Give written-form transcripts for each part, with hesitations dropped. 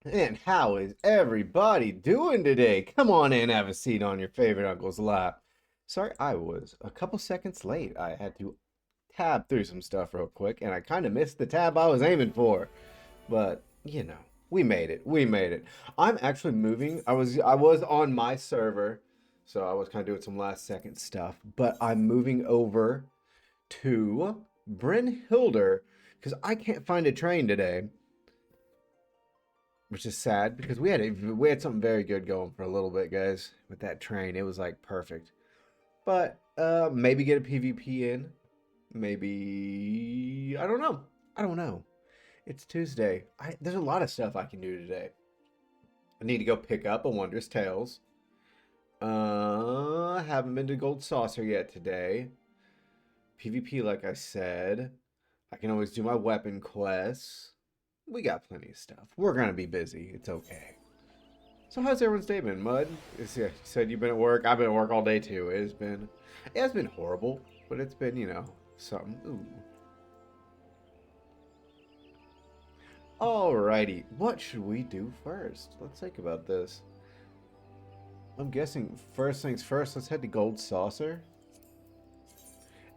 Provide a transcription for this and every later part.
And how is everybody doing today? Come on in, have a seat on your favorite uncle's lap. Sorry, I was a couple seconds late. I had to tab through some stuff real quick, and I kind of missed the tab I was aiming for. But, we made it. We made it. I'm actually moving. I was on my server, so I was kind of doing some last second stuff, but I'm moving over to Bryn Hilder because I can't find a train today, which is sad because we had something very good going for a little bit, guys. With that train, it was like perfect. But maybe get a PvP in. Maybe I don't know. I don't know. It's Tuesday. There's a lot of stuff I can do today. I need to go pick up a Wondrous Tales. Haven't been to Gold Saucer yet today. PvP, like I said. I can always do my weapon quests. We got plenty of stuff. We're gonna be busy. It's okay. So how's everyone's day been, Mud? You said you've been at work. I've been at work all day too. It has been horrible, but it's been, something. Ooh. Alrighty, what should we do first? Let's think about this. I'm guessing first things first, let's head to Gold Saucer.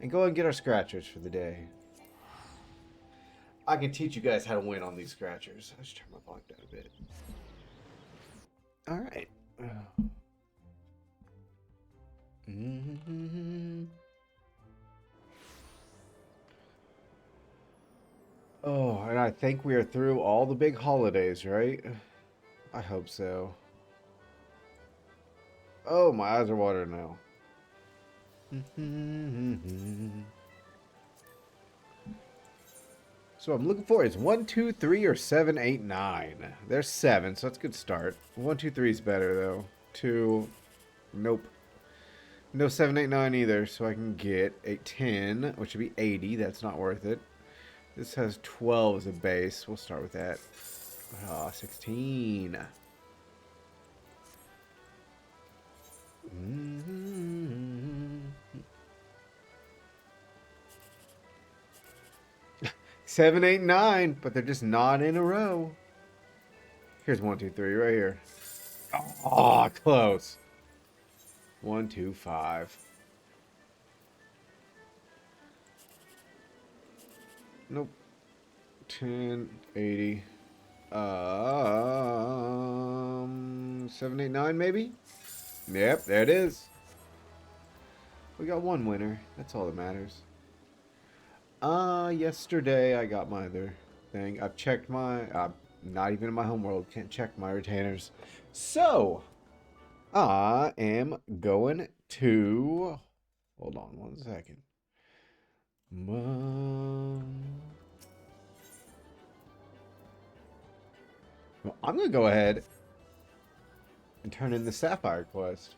And go and get our scratchers for the day. I can teach you guys how to win on these scratchers. Let's turn my volume down a bit. Alright. Oh, and I think we are through all the big holidays, right? I hope so. Oh, my eyes are watering now. So I'm looking for is 1, 2, 3, or 7, 8, 9. There's 7, so that's a good start. 1, 2, 3 is better though. 2, nope. No 7, 8, 9 either, so I can get 8, 10, which would be 80. That's not worth it. This has 12 as a base. We'll start with that. 16. 7, 8, 9, but they're just not in a row. Here's 1, 2, 3 right here. Oh, close. 1, 2, 5. Nope. 10, 80. 7, 8, 9 maybe? Yep, there it is. We got one winner. That's all that matters. Yesterday I got my other thing. I've checked my, not even in my homeworld, can't check my retainers. So, I am going to, hold on one second. Well, I'm going to go ahead and turn in the Sapphire quest.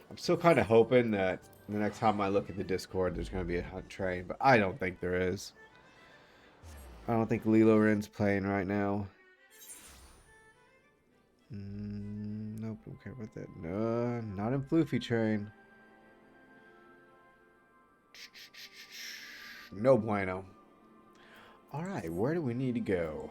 I'm still kind of hoping that the next time I look at the Discord, there's going to be a hunt train, but I don't think there is. I don't think Lilo Ren's playing right now. Nope, don't care about that. No, not in Floofy Train. No bueno. Alright, where do we need to go?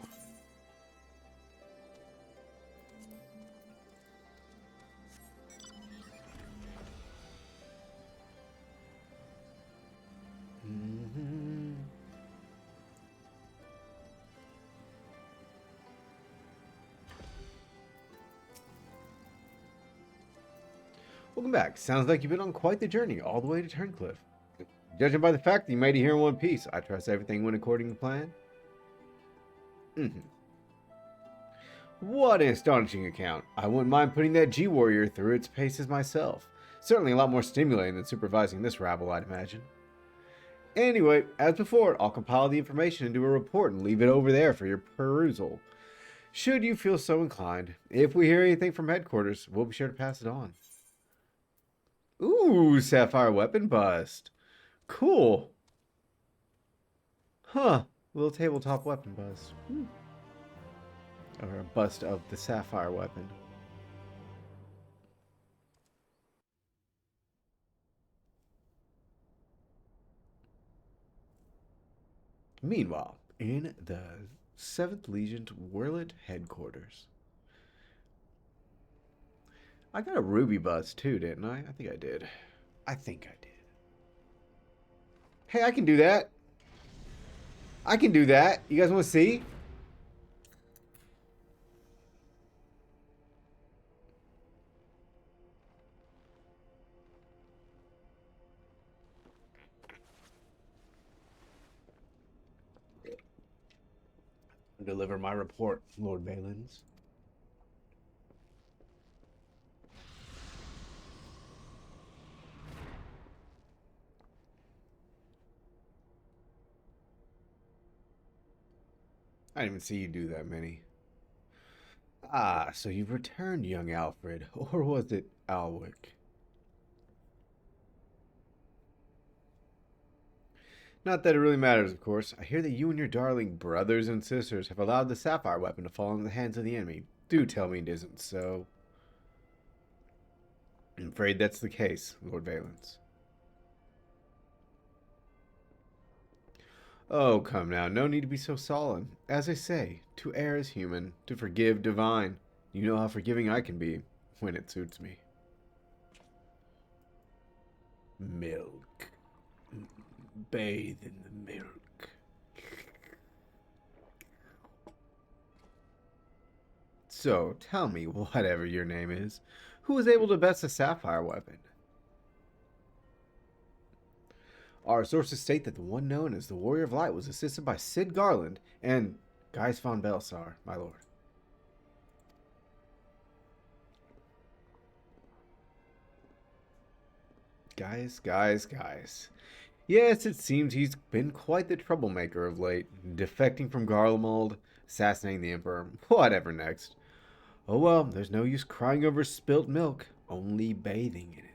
Welcome back. Sounds like you've been on quite the journey all the way to Turncliffe. Judging by the fact that you made it here in one piece, I trust everything went according to plan. What an astonishing account. I wouldn't mind putting that G-Warrior through its paces myself. Certainly a lot more stimulating than supervising this rabble, I'd imagine. Anyway, as before, I'll compile the information into a report and leave it over there for your perusal. Should you feel so inclined, if we hear anything from headquarters, we'll be sure to pass it on. Ooh, Sapphire Weapon Bust. Cool. Huh. Little tabletop weapon bust. Or a bust of the Sapphire weapon. Meanwhile, in the 7th Legion's Worlet headquarters. I got a ruby buzz too, didn't I? I think I did. I think I did. Hey, I can do that. I can do that. You guys want to see? Deliver my report, Lord Balins. I didn't even see you do that many. Ah, so you've returned, young Alfred. Or was it Alwick? Not that it really matters, of course. I hear that you and your darling brothers and sisters have allowed the sapphire weapon to fall into the hands of the enemy. Do tell me it isn't so. I'm afraid that's the case, Lord Valens. Oh, come now, no need to be so sullen. As I say, to err is human, to forgive divine. You know how forgiving I can be, when it suits me. Milk. Bathe in the milk. So, tell me, whatever your name is, who was able to best a sapphire weapon? Our sources state that the one known as the Warrior of Light was assisted by Sid Garland and Gaius von Belsar, my lord. Guys. Yes, it seems he's been quite the troublemaker of late, defecting from Garlemald, assassinating the Emperor, whatever next. Oh well, there's no use crying over spilt milk, only bathing in it.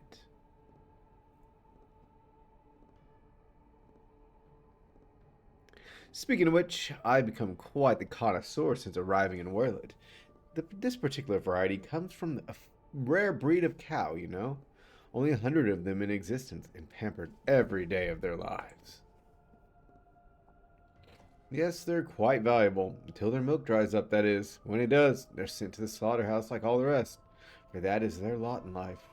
Speaking of which, I've become quite the connoisseur since arriving in Werlet. This particular variety comes from a rare breed of cow, you know? Only 100 of them in existence and pampered every day of their lives. Yes, they're quite valuable, until their milk dries up, that is. When it does, they're sent to the slaughterhouse like all the rest, for that is their lot in life.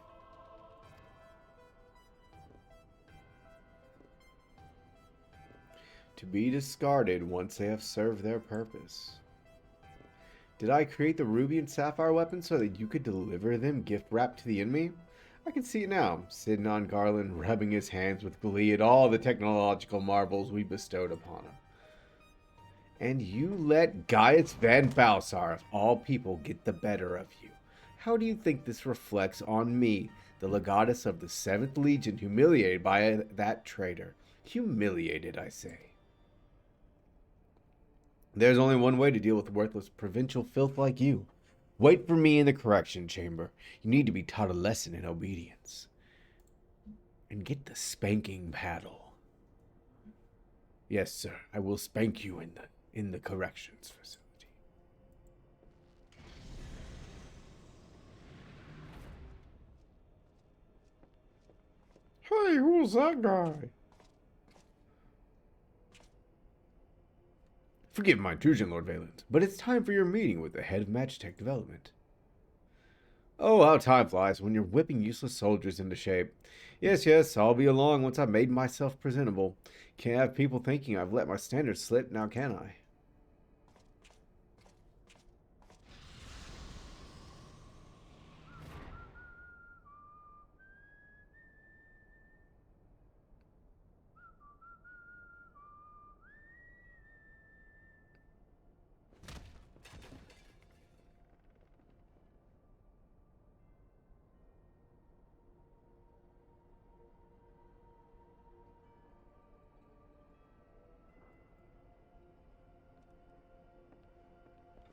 To be discarded once they have served their purpose. Did I create the ruby and sapphire weapons so that you could deliver them gift wrapped to the enemy? I can see it now, sitting on Garland, rubbing his hands with glee at all the technological marvels we bestowed upon him. And you let Gaius Van Balsar, of all people, get the better of you. How do you think this reflects on me, the legatus of the 7th Legion, humiliated by that traitor? Humiliated, I say. There's only one way to deal with worthless provincial filth like you. Wait for me in the correction chamber. You need to be taught a lesson in obedience. And get the spanking paddle. Yes, sir, I will spank you in the corrections facility. Hey, who's that guy? Forgive my intrusion, Lord Valens, but it's time for your meeting with the head of Magitech Development. Oh, how time flies when you're whipping useless soldiers into shape. Yes, I'll be along once I've made myself presentable. Can't have people thinking I've let my standards slip, now can I?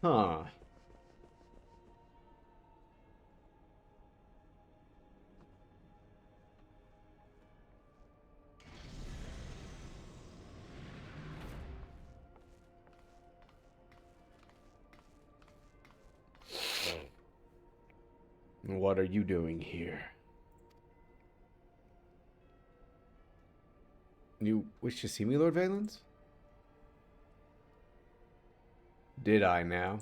Huh. What are you doing here? You wish to see me, Lord Valens? Did I now?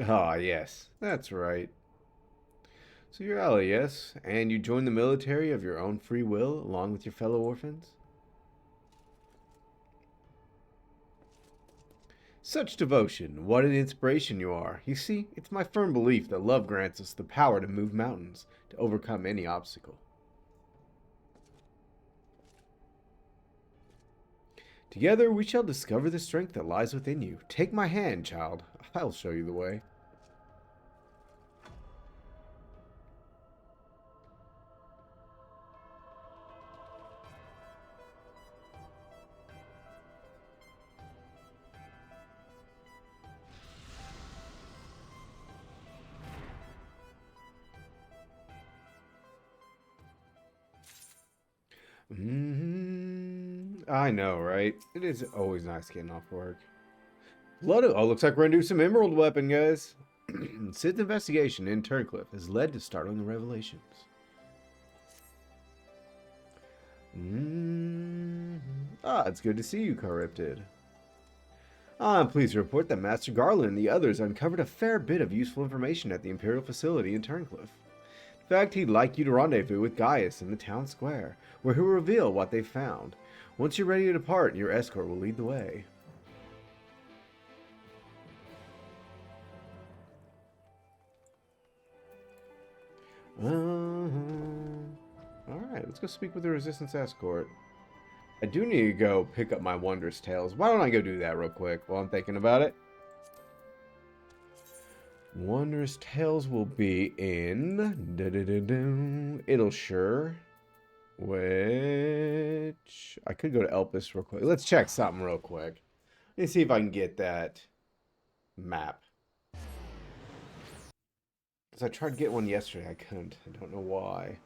Ah, yes. That's right. So you're Ellie, yes? And you joined the military of your own free will, along with your fellow orphans? Such devotion. What an inspiration you are. You see, it's my firm belief that love grants us the power to move mountains, to overcome any obstacle. Together we shall discover the strength that lies within you. Take my hand, child. I'll show you the way. I know, right? It is always nice getting off work. Oh, looks like we're gonna do some emerald weapon, guys. Sid's investigation in Turncliffe has led to startling revelations. It's good to see you, Corrupted. I'm pleased to report that Master Garland and the others uncovered a fair bit of useful information at the Imperial facility in Turncliffe. In fact, he'd like you to rendezvous with Gaius in the town square, where he'll reveal what they've found. Once you're ready to depart, your escort will lead the way. Alright, let's go speak with the Resistance escort. I do need to go pick up my Wondrous Tales. Why don't I go do that real quick while I'm thinking about it? Wondrous Tales will be in Idleshire, which I could go to Elpis real quick. Let's check something real quick. Let me see if I can get that map. Because I tried to get one yesterday. I couldn't. I don't know why.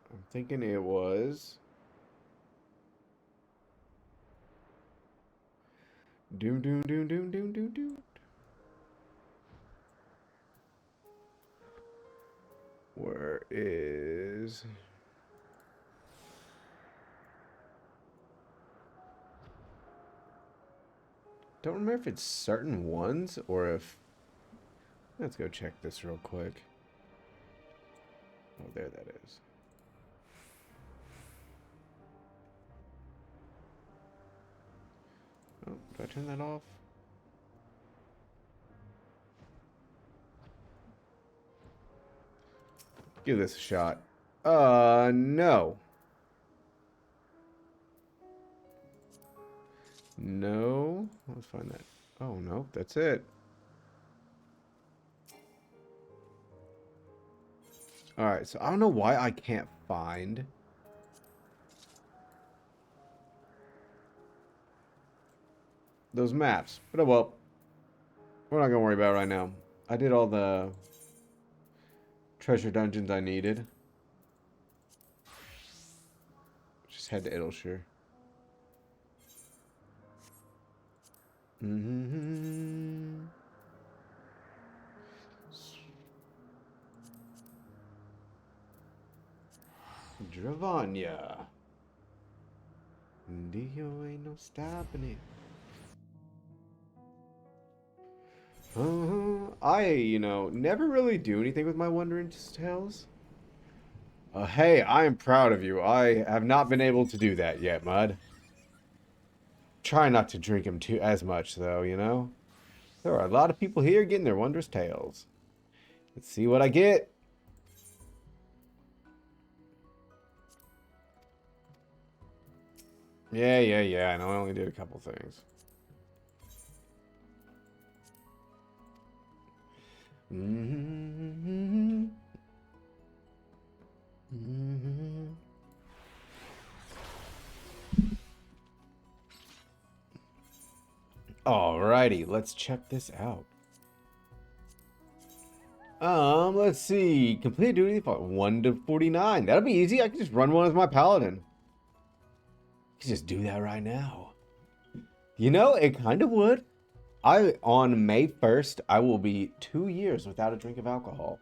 I'm thinking it was doom doom doom doom doom doom doom. Where is don't remember if it's certain ones or if let's go check this real quick. Oh, there that is. Oh, do I turn that off? Give this a shot. No. No. Let's find that. Oh, no. That's it. Alright, so I don't know why I can't find those maps. But oh well. We're not going to worry about it right now. I did all the treasure dungeons I needed. Just head to Idleshire. Dravanya. Dio ain't no stopping it. I, never really do anything with my Wondrous Tales. Hey, I am proud of you. I have not been able to do that yet, Mud. Try not to drink them too as much, though, There are a lot of people here getting their Wondrous Tales. Let's see what I get. Yeah, I know I only did a couple things. Alrighty, let's check this out. Let's see. Complete duty for 1 to 49. That'll be easy. I can just run one as my paladin. could just do that right now. You know, it kind of would. On May 1st, I will be 2 years without a drink of alcohol.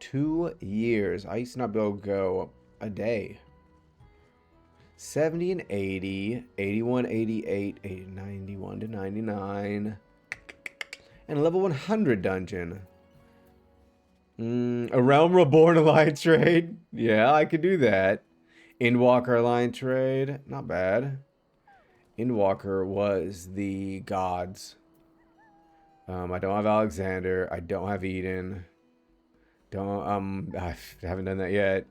2 years. I used to not be able to go a day. 70 and 80, 81, 88, 80, 91 to 99. And a level 100 dungeon. A Realm Reborn Alliance trade. Yeah, I could do that. Endwalker Alliance trade. Not bad. Endwalker was the gods. I don't have Alexander. I don't have Eden. I haven't done that yet.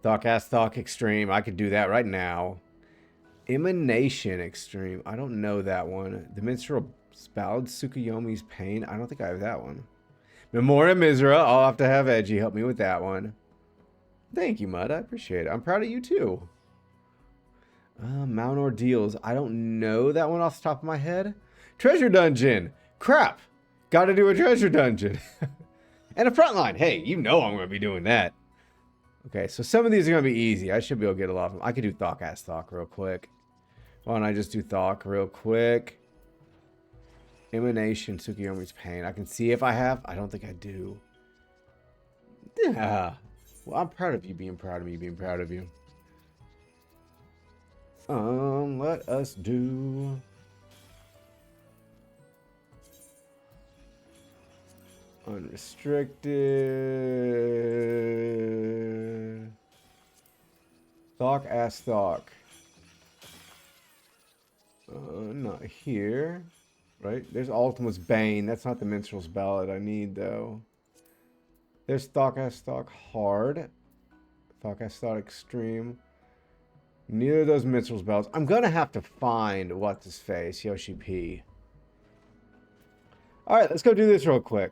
Thok Extreme. I could do that right now. Emanation Extreme. I don't know that one. The Minstrel Ballad, Tsukuyomi's Pain. I don't think I have that one. Memoria Misera. I'll have to have Edgy help me with that one. Thank you, Mud. I appreciate it. I'm proud of you, too. Mount Ordeals. I don't know that one off the top of my head. Treasure Dungeon. Crap. Gotta do a Treasure Dungeon. And a Frontline. Hey, you know I'm going to be doing that. Okay, so some of these are going to be easy. I should be able to get a lot of them. I could do Thok real quick. Why don't I just do Thok real quick? Emanation, Tsukuyomi's Pain. I can see if I have. I don't think I do. Yeah. Well, I'm proud of you being proud of me being proud of you. Let us do... Unrestricted. Thok. Not here. Right? There's Ultima's Bane. That's not the Minstrel's Ballad I need, though. There's Thok Hard. Thok Extreme. Neither of those Minstrel's Ballads. I'm gonna have to find what's-his-face, Yoshi P. Alright, let's go do this real quick.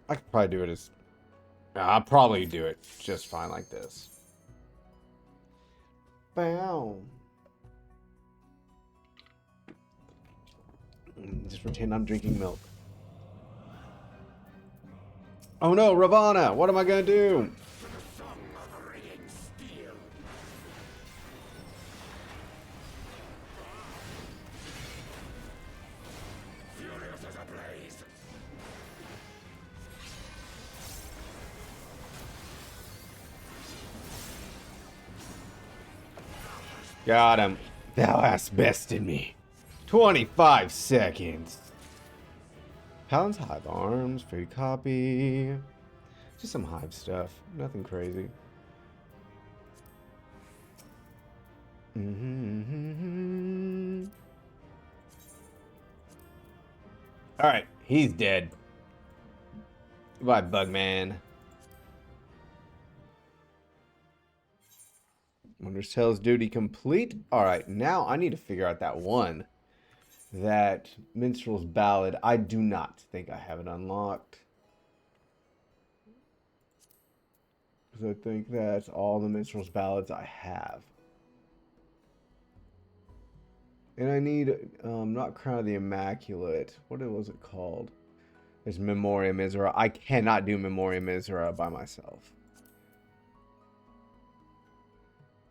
I could probably do it as... I'll probably do it just fine like this. Bow. Just pretend I'm drinking milk. Oh no, Ravana! What am I gonna do? Got him. Thou hast bested me. 25 seconds. Paladin's Hive Arms, free copy. Just some Hive stuff. Nothing crazy. Alright, he's dead. Goodbye, Bugman. Wondrous Tales duty complete. Alright, now I need to figure out that one. That Minstrel's Ballad. I do not think I have it unlocked. Because I think that's all the Minstrel's Ballads I have. And I need, not Crown of the Immaculate. What was it called? There's Memoria Misera. I cannot do Memoria Misera by myself.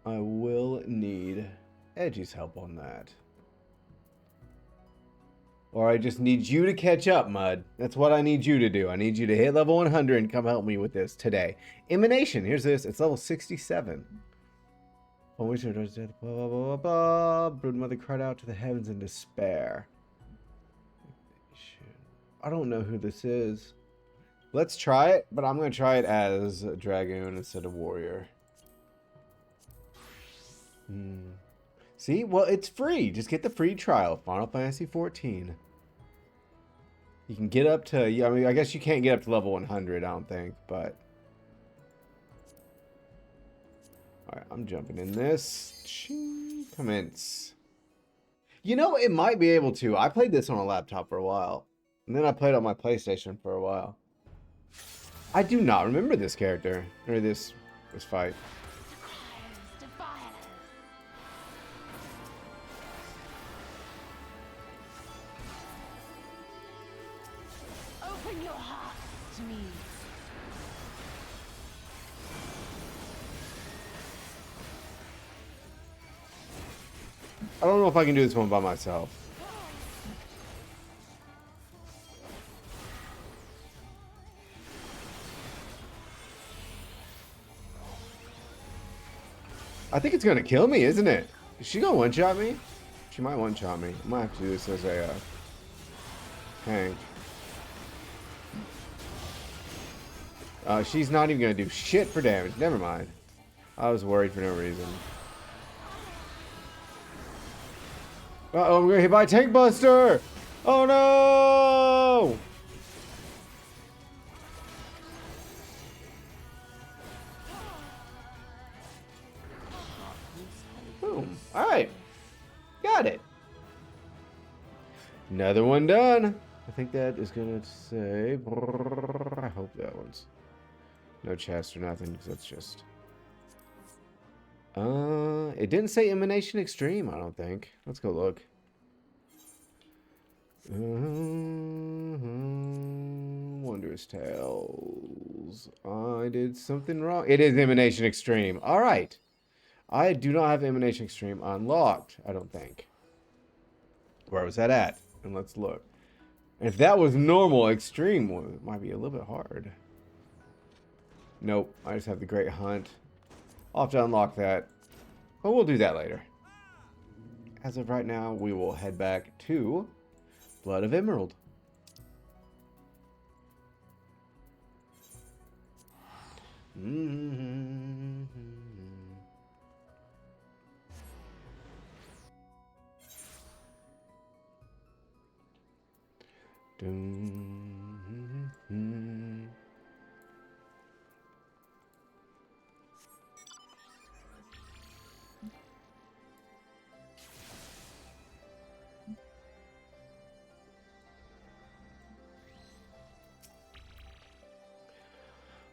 I will need Edgy's help on that. Or I just need you to catch up, Mud. That's what I need you to do. I need you to hit level 100 and come help me with this today. Emanation. Here's this. It's level 67. Oh, we should have blah, blah, blah, blah. Broodmother cried out to the heavens in despair. I don't know who this is. Let's try it, but I'm going to try it as a Dragoon instead of Warrior. See? Well, it's free. Just get the free trial. Final Fantasy 14. You can get up to... I mean, I guess you can't get up to level 100, I don't think, but... Alright, I'm jumping in this. Commence. You know, it might be able to. I played this on a laptop for a while. And then I played on my PlayStation for a while. I do not remember this character. Or this fight. Open your heart to me. I don't know if I can do this one by myself. I think it's gonna kill me, isn't it? Is she gonna one-shot me? She might one-shot me. I might have to do this as a tank. She's not even gonna do shit for damage. Never mind. I was worried for no reason. Uh-oh, I'm gonna hit by a tank buster! Oh no! Boom. Alright. Got it. Another one done. I think that is gonna say... I hope that one's... No chest or nothing, because that's just... It didn't say Emanation Extreme, I don't think. Let's go look. Wondrous Tales. I did something wrong. It is Emanation Extreme. Alright. I do not have Emanation Extreme unlocked, I don't think. Where was that at? And let's look. And if that was normal, Extreme it might be a little bit hard. Nope, I just have the Great Hunt. I'll have to unlock that. But we'll do that later. As of right now, we will head back to Blood of Emerald.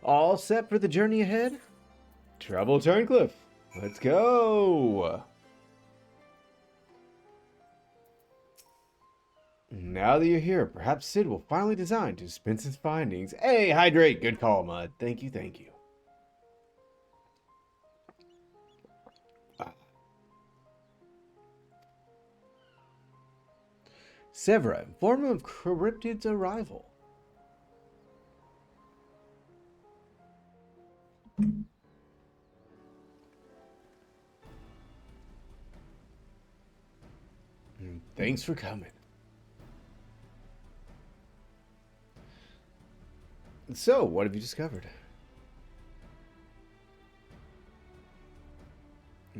All set for the journey ahead? Trouble Turncliffe. Let's go! Now that you're here, perhaps Sid will finally design to dispense his findings. Hey, hydrate! Good call, Mud. Thank you, thank you. Severa, inform him of Cryptid's arrival. Thanks for coming. So, what have you discovered?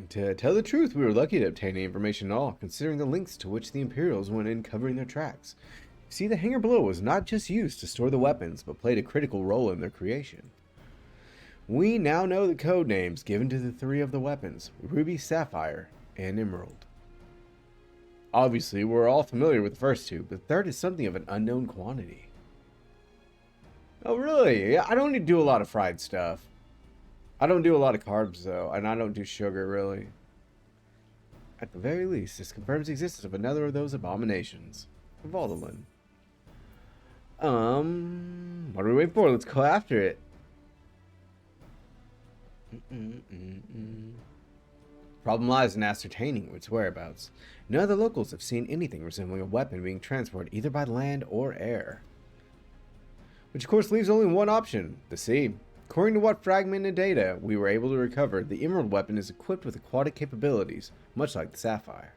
To tell the truth, we were lucky to obtain any information at all, considering the lengths to which the Imperials went in covering their tracks. See, the hangar below was not just used to store the weapons, but played a critical role in their creation. We now know the code names given to the three of the weapons, Ruby, Sapphire, and Emerald. Obviously, we're all familiar with the first two, but the third is something of an unknown quantity. Oh, really? Yeah, I don't do a lot of fried stuff. I don't do a lot of carbs, though, and I don't do sugar, really. At the very least, this confirms the existence of another of those abominations. Valdolin. What are we waiting for? Let's go after it. Problem lies in ascertaining its whereabouts. None of the locals have seen anything resembling a weapon being transported either by land or air. Which of course leaves only one option, the sea. According to what fragmented data we were able to recover, the Emerald weapon is equipped with aquatic capabilities, much like the Sapphire.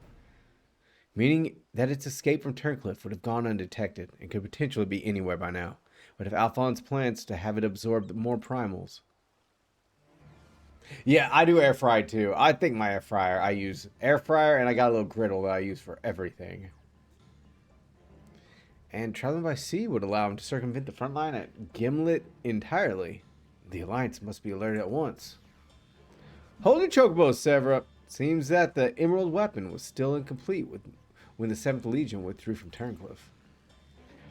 Meaning that its escape from Turncliffe would have gone undetected and could potentially be anywhere by now. But if Alphonse plans to have it absorb more primals. Yeah, I do air fry too. I think my air fryer, I use air fryer and I got a little griddle that I use for everything. And traveling by sea would allow him to circumvent the front line at Gimlet entirely. The Alliance must be alerted at once. Hold your chocobos, Severa. Seems that the Emerald weapon was still incomplete when the 7th Legion withdrew from Turncliffe.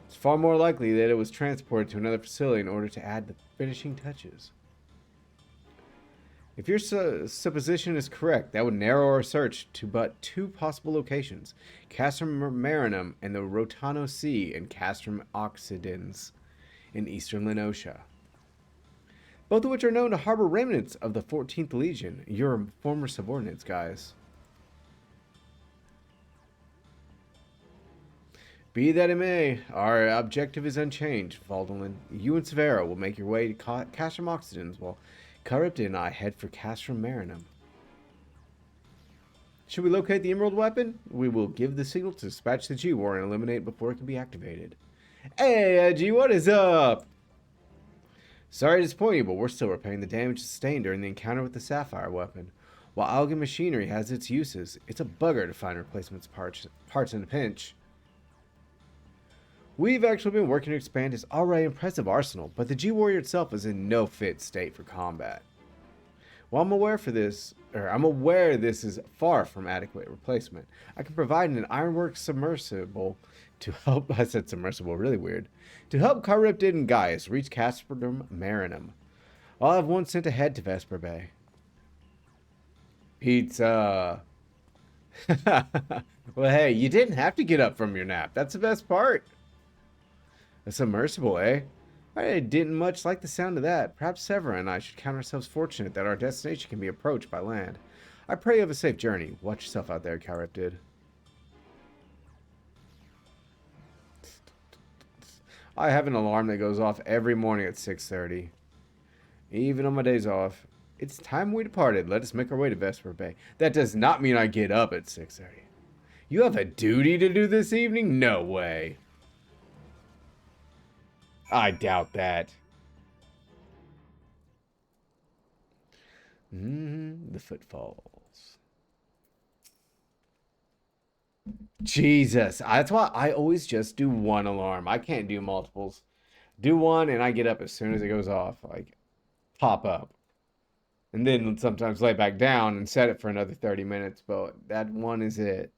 It's far more likely that it was transported to another facility in order to add the finishing touches. If your supposition is correct, that would narrow our search to but 2 possible locations, Castrum Marinum and the Rotano Sea and Castrum Occidens in eastern Lenosha. Both of which are known to harbor remnants of the 14th Legion, your former subordinates, guys. Be that it may, our objective is unchanged, Valdolin. You and Severa will make your way to Castrum Oxidens, while Charybdis and I head for Castrum Marinum. Should we locate the Emerald Weapon? We will give the signal to dispatch the G-War and eliminate it before it can be activated. Hey, G, what is up? Sorry to disappoint you, but we're still repairing the damage sustained during the encounter with the Sapphire weapon. While Algan machinery has its uses, it's a bugger to find replacement parts in a pinch. We've actually been working to expand his already impressive arsenal, but the G-Warrior itself is in no fit state for combat. While I'm aware this is far from adequate replacement, I can provide an ironwork submersible to help. I said submersible, really weird. To help Charybdis and Gaius reach Castrum Marinum. I'll have one sent ahead to Vesper Bay. Pizza. Well, hey, you didn't have to get up from your nap. That's the best part. A submersible, eh? I didn't much like the sound of that. Perhaps Severa and I should count ourselves fortunate that our destination can be approached by land. I pray you have a safe journey. Watch yourself out there, Charybdis. I have an alarm that goes off every morning at 6:30. Even on my days off. It's time we departed. Let us make our way to Vesper Bay. That does not mean I get up at 6:30. You have a duty to do this evening? No way. I doubt that. The footfalls. Jesus. That's why I always just do one alarm. I can't do multiples. Do one and I get up as soon as it goes off. Like, pop up. And then sometimes lay back down and set it for another 30 minutes. But that one is it.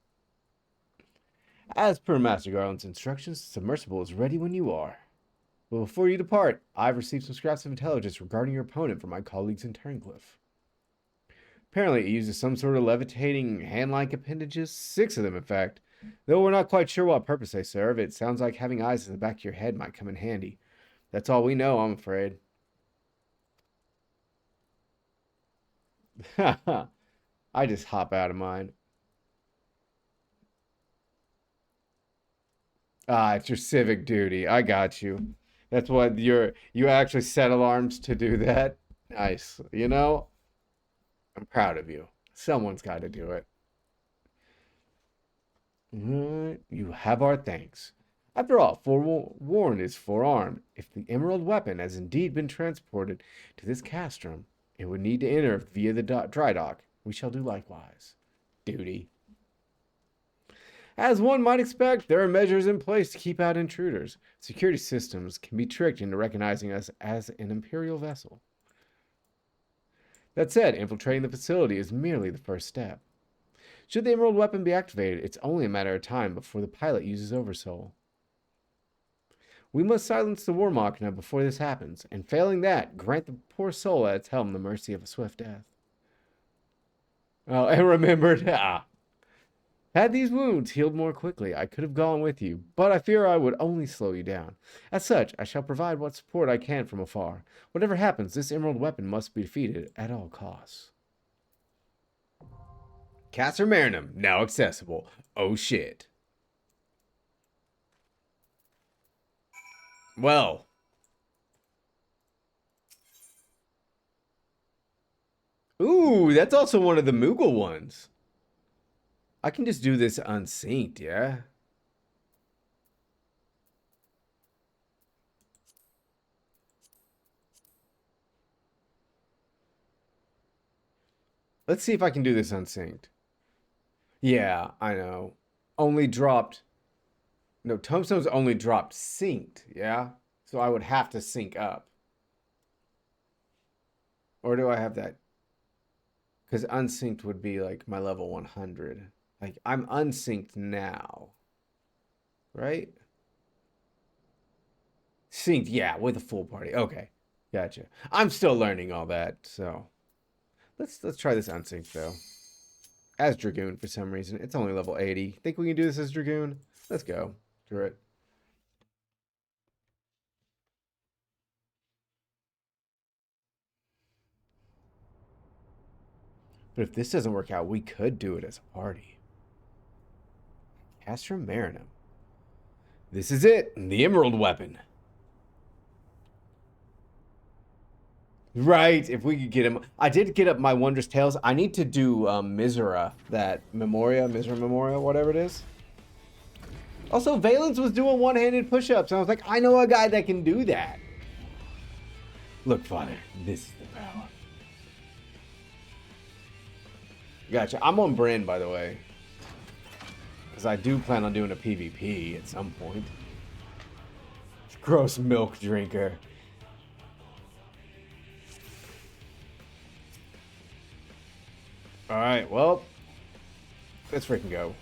As per Master Garland's instructions, the submersible is ready when you are. But before you depart, I've received some scraps of intelligence regarding your opponent from my colleagues in Turncliffe. Apparently, it uses some sort of levitating hand-like appendages, 6 of them, in fact. Though we're not quite sure what purpose they serve, it sounds like having eyes in the back of your head might come in handy. That's all we know, I'm afraid. I just hop out of mine. Ah, it's your civic duty. I got you. That's what you actually set alarms to do that. Nice. You know, I'm proud of you. Someone's got to do it. You have our thanks. After all, forewarned is forearmed. If the emerald weapon has indeed been transported to this castrum, it would need to enter via the dry dock. We shall do likewise. Duty. As one might expect, there are measures in place to keep out intruders. Security systems can be tricked into recognizing us as an Imperial vessel. That said, infiltrating the facility is merely the first step. Should the emerald weapon be activated, it's only a matter of time before the pilot uses Oversoul. We must silence the War Machina before this happens, and failing that, grant the poor soul at its helm the mercy of a swift death. Oh, and remembered, had these wounds healed more quickly, I could have gone with you, but I fear I would only slow you down. As such, I shall provide what support I can from afar. Whatever happens, this emerald weapon must be defeated at all costs. Castrum Marinum, now accessible. Oh shit. Well. Ooh, that's also one of the Moogle ones. I can just do this unsynced, yeah? Let's see if I can do this unsynced. Yeah, I know. Only dropped... No, Tomestone's only dropped synced, yeah? So I would have to sync up. Or do I have that? Because unsynced would be like my level 100. Like, I'm unsynced now. Right? Synced, yeah, with a full party. Okay, gotcha. I'm still learning all that, so... Let's try this unsynced, though. As Dragoon, for some reason. It's only level 80. Think we can do this as Dragoon? Let's go. Screw it. But if this doesn't work out, we could do it as a party. Castrum Marinum. This is it. The emerald weapon. Right, if we could get him. I did get up my Wondrous Tales. I need to do Misera, that Misera Memoria, whatever it is. Also, Valens was doing one-handed push-ups, and I was like, I know a guy that can do that. Look, Father, this is the power. Gotcha. I'm on Bryn, by the way. Because I do plan on doing a PvP at some point. Gross milk drinker. Alright, well. Let's freaking go.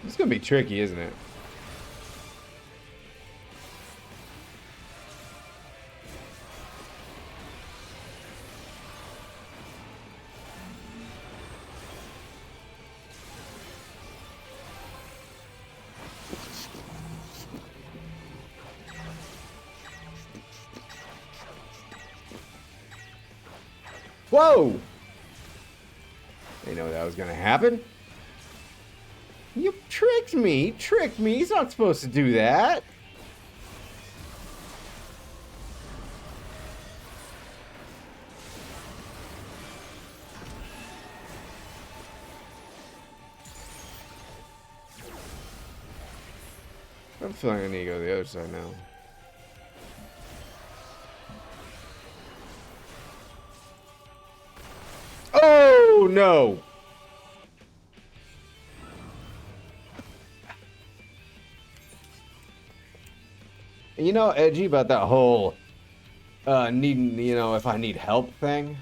It's gonna be tricky, isn't it? Whoa! They know that was gonna happen. You tricked me! Tricked me! He's not supposed to do that! I'm feeling I need to go to the other side now. Oh, no! You know, edgy about that whole needing, you know, if I need help thing.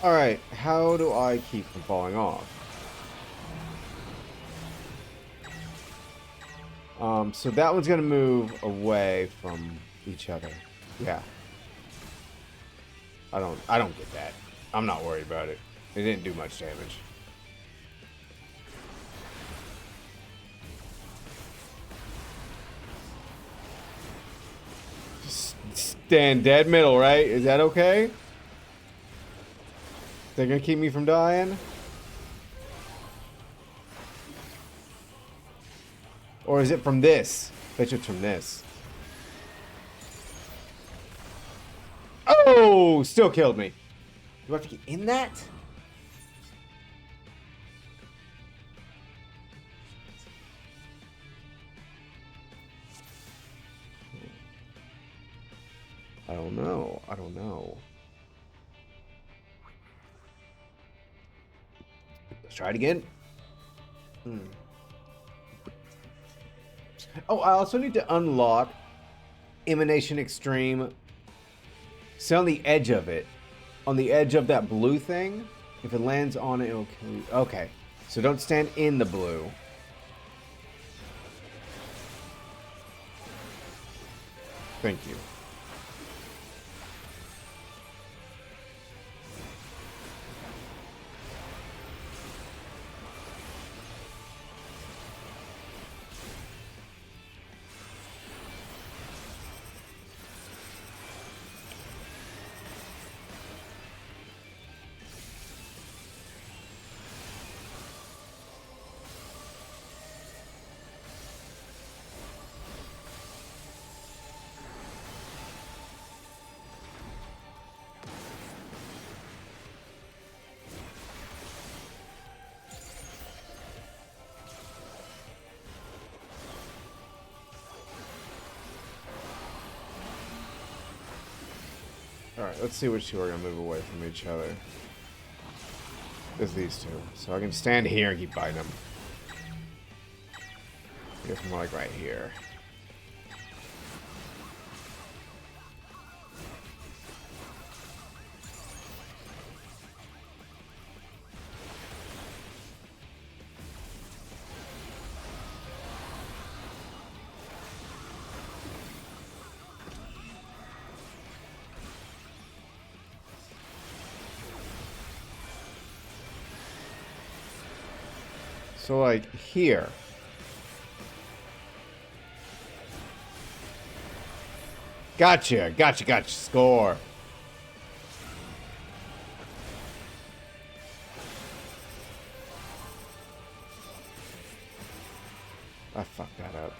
Alright, how do I keep from falling off? So that one's gonna move away from each other. Yeah. I don't get that. I'm not worried about it. It didn't do much damage. Just stand dead middle, right? Is that okay? They're gonna keep me from dying? Or is it from this? Bet you it's from this. Oh! Still killed me. Do I have to get in that? I don't know. I don't know. Let's try it again. Oh, I also need to unlock Emanation Extreme. Stay on the edge of it. On the edge of that blue thing. If it lands on it, it'll kill you. Okay. So don't stand in the blue. Thank you. let's see which two are gonna move away from each other. There's these two. So I can stand here and keep fighting them. I guess more like right here. So like here. Gotcha, gotcha, gotcha. Score. I fucked that up.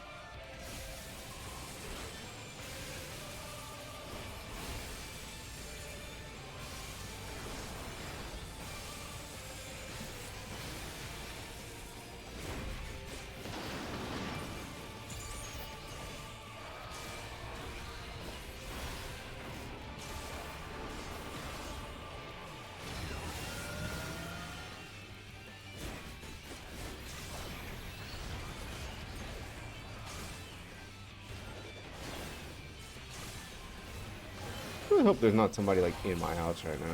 I really hope there's not somebody like in my house right now.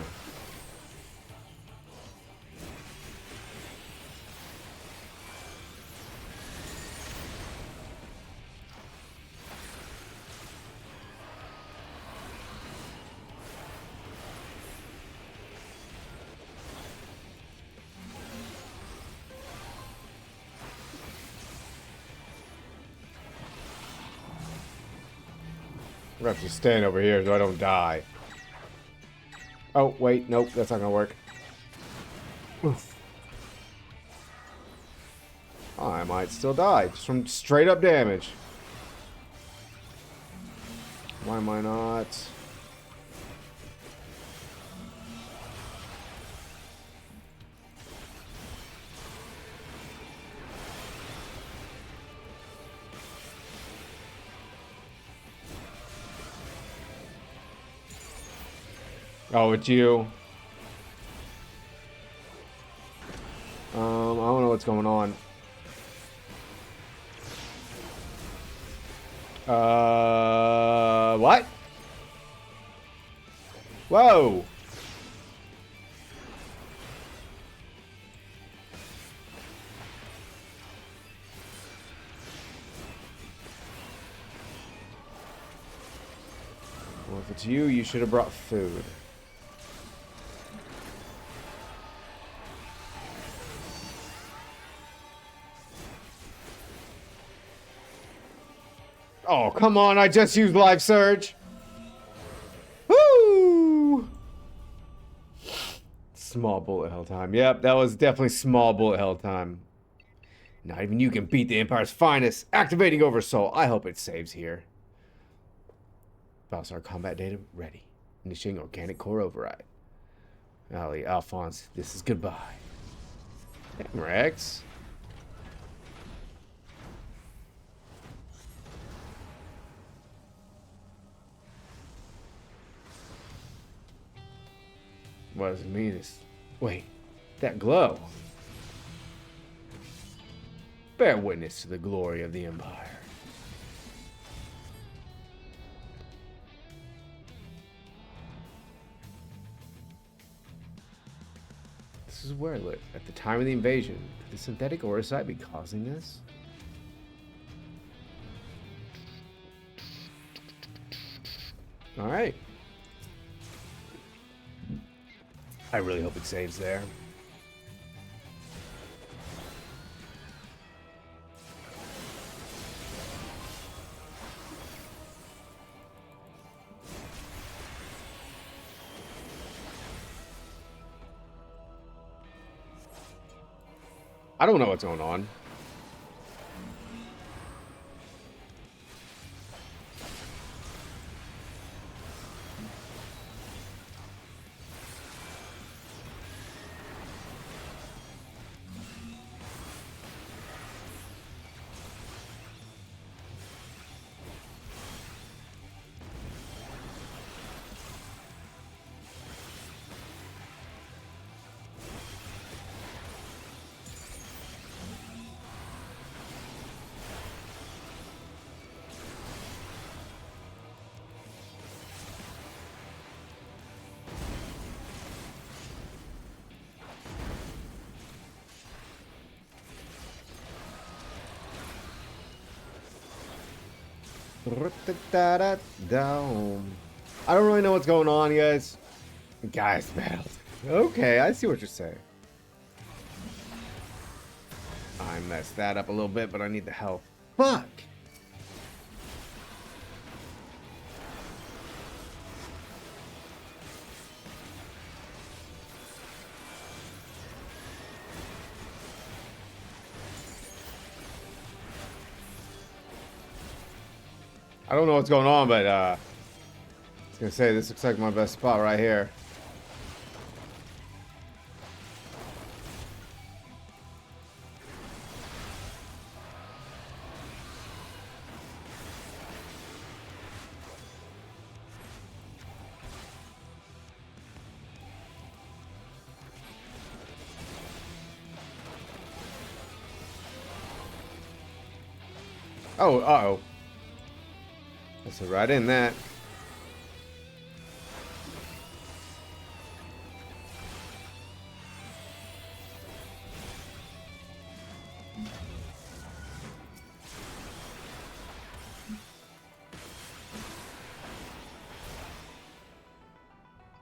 I'm gonna have to stand over here so I don't die. Oh, wait, nope, that's not gonna work. Oof. I might still die just from straight up damage. Why am I not? Oh, it's you. I don't know what's going on. What? Whoa. Well, if it's you, you should have brought food. Oh, come on, I just used Life Surge. Woo! Small bullet hell time. Yep, that was definitely small bullet hell time. Not even you can beat the Empire's finest. Activating Oversoul. I hope it saves here. Battlestar combat data ready. Initiating organic core override. Ali, Alphonse, this is goodbye. Damn, Rex. What does it mean? Wait, that glow. Bear witness to the glory of the Empire. This is where lit. At the time of the invasion, could the synthetic Orosite be causing this? Alright. I really hope it saves there. I don't know what's going on. Down. I don't really know what's going on, guys. Guys, battled. Okay, I see what you're saying. I messed that up a little bit, but I need the help. Fuck! I don't know what's going on, but I was gonna say this looks like my best spot right here. Oh, uh-oh. That's right in that.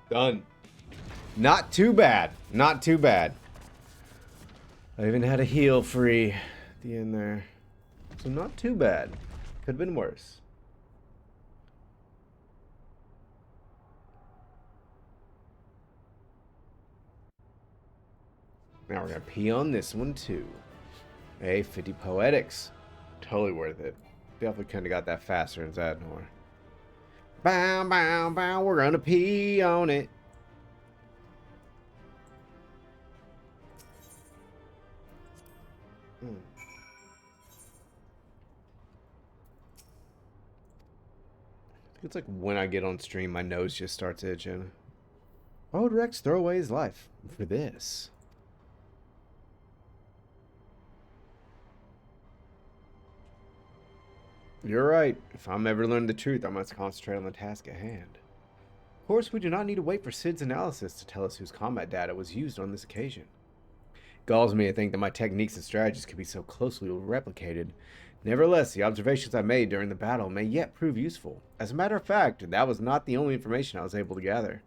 Done. Not too bad. Not too bad. I even had a heal free at the end there. So not too bad. Could have been worse. Now we're gonna pee on this one too. Hey, 50 poetics. Totally worth it. Definitely couldn't have got that faster in Zadnor. Bow, bow, bow. We're gonna pee on it. It's like when I get on stream, my nose just starts itching. Why would Rex throw away his life for this? You're right. If I'm ever learning the truth, I must concentrate on the task at hand. Of course, we do not need to wait for Sid's analysis to tell us whose combat data was used on this occasion. It galls me to think that my techniques and strategies could be so closely replicated. Nevertheless, the observations I made during the battle may yet prove useful. As a matter of fact, that was not the only information I was able to gather.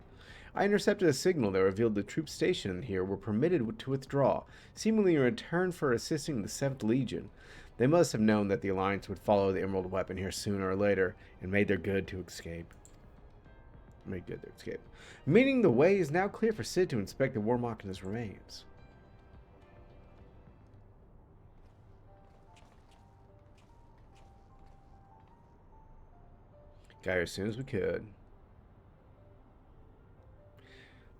I intercepted a signal that revealed the troops stationed here were permitted to withdraw, seemingly in return for assisting the 7th Legion. They must have known that the Alliance would follow the Emerald Weapon here sooner or later, and made their good to escape. Meaning the way is now clear for Sid to inspect the Warmock and his remains. Got here as soon as we could.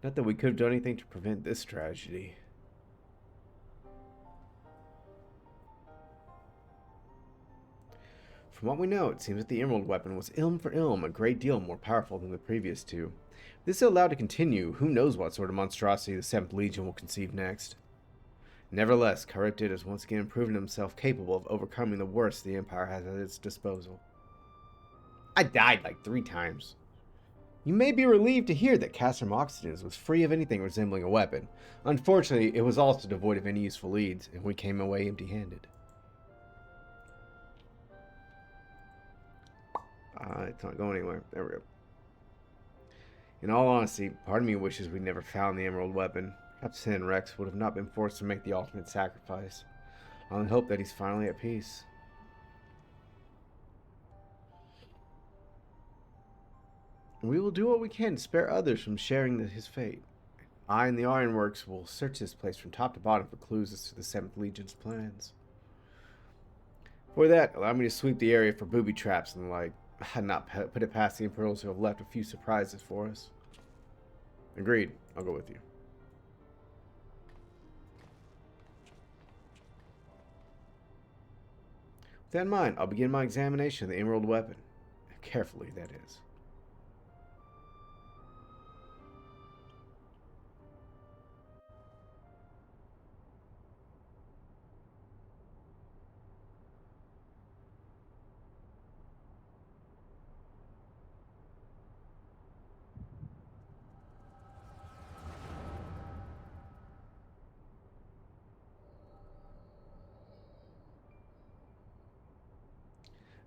Not that we could have done anything to prevent this tragedy. From what we know, it seems that the Emerald Weapon was ilm for ilm a great deal more powerful than the previous two. If this is allowed to continue, who knows what sort of monstrosity the 7th Legion will conceive next. Nevertheless, Charybdid has once again proven himself capable of overcoming the worst the Empire has at its disposal. I died like 3 times. You may be relieved to hear that Castrum Oxygens was free of anything resembling a weapon. Unfortunately, it was also devoid of any useful leads, and we came away empty-handed. It's not going anywhere. There we go. In all honesty, part of me wishes we'd never found the Emerald Weapon. Perhaps Sin and Rex would have not been forced to make the ultimate sacrifice. I only hope that he's finally at peace. We will do what we can to spare others from sharing his fate. I and the Ironworks will search this place from top to bottom for clues as to the 7th Legion's plans. For that, allow me to sweep the area for booby traps and the like. I'd not put it past the Imperials who have left a few surprises for us. Agreed. I'll go with you. With that in mind, I'll begin my examination of the Emerald Weapon. Carefully, that is.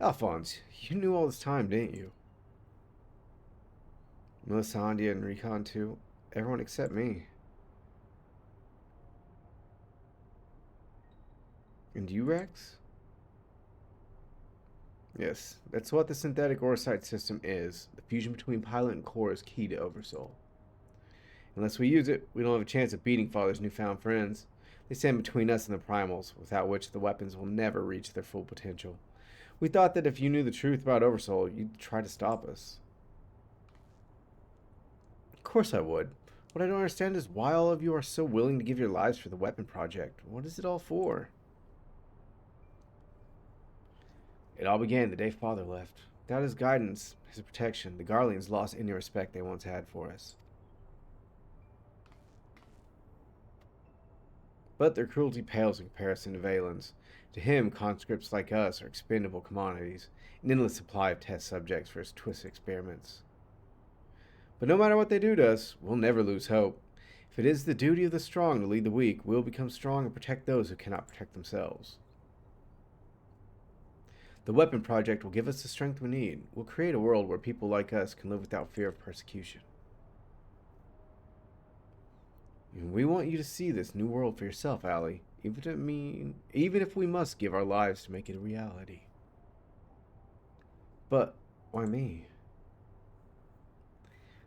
Alphonse, you knew all this time, didn't you? Melisandre and Recon too. Everyone except me. And you, Rex? Yes, that's what the synthetic orsite system is. The fusion between pilot and core is key to Oversoul. Unless we use it, we don't have a chance of beating Father's newfound friends. They stand between us and the primals, without which the weapons will never reach their full potential. We thought that if you knew the truth about Oversoul, you'd try to stop us. Of course I would. What I don't understand is why all of you are so willing to give your lives for the weapon project. What is it all for? It all began the day Father left. Without his guidance, his protection, the Garleans lost any respect they once had for us. But their cruelty pales in comparison to Valen's. To him, conscripts like us are expendable commodities, an endless supply of test subjects for his twisted experiments. But no matter what they do to us, we'll never lose hope. If it is the duty of the strong to lead the weak, we'll become strong and protect those who cannot protect themselves. The weapon project will give us the strength we need. We'll create a world where people like us can live without fear of persecution. And we want you to see this new world for yourself, Allie, even if we must give our lives to make it a reality. But why me?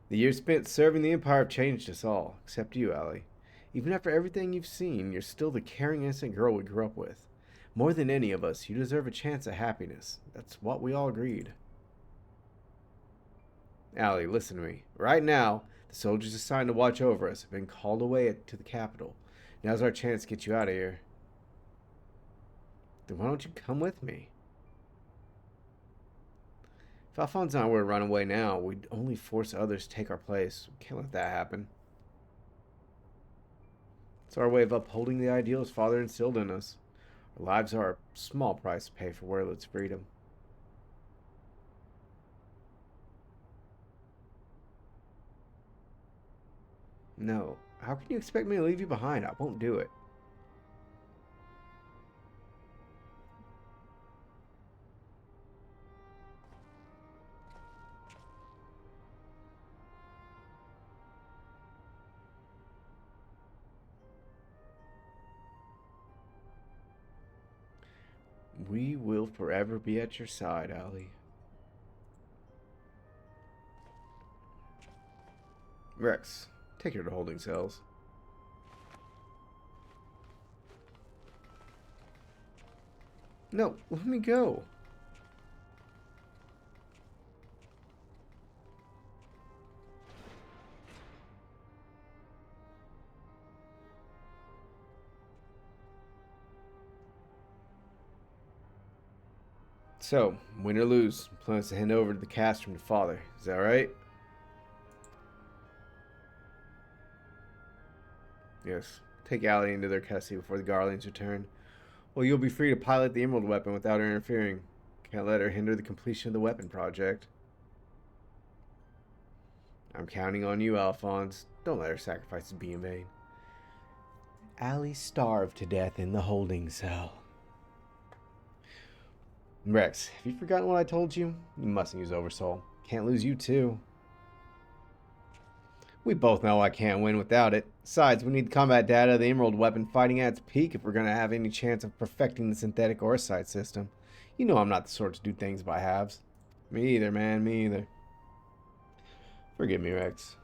The years spent serving the Empire have changed us all, except you, Allie. Even after everything you've seen, you're still the caring, innocent girl we grew up with. More than any of us, you deserve a chance at happiness. That's what we all agreed. Allie, listen to me. Right now, the soldiers assigned to watch over us have been called away to the capital. Now's our chance to get you out of here. Then why don't you come with me? If Alphonse and I were to run away now, we'd only force others to take our place. We can't let that happen. It's our way of upholding the ideals Father instilled in us. Our lives are a small price to pay for Werlet's freedom. No, how can you expect me to leave you behind? I won't do it. We will forever be at your side, Allie. Rex, take her to holding cells. No, let me go. So, win or lose, plans to hand over to the castrum to Father. Is that right? Yes. Take Allie into their custody before the Garleans return. Well, you'll be free to pilot the Emerald weapon without her interfering. Can't let her hinder the completion of the weapon project. I'm counting on you, Alphonse. Don't let her sacrifices be in vain. Allie starved to death in the holding cell. Rex, have you forgotten what I told you? You mustn't use Oversoul. Can't lose you too. We both know I can't win without it. Besides, we need combat data of the Emerald weapon fighting at its peak if we're going to have any chance of perfecting the synthetic orsite system. You know I'm not the sort to do things by halves. Me either, man. Me either. Forgive me, Rex.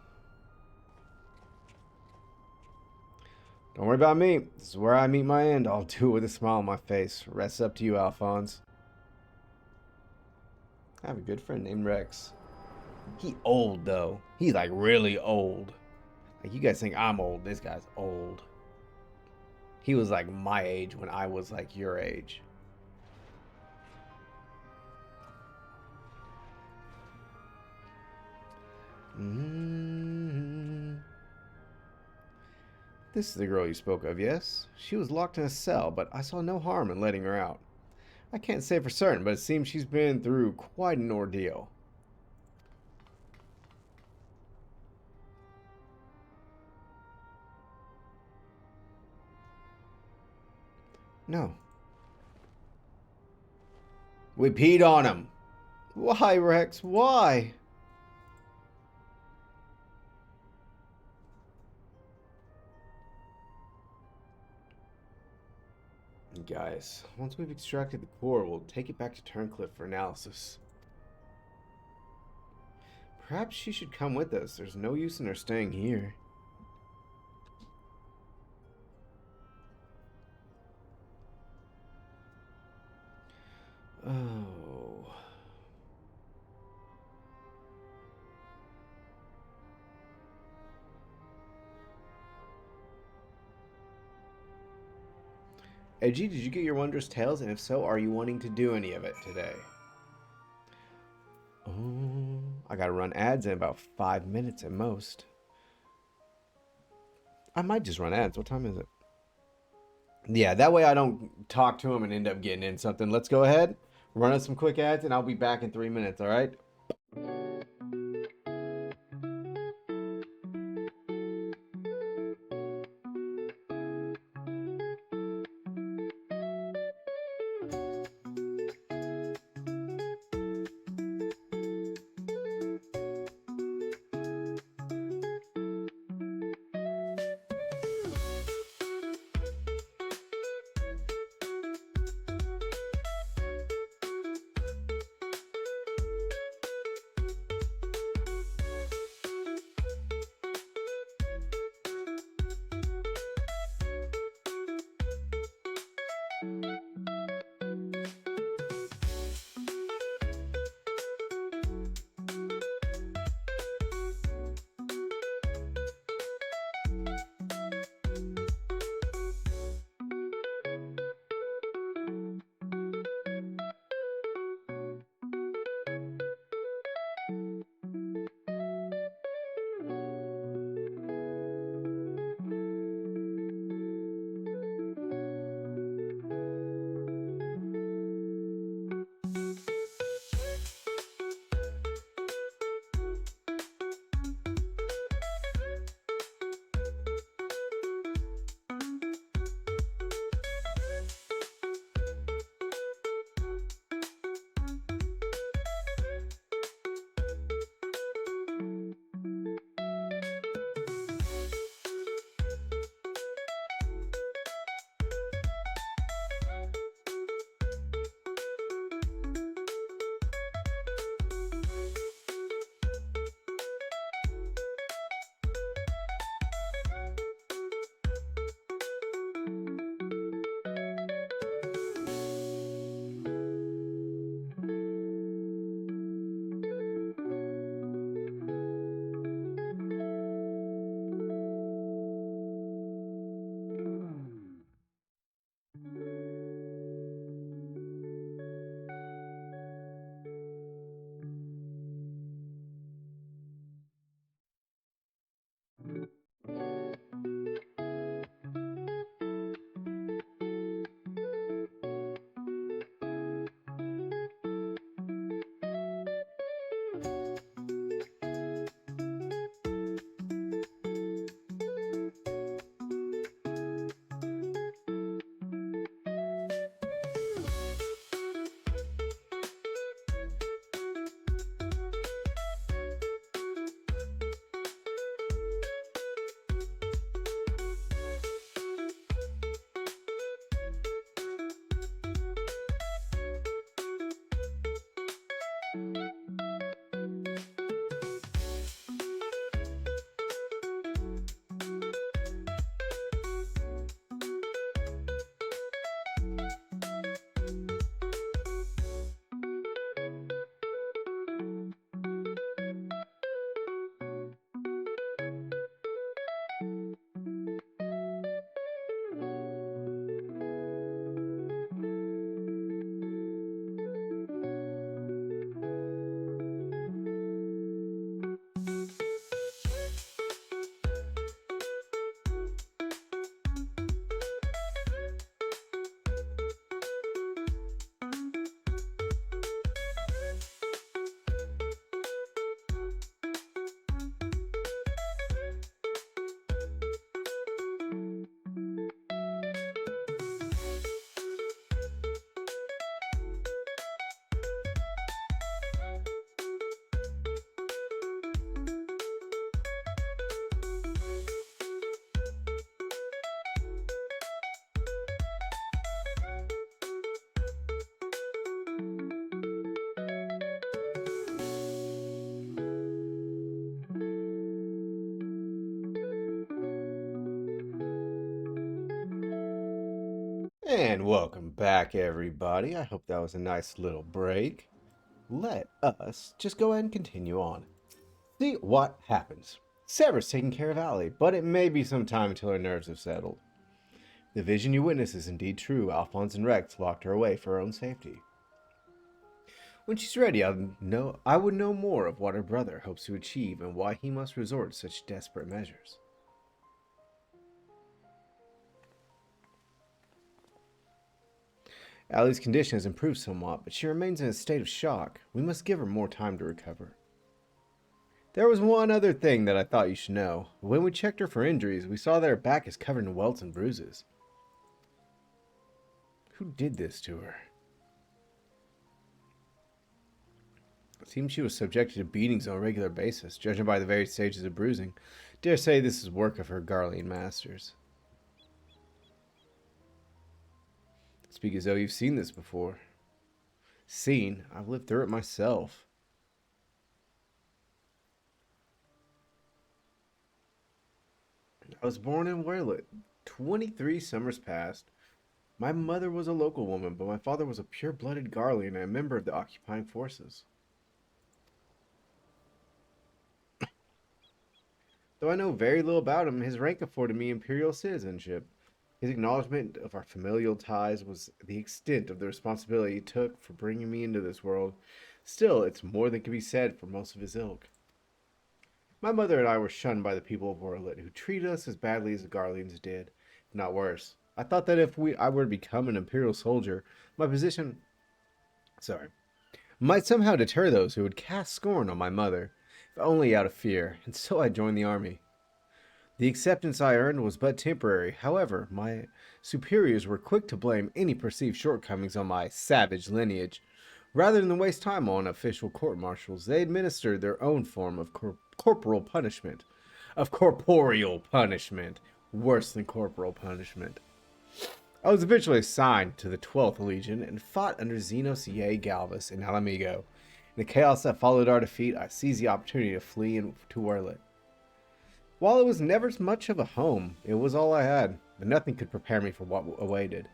Don't worry about me. This is where I meet my end. I'll do it with a smile on my face. Rest up to you, Alphonse. I have a good friend named Rex. He old, though. He's, like, really old. Like, you guys think I'm old. This guy's old. He was, like, my age when I was, like, your age. This is the girl you spoke of, yes? She was locked in a cell, but I saw no harm in letting her out. I can't say for certain, but it seems she's been through quite an ordeal. No. We peed on him. Why, Rex? Why? Guys, once we've extracted the core, we'll take it back to Turncliffe for analysis. Perhaps she should come with us. There's no use in her staying here. Oh. Edgy, did you get your wondrous tales? And if so, are you wanting to do any of it today? Oh, I gotta run ads in about 5 minutes at most. I might just run ads. What time is it? Yeah, that way I don't talk to him and end up getting in something. Let's go ahead, run us some quick ads, and I'll be back in 3 minutes, all right? And welcome back, everybody. I hope that was a nice little break. Let us just go ahead and continue on. See what happens. Sever's taking care of Allie, but it may be some time until her nerves have settled. The vision you witness is indeed true. Alphonse and Rex locked her away for her own safety. When she's ready, I would know more of what her brother hopes to achieve and why he must resort to such desperate measures. Allie's condition has improved somewhat, but she remains in a state of shock. We must give her more time to recover. There was one other thing that I thought you should know. When we checked her for injuries, we saw that her back is covered in welts and bruises. Who did this to her? It seems she was subjected to beatings on a regular basis, judging by the various stages of bruising. Dare say this is work of her Garlean masters. Speak as though you've seen this before. Seen? I've lived through it myself. I was born in Werlet. 23 summers passed. My mother was a local woman, but my father was a pure-blooded Garlean and a member of the occupying forces. Though I know very little about him, his rank afforded me imperial citizenship. His acknowledgement of our familial ties was the extent of the responsibility he took for bringing me into this world. Still, it's more than can be said for most of his ilk. My mother and I were shunned by the people of Orlet, who treated us as badly as the Garleans did, if not worse. I thought that if I were to become an imperial soldier, my position, might somehow deter those who would cast scorn on my mother, if only out of fear, and so I joined the army. The acceptance I earned was but temporary. However, my superiors were quick to blame any perceived shortcomings on my savage lineage. Rather than waste time on official court-martials, they administered their own form of corporal punishment. Of corporeal punishment. Worse than corporal punishment. I was eventually assigned to the 12th Legion and fought under Xenos Ye Galvus in Alamigo. In the chaos that followed our defeat, I seized the opportunity to flee to Werlet. While it was never much of a home, it was all I had, but nothing could prepare me for what awaited.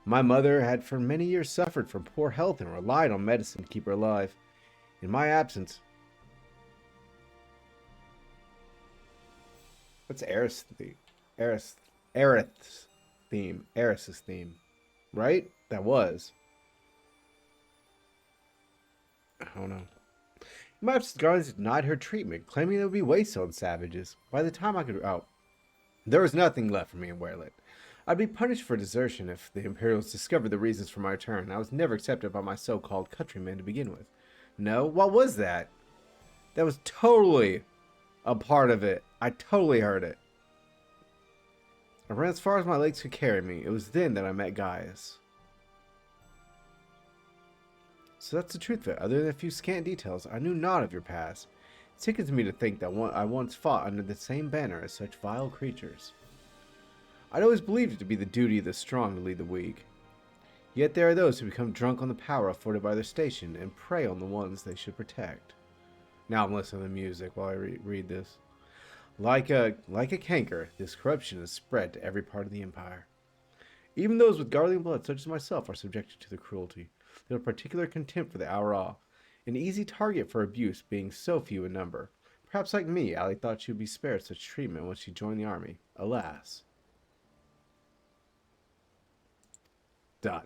My mother had for many years suffered from poor health and relied on medicine to keep her alive. In my absence... What's Eris's theme? Eris's theme. Right? That was. I don't know. My absence, guards denied her treatment, claiming it would be wasted on savages. By the time I could out, there was nothing left for me in Werlet. I'd be punished for desertion if the Imperials discovered the reasons for my return. I was never accepted by my so-called countrymen to begin with. No? What was that? That was totally a part of it. I totally heard it. I ran as far as my legs could carry me. It was then that I met Gaius. So that's the truth of it. Other than a few scant details, I knew naught of your past. It sickens me to think that I once fought under the same banner as such vile creatures. I'd always believed it to be the duty of the strong to lead the weak. Yet there are those who become drunk on the power afforded by their station and prey on the ones they should protect. Now I'm listening to the music while I read this. Like a canker, this corruption is spread to every part of the Empire. Even those with Garlean blood, such as myself, are subjected to the cruelty. They have a particular contempt for the Aura, an easy target for abuse being so few in number. Perhaps like me, Allie thought she would be spared such treatment when she joined the army. Alas. ... I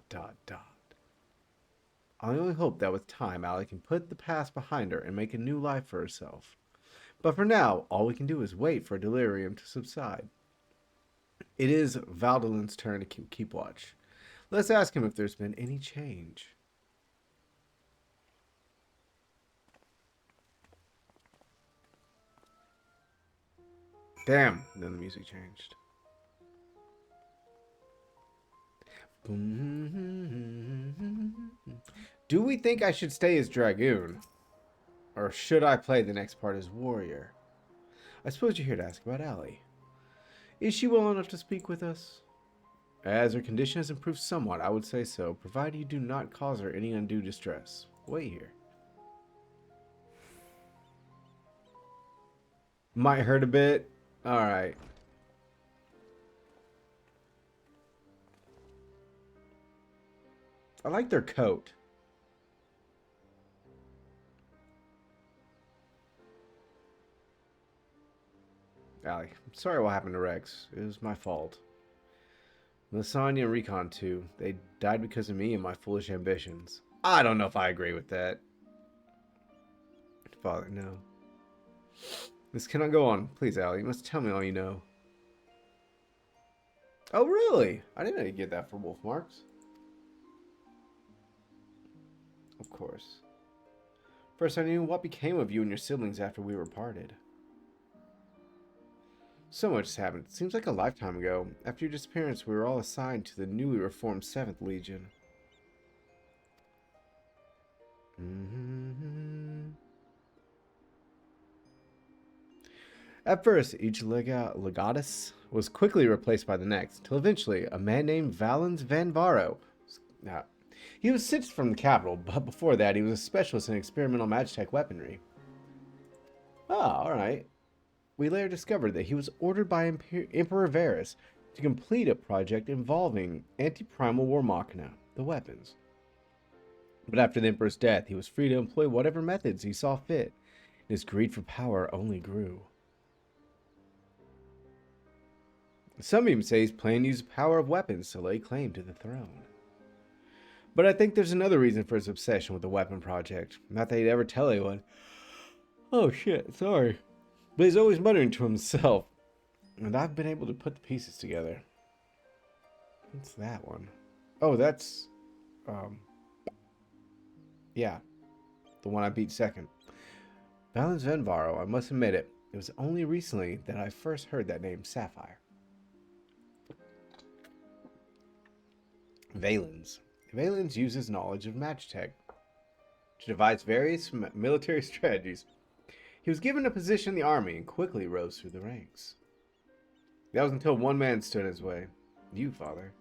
only hope that with time, Allie can put the past behind her and make a new life for herself. But for now, all we can do is wait for delirium to subside. It is Valdalin's turn to keep watch. Let's ask him if there's been any change. Damn, then the music changed. Do we think I should stay as Dragoon? Or should I play the next part as Warrior? I suppose you're here to ask about Allie. Is she well enough to speak with us? As her condition has improved somewhat, I would say so, provided you do not cause her any undue distress. Wait here. Might hurt a bit. Alright. I like their coat. Allie, I'm sorry what happened to Rex. It was my fault. Lasagna and Recon too. They died because of me and my foolish ambitions. I don't know if I agree with that. Father, no. This cannot go on. Please, Allie, you must tell me all you know. Oh, really? I didn't know you'd get that for wolf marks. Of course. First, I knew what became of you and your siblings after we were parted. So much has happened. It seems like a lifetime ago. After your disappearance, we were all assigned to the newly reformed 7th Legion. At first, each legatus was quickly replaced by the next, until eventually a man named Valens Van Varo. He was sent from the capital, but before that, he was a specialist in experimental magitech weaponry. Ah, alright. We later discovered that he was ordered by Emperor Varus to complete a project involving anti-primal war machina, the weapons. But after the Emperor's death, he was free to employ whatever methods he saw fit, and his greed for power only grew. Some even say he's planning to use the power of weapons to lay claim to the throne. But I think there's another reason for his obsession with the weapon project. Not that he'd ever tell anyone. Oh shit, sorry. But he's always muttering to himself. And I've been able to put the pieces together. What's that one? Oh, that's... yeah. The one I beat second. Valens Venvaro, I must admit it. It was only recently that I first heard that name, Sapphire. Valens. Valens uses knowledge of magitech to devise various military strategies. He was given a position in the army and quickly rose through the ranks. That was until one man stood in his way. You, Father.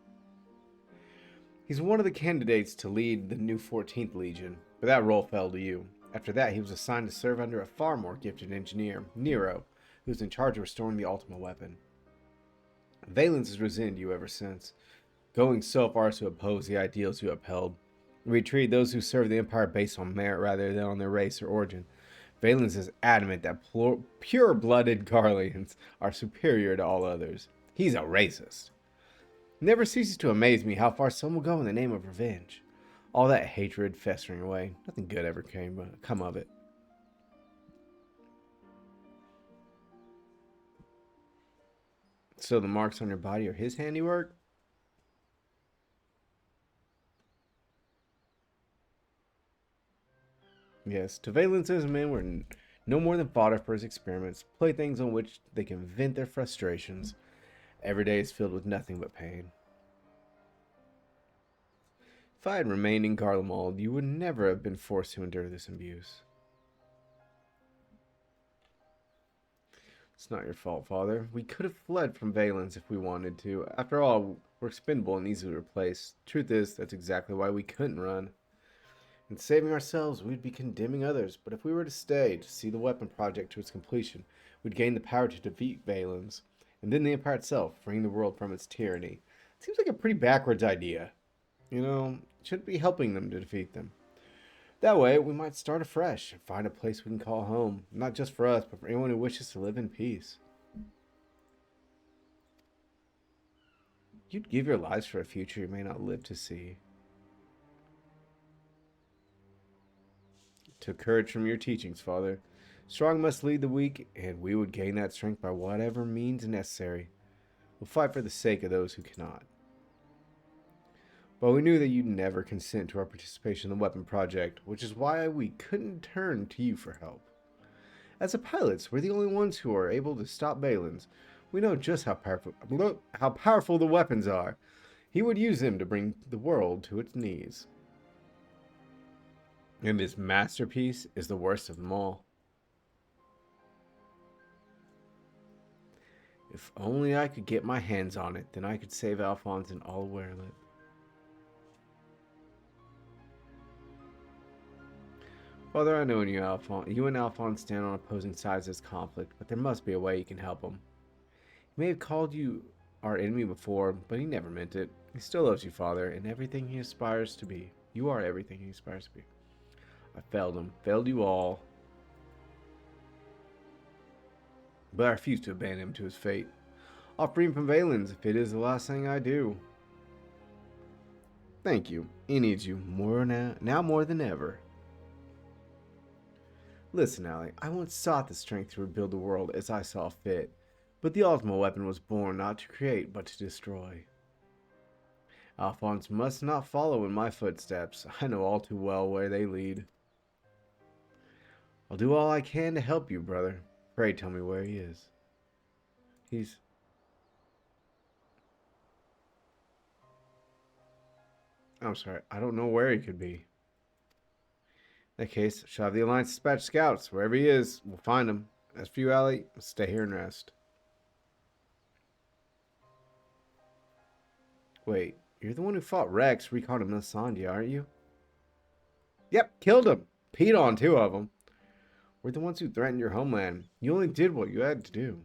He's one of the candidates to lead the new 14th Legion, but that role fell to you. After that, he was assigned to serve under a far more gifted engineer, Nero, who was in charge of restoring the ultimate weapon. Valens has resented you ever since, going so far as to oppose the ideals you upheld. We treated those who serve the Empire based on merit rather than on their race or origin. Valens is adamant that pure-blooded Garleans are superior to all others. He's a racist. It never ceases to amaze me how far some will go in the name of revenge. All that hatred festering away, nothing good ever come of it. So the marks on your body are his handiwork? Yes, to Valens's men were no more than fodder for his experiments, playthings on which they can vent their frustrations. Every day is filled with nothing but pain. If I had remained in Garlemald, you would never have been forced to endure this abuse. It's not your fault, Father. We could have fled from Valens if we wanted to. After all, we're expendable and easily replaced. Truth is, that's exactly why we couldn't run. In saving ourselves, we'd be condemning others, but if we were to stay, to see the weapon project to its completion, we'd gain the power to defeat Valens, and then the Empire itself, freeing the world from its tyranny. It seems like a pretty backwards idea. You know, shouldn't be helping them to defeat them. That way, we might start afresh and find a place we can call home, not just for us, but for anyone who wishes to live in peace. You'd give your lives for a future you may not live to see. Took courage from your teachings, Father. Strong must lead the weak, and we would gain that strength by whatever means necessary. We'll fight for the sake of those who cannot. But we knew that you'd never consent to our participation in the weapon project, which is why we couldn't turn to you for help. As the pilots, we're the only ones who are able to stop Valens. We know just how powerful the weapons are. He would use them to bring the world to its knees. And this masterpiece is the worst of them all. If only I could get my hands on it, then I could save Alphonse and all wear it. Father, I know you and Alphonse stand on opposing sides of this conflict, but there must be a way you can help him. He may have called you our enemy before, but he never meant it. He still loves you, Father, and everything he aspires to be. You are everything he aspires to be. I failed him, failed you all. But I refuse to abandon him to his fate. I'll free him from Valens if it is the last thing I do. Thank you. He needs you more now more than ever. Listen, Allie, I once sought the strength to rebuild the world as I saw fit, but the ultimate weapon was born not to create but to destroy. Alphonse must not follow in my footsteps. I know all too well where they lead. I'll do all I can to help you, brother. Pray tell me where he is. I'm sorry, I don't know where he could be. In that case, shall have the Alliance dispatch scouts. Wherever he is, we'll find him. As for you, Allie, stay here and rest. Wait, you're the one who fought Rex, recalled him Sandia, aren't you? Yep, killed him. Peed on 2 of them. We're the ones who threatened your homeland. You only did what you had to do.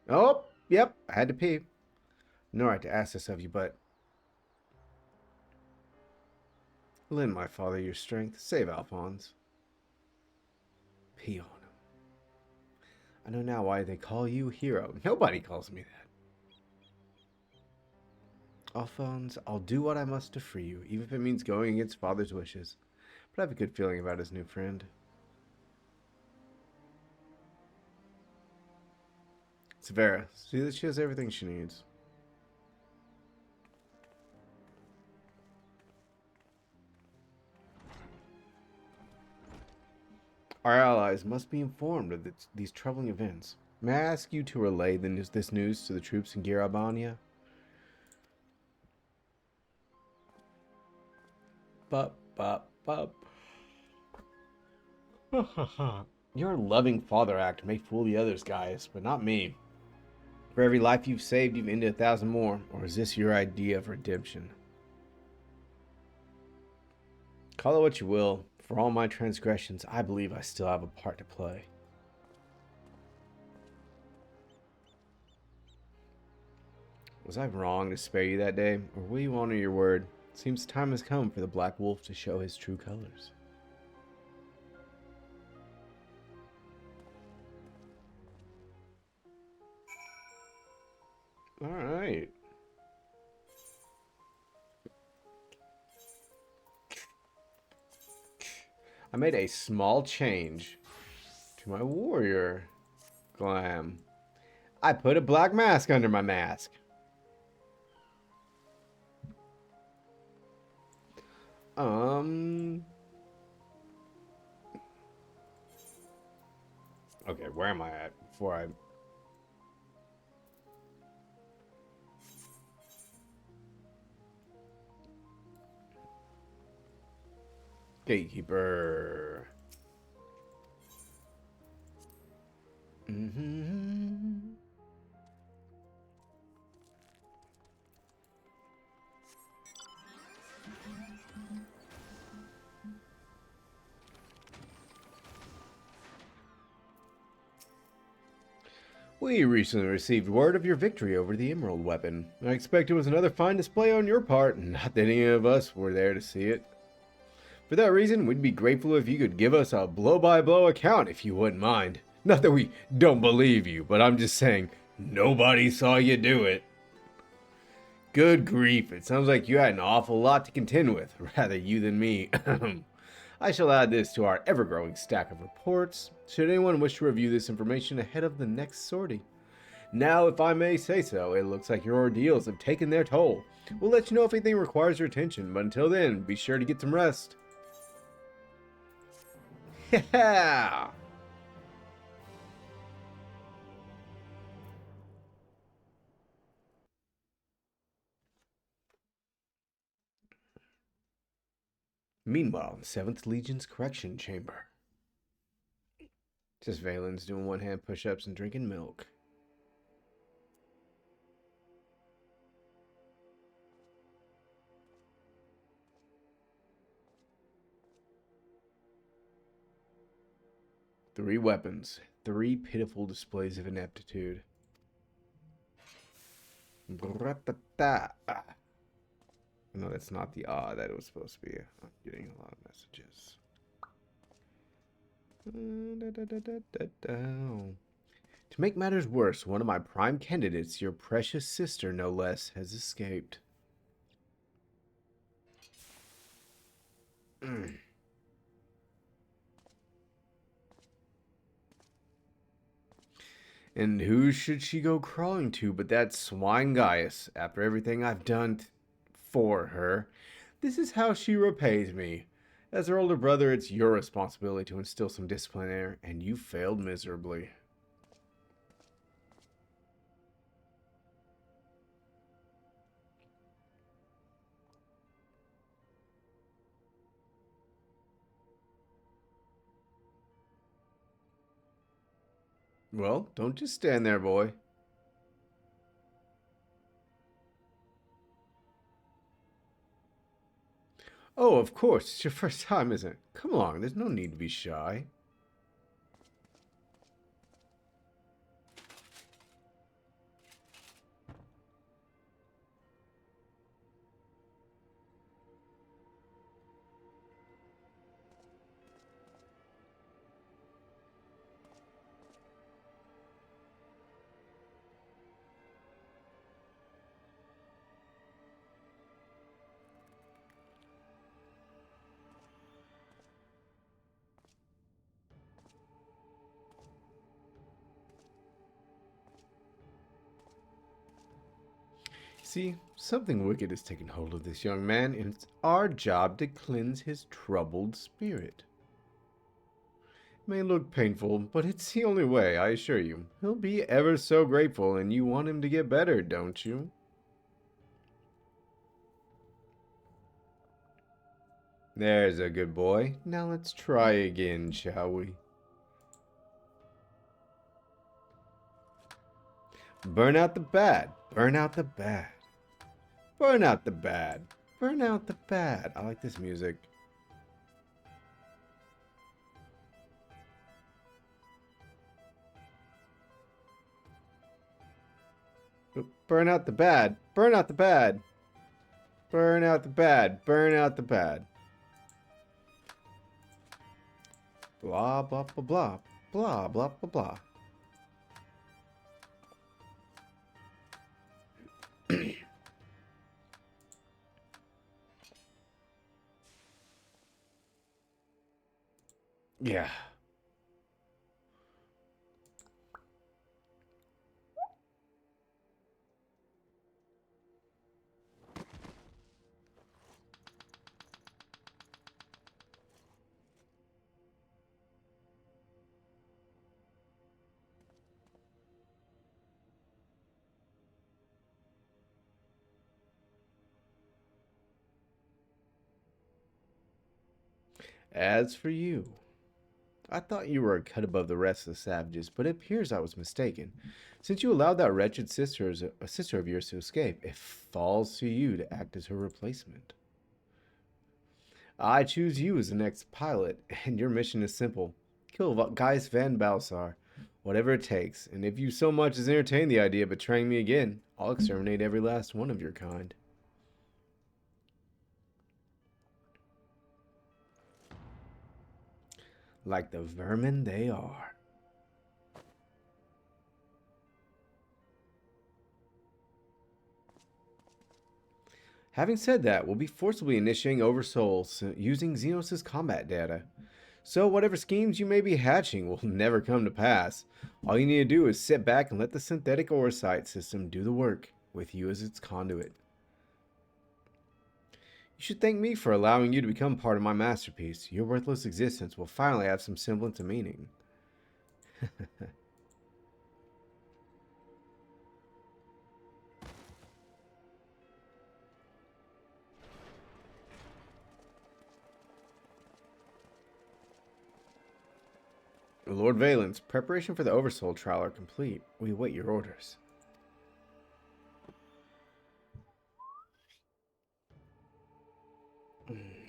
Oh, yep, I had to pee. No right to ask this of you, but... lend my father your strength. Save Alphonse. Pee on him. I know now why they call you hero. Nobody calls me that. Alphonse, I'll do what I must to free you, even if it means going against father's wishes. But I have a good feeling about his new friend. Severa, see that she has everything she needs. Our allies must be informed of these troubling events. May I ask you to relay this news to the troops in Girabania? Bup, bup, bup. Your loving father act may fool the others, guys, but not me. For every life you've saved, you've ended 1,000 more. Or is this your idea of redemption? Call it what you will. For all my transgressions, I believe I still have a part to play. Was I wrong to spare you that day, or will you honor your word? It seems time has come for the Black Wolf to show his true colors. Alright. I made a small change to my warrior glam. I put a black mask under my mask. Okay, where am I at before I... Gatekeeper. We recently received word of your victory over the Emerald weapon. I expect it was another fine display on your part, not that any of us were there to see it. For that reason, we'd be grateful if you could give us a blow-by-blow account if you wouldn't mind. Not that we don't believe you, but I'm just saying, nobody saw you do it. Good grief, it sounds like you had an awful lot to contend with, rather you than me. I shall add this to our ever-growing stack of reports, should anyone wish to review this information ahead of the next sortie. Now, if I may say so, it looks like your ordeals have taken their toll. We'll let you know if anything requires your attention, but until then, be sure to get some rest. Yeah! Meanwhile, the 7th Legion's correction chamber. Just Valen's doing one-hand push-ups and drinking milk. Three weapons, 3 pitiful displays of ineptitude. Bratata. No, that's not the that it was supposed to be. I'm getting a lot of messages. To make matters worse, one of my prime candidates, your precious sister no less, has escaped. And who should she go crawling to but that swine Gaius, after everything I've done for her? This is how she repays me. As her older brother, it's your responsibility to instill some discipline in her, and you failed miserably. Well, don't just stand there, boy. Oh, of course, it's your first time, isn't it? Come along, there's no need to be shy. See, something wicked has taken hold of this young man, and it's our job to cleanse his troubled spirit. It may look painful, but it's the only way, I assure you. He'll be ever so grateful, and you want him to get better, don't you? There's a good boy. Now let's try again, shall we? Burn out the bad. Burn out the bad. Burn out the bad. Burn out the bad. I like this music. Burn out the bad. Burn out the bad. Burn out the bad. Burn out the bad. Blah, blah, blah, blah. Blah, blah, blah, blah. Yeah. As for you, I thought you were a cut above the rest of the savages, but it appears I was mistaken. Since you allowed that wretched sister, a sister of yours to escape, it falls to you to act as her replacement. I choose you as the next pilot, and your mission is simple. Kill Gaius Van Balsar, whatever it takes, and if you so much as entertain the idea of betraying me again, I'll exterminate every last one of your kind. Like the vermin they are. Having said that, we'll be forcibly initiating Oversoul using Xenos' combat data. So whatever schemes you may be hatching will never come to pass. All you need to do is sit back and let the synthetic oversight system do the work, with you as its conduit. You should thank me for allowing you to become part of my masterpiece. Your worthless existence will finally have some semblance of meaning. Lord Valence, preparation for the Oversoul trial are complete. We await your orders.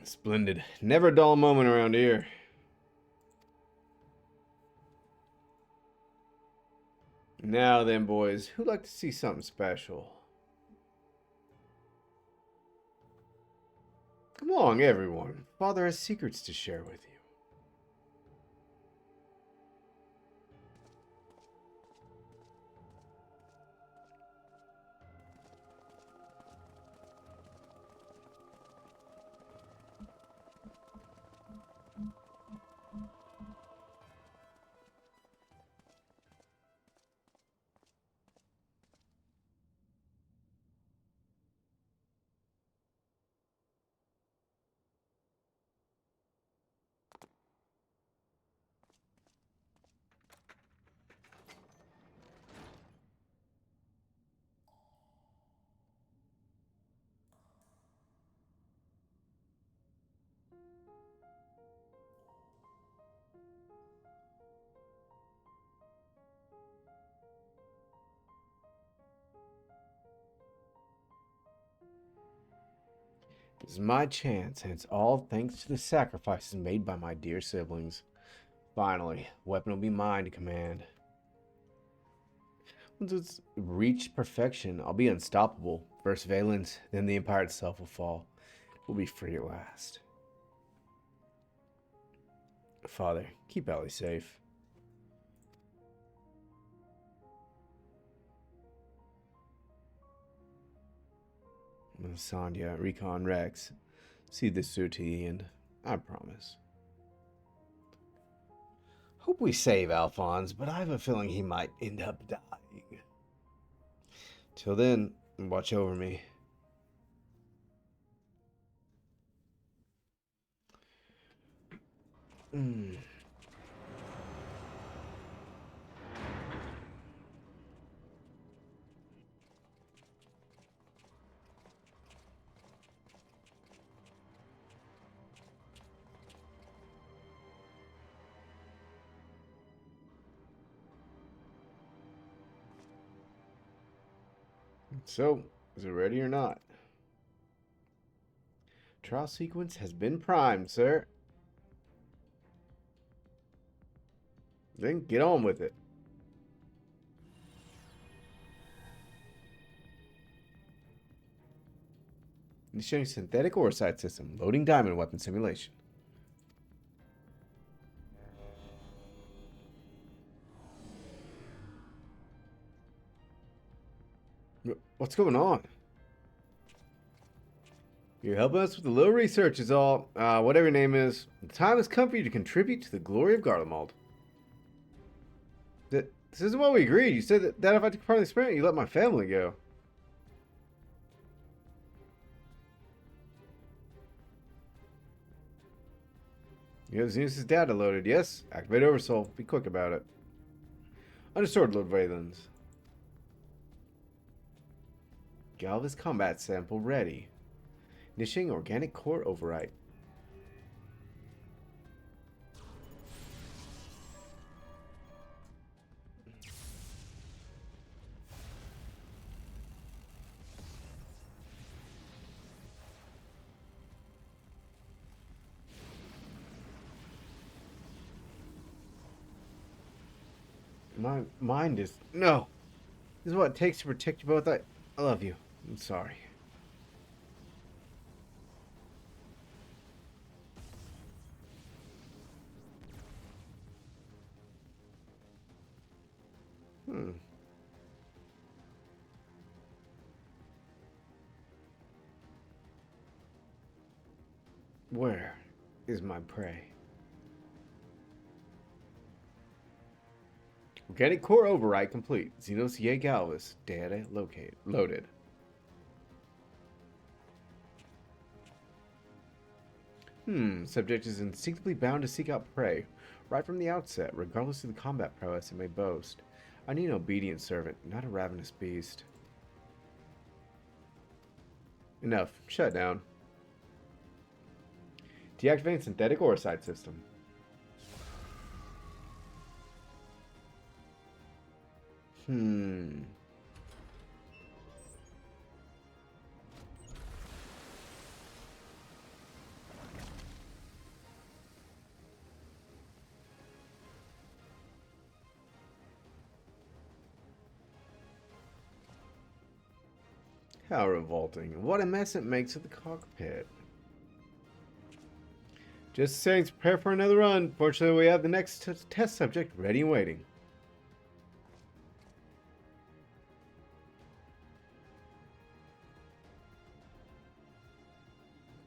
Splendid. Never a dull moment around here. Now then, boys, who'd like to see something special? along, everyone. Father has secrets to share with you. This is my chance, and it's all thanks to the sacrifices made by my dear siblings. Finally, weapon will be mine to command. Once it's reached perfection, I'll be unstoppable. First Valens, then the Empire itself will fall. We'll be free at last. Father, keep Ellie safe. Sandhya, Recon Rex. See this through to the end. I promise. Hope we save Alphonse, but I have a feeling he might end up dying. Till then, watch over me. So, is it ready or not? Trial sequence has been primed, sir. Then get on with it. Initiating synthetic orsite system. Loading diamond weapon simulation. What's going on? You're helping us with the little research is all. Whatever your name is. The time has come for you to contribute to the glory of Garlemald. This isn't what we agreed. You said that if I took part in the experiment, you let my family go. You have Zenus' data loaded, yes? Activate Oversoul. Be quick about it. Understood, Lord Valens. Galva's combat sample ready. Initiating organic core override. My mind is... No! This is what it takes to protect you both. I love you. I'm sorry. Where is my prey? Organic core override complete. Xenos Ye Galvis. Data loaded. Subject is instinctively bound to seek out prey. Right from the outset, regardless of the combat prowess it may boast. I need an obedient servant, not a ravenous beast. Enough. Shut down. Deactivating synthetic orsite system. How revolting. What a mess it makes of the cockpit. Just saying to prepare for another run. Fortunately, we have the next test subject ready and waiting.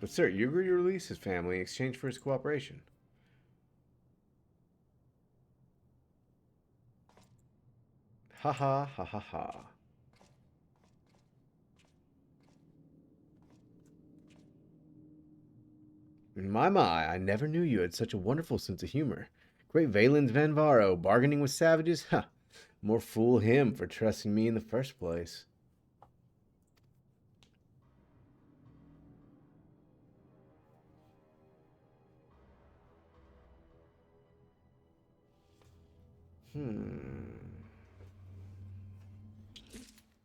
But sir, you agreed to release his family in exchange for his cooperation. Ha ha ha ha ha. My, I never knew you had such a wonderful sense of humor. Great Valens Vanvaro, bargaining with savages? Ha! More fool him for trusting me in the first place.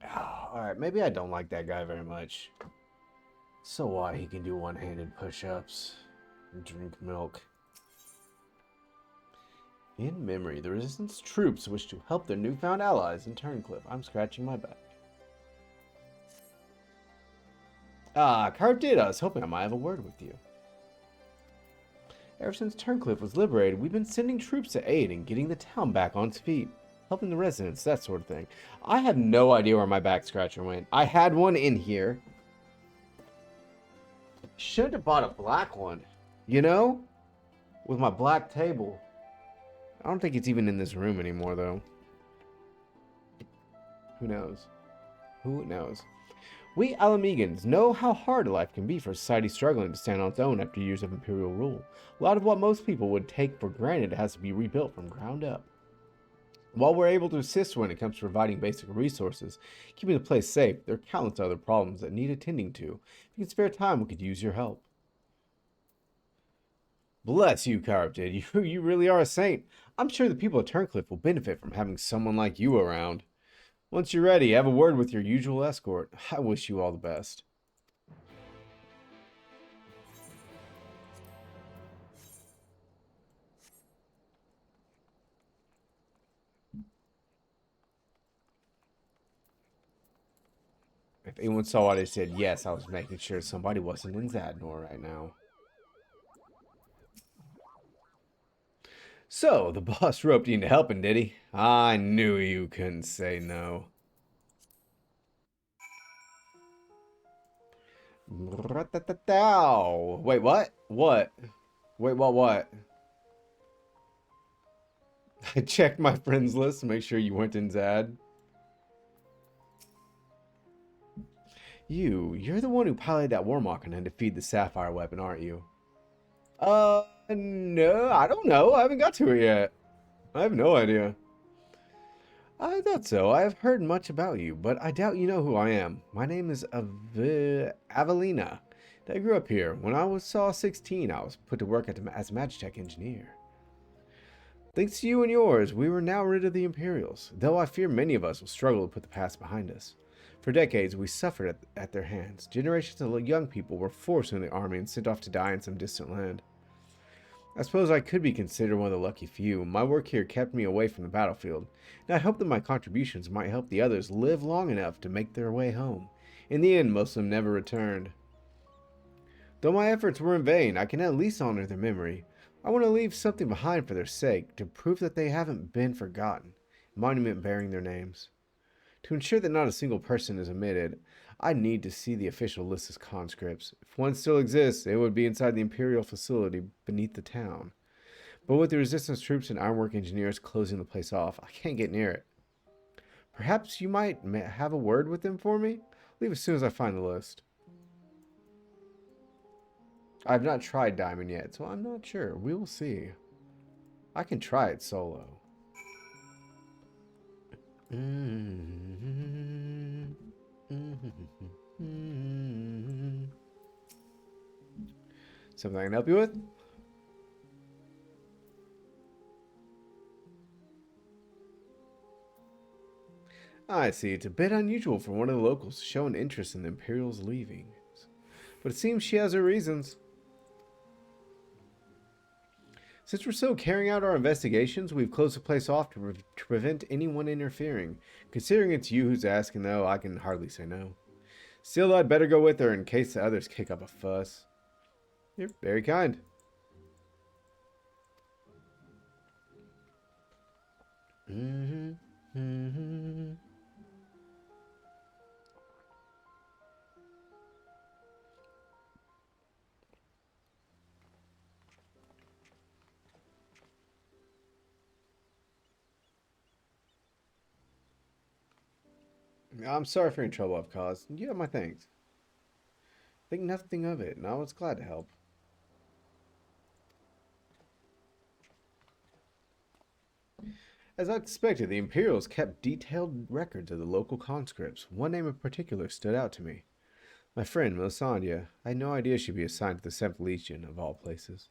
Oh, alright, maybe I don't like that guy very much. So what? He can do one-handed push-ups and drink milk. In memory, the Resistance troops wish to help their newfound allies in Turncliffe. I'm scratching my back. Ah, Carp did. I was hoping I might have a word with you. Ever since Turncliffe was liberated, we've been sending troops to aid in getting the town back on its feet. Helping the residents, that sort of thing. I have no idea where my back scratcher went. I had one in here. Should have bought a black one. You know? With my black table. I don't think it's even in this room anymore, though. Who knows? Who knows? We Alamegans know how hard life can be for a society struggling to stand on its own after years of imperial rule. A lot of what most people would take for granted has to be rebuilt from ground up. While we're able to assist when it comes to providing basic resources, keeping the place safe, there are countless other problems that need attending to. If you can spare time, we could use your help. Bless you, Carpted. You really are a saint. I'm sure the people of Turncliffe will benefit from having someone like you around. Once you're ready, have a word with your usual escort. I wish you all the best. If anyone saw what I said, yes, I was making sure somebody wasn't in Zadnor right now. So, the boss roped you into helping, did he? I knew you couldn't say no. Wait, what? What? Wait, what? I checked my friends list to make sure you weren't in Zad. You're the one who piloted that Warmachina and defeated the Sapphire weapon, aren't you? No, I don't know. I haven't got to it yet. I have no idea. I thought so. I have heard much about you, but I doubt you know who I am. My name is Avelina. I grew up here. When I was 16, I was put to work as a Magitech engineer. Thanks to you and yours, we were now rid of the Imperials, though I fear many of us will struggle to put the past behind us. For decades, we suffered at their hands. Generations of young people were forced into the army and sent off to die in some distant land. I suppose I could be considered one of the lucky few. My work here kept me away from the battlefield, and I hope that my contributions might help the others live long enough to make their way home. In the end, most of them never returned. Though my efforts were in vain, I can at least honor their memory. I want to leave something behind for their sake, to prove that they haven't been forgotten. A monument bearing their names. To ensure that not a single person is omitted, I need to see the official list of conscripts. If one still exists, it would be inside the Imperial facility beneath the town. But with the Resistance troops and ironwork engineers closing the place off, I can't get near it. Perhaps you might have a word with them for me? Leave as soon as I find the list. I've not tried Diamond yet, so I'm not sure. We will see. I can try it solo. Something I can help you with? I see. It's a bit unusual for one of the locals to show an interest in the Imperials leaving. But it seems she has her reasons. Since we're still carrying out our investigations, we've closed the place off to prevent anyone interfering. Considering it's you who's asking, though, I can hardly say no. Still, I'd better go with her in case the others kick up a fuss. You're very kind. Mm-hmm. Mm-hmm. I'm sorry for any trouble I've caused. You have my thanks. Think nothing of it, and I was glad to help. As I expected, the Imperials kept detailed records of the local conscripts. One name in particular stood out to me. My friend, Melisandre. I had no idea she'd be assigned to the 7th Legion, of all places.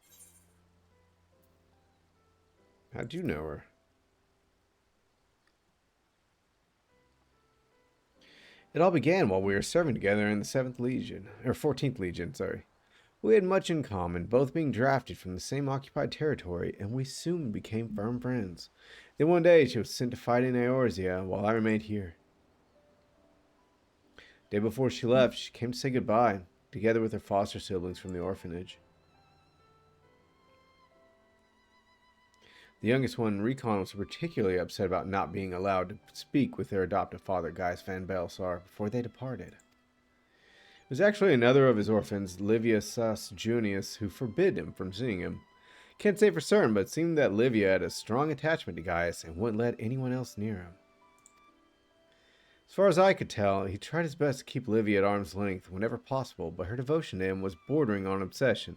How'd you know her? It all began while we were serving together in the 7th Legion, or 14th Legion, sorry. We had much in common, both being drafted from the same occupied territory, and we soon became firm friends. Then one day she was sent to fight in Eorzea while I remained here. Day before she left, she came to say goodbye, together with her foster siblings from the orphanage. The youngest one, Recon, was particularly upset about not being allowed to speak with their adoptive father, Gaius Van Belsar, before they departed. It was actually another of his orphans, Livia Sus Junius, who forbid him from seeing him. Can't say for certain, but it seemed that Livia had a strong attachment to Gaius and wouldn't let anyone else near him. As far as I could tell, he tried his best to keep Livia at arm's length whenever possible, but her devotion to him was bordering on obsession.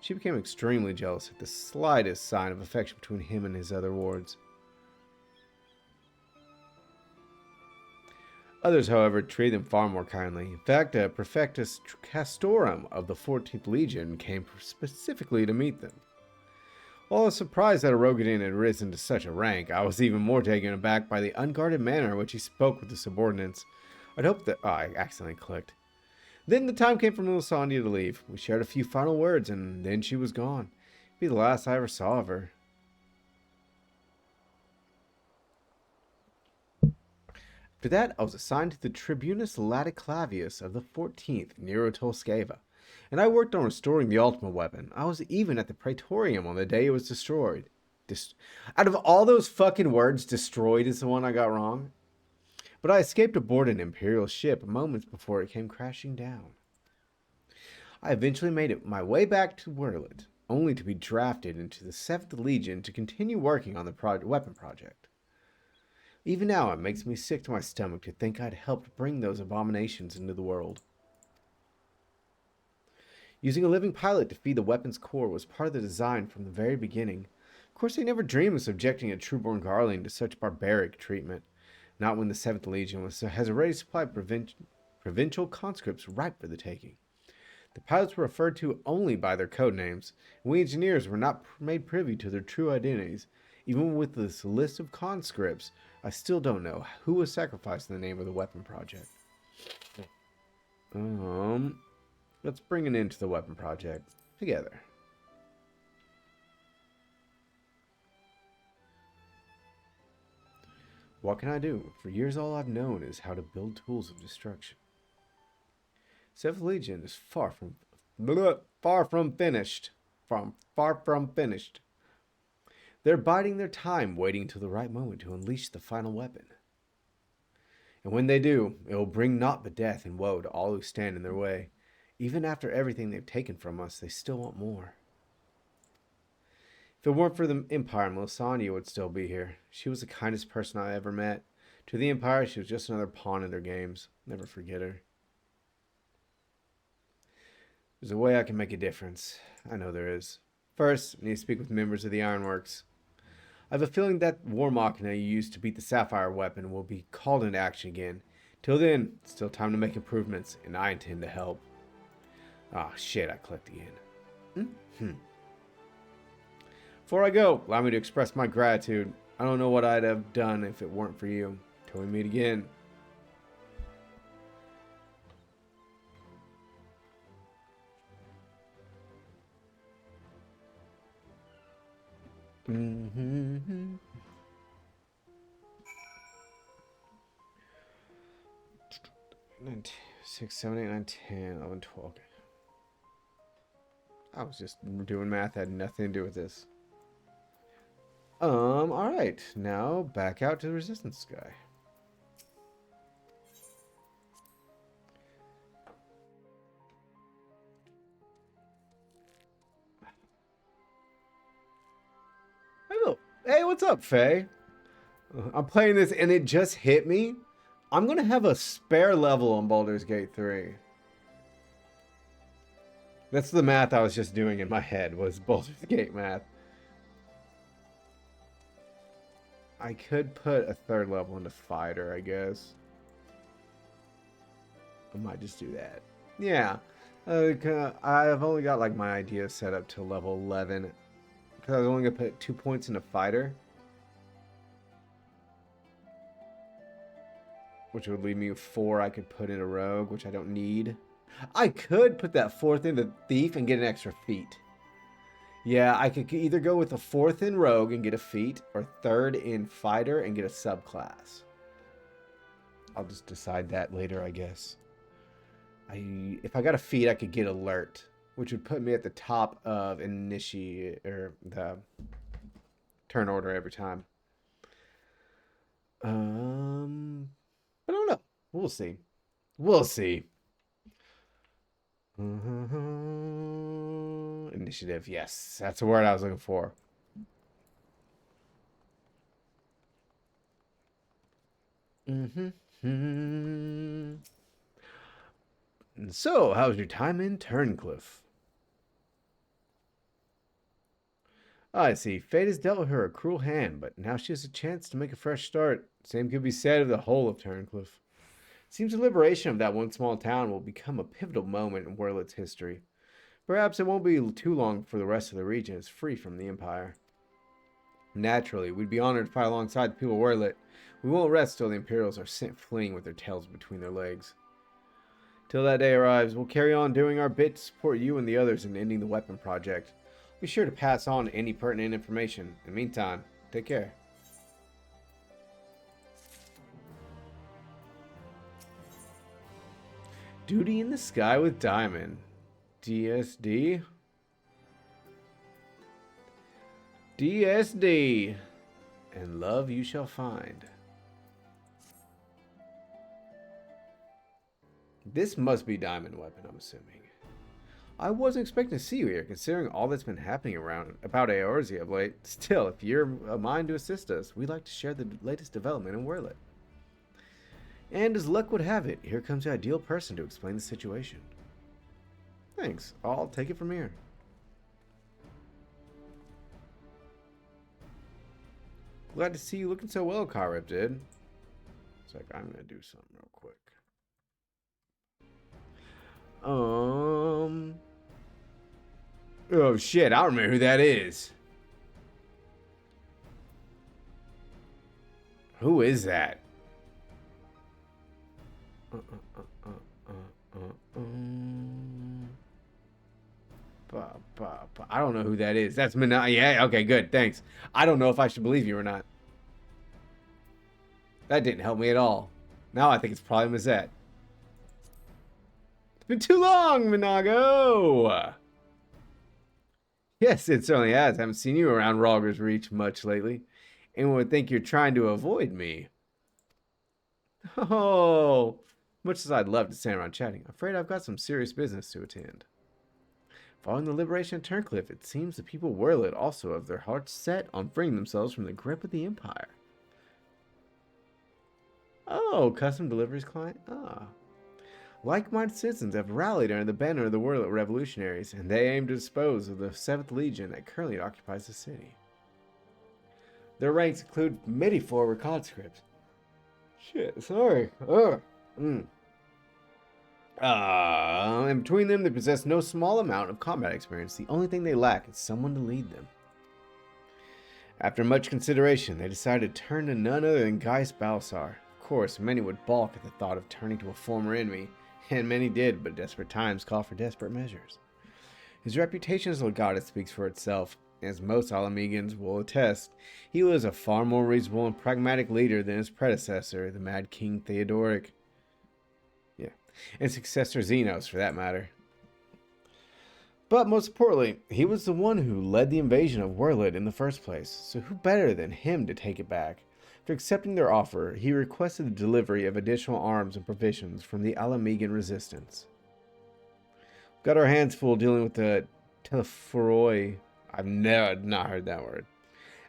She became extremely jealous at the slightest sign of affection between him and his other wards. Others, however, treated him far more kindly. In fact, a Prefectus Castorum of the 14th Legion came specifically to meet them. While I was surprised that a Rogadin had risen to such a rank, I was even more taken aback by the unguarded manner in which he spoke with the subordinates. I'd hoped that... Oh, I accidentally clicked. Then the time came for Melisandre to leave. We shared a few final words, and then she was gone. It'd be the last I ever saw of her. After that, I was assigned to the Tribunus Laticlavius of the 14th, Nero Tolskeva, and I worked on restoring the ultimate weapon. I was even at the Praetorium on the day it was destroyed. Out of all those fucking words, destroyed is the one I got wrong. But I escaped aboard an Imperial ship moments before it came crashing down. I eventually made it my way back to Wurlit, only to be drafted into the 7th Legion to continue working on the weapon project. Even now, it makes me sick to my stomach to think I'd helped bring those abominations into the world. Using a living pilot to feed the weapon's core was part of the design from the very beginning. Of course, they never dreamed of subjecting a trueborn Garlean to such barbaric treatment. Not when the 7th Legion has already supplied provincial conscripts ripe for the taking. The pilots were referred to only by their code names, and we engineers were not made privy to their true identities. Even with this list of conscripts, I still don't know who was sacrificed in the name of the weapon project. Let's bring an end to the weapon project together. What can I do? For years all I've known is how to build tools of destruction. 7th Legion is far from finished. Far from finished. They're biding their time, waiting till the right moment to unleash the final weapon. And when they do, it will bring naught but death and woe to all who stand in their way. Even after everything they've taken from us, they still want more. If it weren't for the Empire, Melisandre would still be here. She was the kindest person I ever met. To the Empire, she was just another pawn in their games. Never forget her. There's a way I can make a difference. I know there is. First, I need to speak with members of the Ironworks. I have a feeling that War Machina you used to beat the Sapphire weapon will be called into action again. Till then, it's still time to make improvements, and I intend to help. Ah, shit, I clicked again. Before I go, allow me to express my gratitude. I don't know what I'd have done if it weren't for you. Till we meet again. Mm-hmm. 6, 7, 8, 9, 10, 11, 12. Okay. I was just doing math, had nothing to do with this. Alright. Now back out to the resistance sky. Hello. Hey, what's up, Faye? I'm playing this and it just hit me. I'm gonna have a spare level on Baldur's Gate 3. That's the math I was just doing in my head, was Baldur's Gate math. I could put a third level into fighter, I guess. I might just do that. Yeah. I've only got like my idea set up to level 11. Because I was only going to put 2 points into fighter. Which would leave me with 4 I could put in a rogue, which I don't need. I could put that 4th in the thief and get an extra feat. Yeah, I could either go with a 4th in rogue and get a feat, or 3rd in fighter and get a subclass. I'll just decide that later, I guess. If I got a feat, I could get alert, which would put me at the top of initiate or the turn order every time. But I don't know. We'll see. We'll see. Initiative, yes, that's the word I was looking for. So, how's your time in Turncliffe? I see. Fate has dealt her a cruel hand, but now she has a chance to make a fresh start. Same could be said of the whole of Turncliffe. Seems the liberation of that one small town will become a pivotal moment in Werlet's history. Perhaps it won't be too long before the rest of the region is free from the Empire. Naturally, we'd be honored to fight alongside the people of Werlet. We won't rest till the Imperials are sent fleeing with their tails between their legs. Till that day arrives, we'll carry on doing our bit to support you and the others in ending the weapon project. Be sure to pass on any pertinent information. In the meantime, take care. Duty in the Sky with Diamond. DSD? DSD. And love you shall find. This must be Diamond Weapon, I'm assuming. I wasn't expecting to see you here, considering all that's been happening around about Eorzea of late. Still, if you're a mind to assist us, we'd like to share the latest development in Werlet. And as luck would have it, here comes the ideal person to explain the situation. Thanks. I'll take it from here. Glad to see you looking so well, Karib did. It's like, I'm going to do something real quick. Oh shit, I don't remember who that is. Who is that? I don't know who that is. That's Mina. Yeah, okay, good, thanks. I don't know if I should believe you or not. That didn't help me at all. Now I think it's probably Mazette. It's been too long, Minago! Yes, it certainly has. I haven't seen you around Rogger's Reach much lately. Anyone would think you're trying to avoid me. Oh, much as I'd love to stand around chatting, I'm afraid I've got some serious business to attend. Following the liberation of Turncliffe, it seems the people of Werlet also have their hearts set on freeing themselves from the grip of the Empire. Oh, custom deliveries client? Ah. Like-minded citizens have rallied under the banner of the Werlet revolutionaries, and they aim to dispose of the 7th Legion that currently occupies the city. Their ranks include many forward conscripts. Shit, sorry. And between them, they possess no small amount of combat experience. The only thing they lack is someone to lead them. After much consideration, they decided to turn to none other than Geist Balsar. Of course, many would balk at the thought of turning to a former enemy, and many did, but desperate times call for desperate measures. His reputation as a Legata speaks for itself. As most Alamegans will attest, he was a far more reasonable and pragmatic leader than his predecessor, the Mad King Theodoric. Yeah, and successor Xenos, for that matter. But most importantly, he was the one who led the invasion of Werlid in the first place, so who better than him to take it back? After accepting their offer, he requested the delivery of additional arms and provisions from the Alamegan resistance. Got our hands full dealing with the Telephoroi. I've never not heard that word.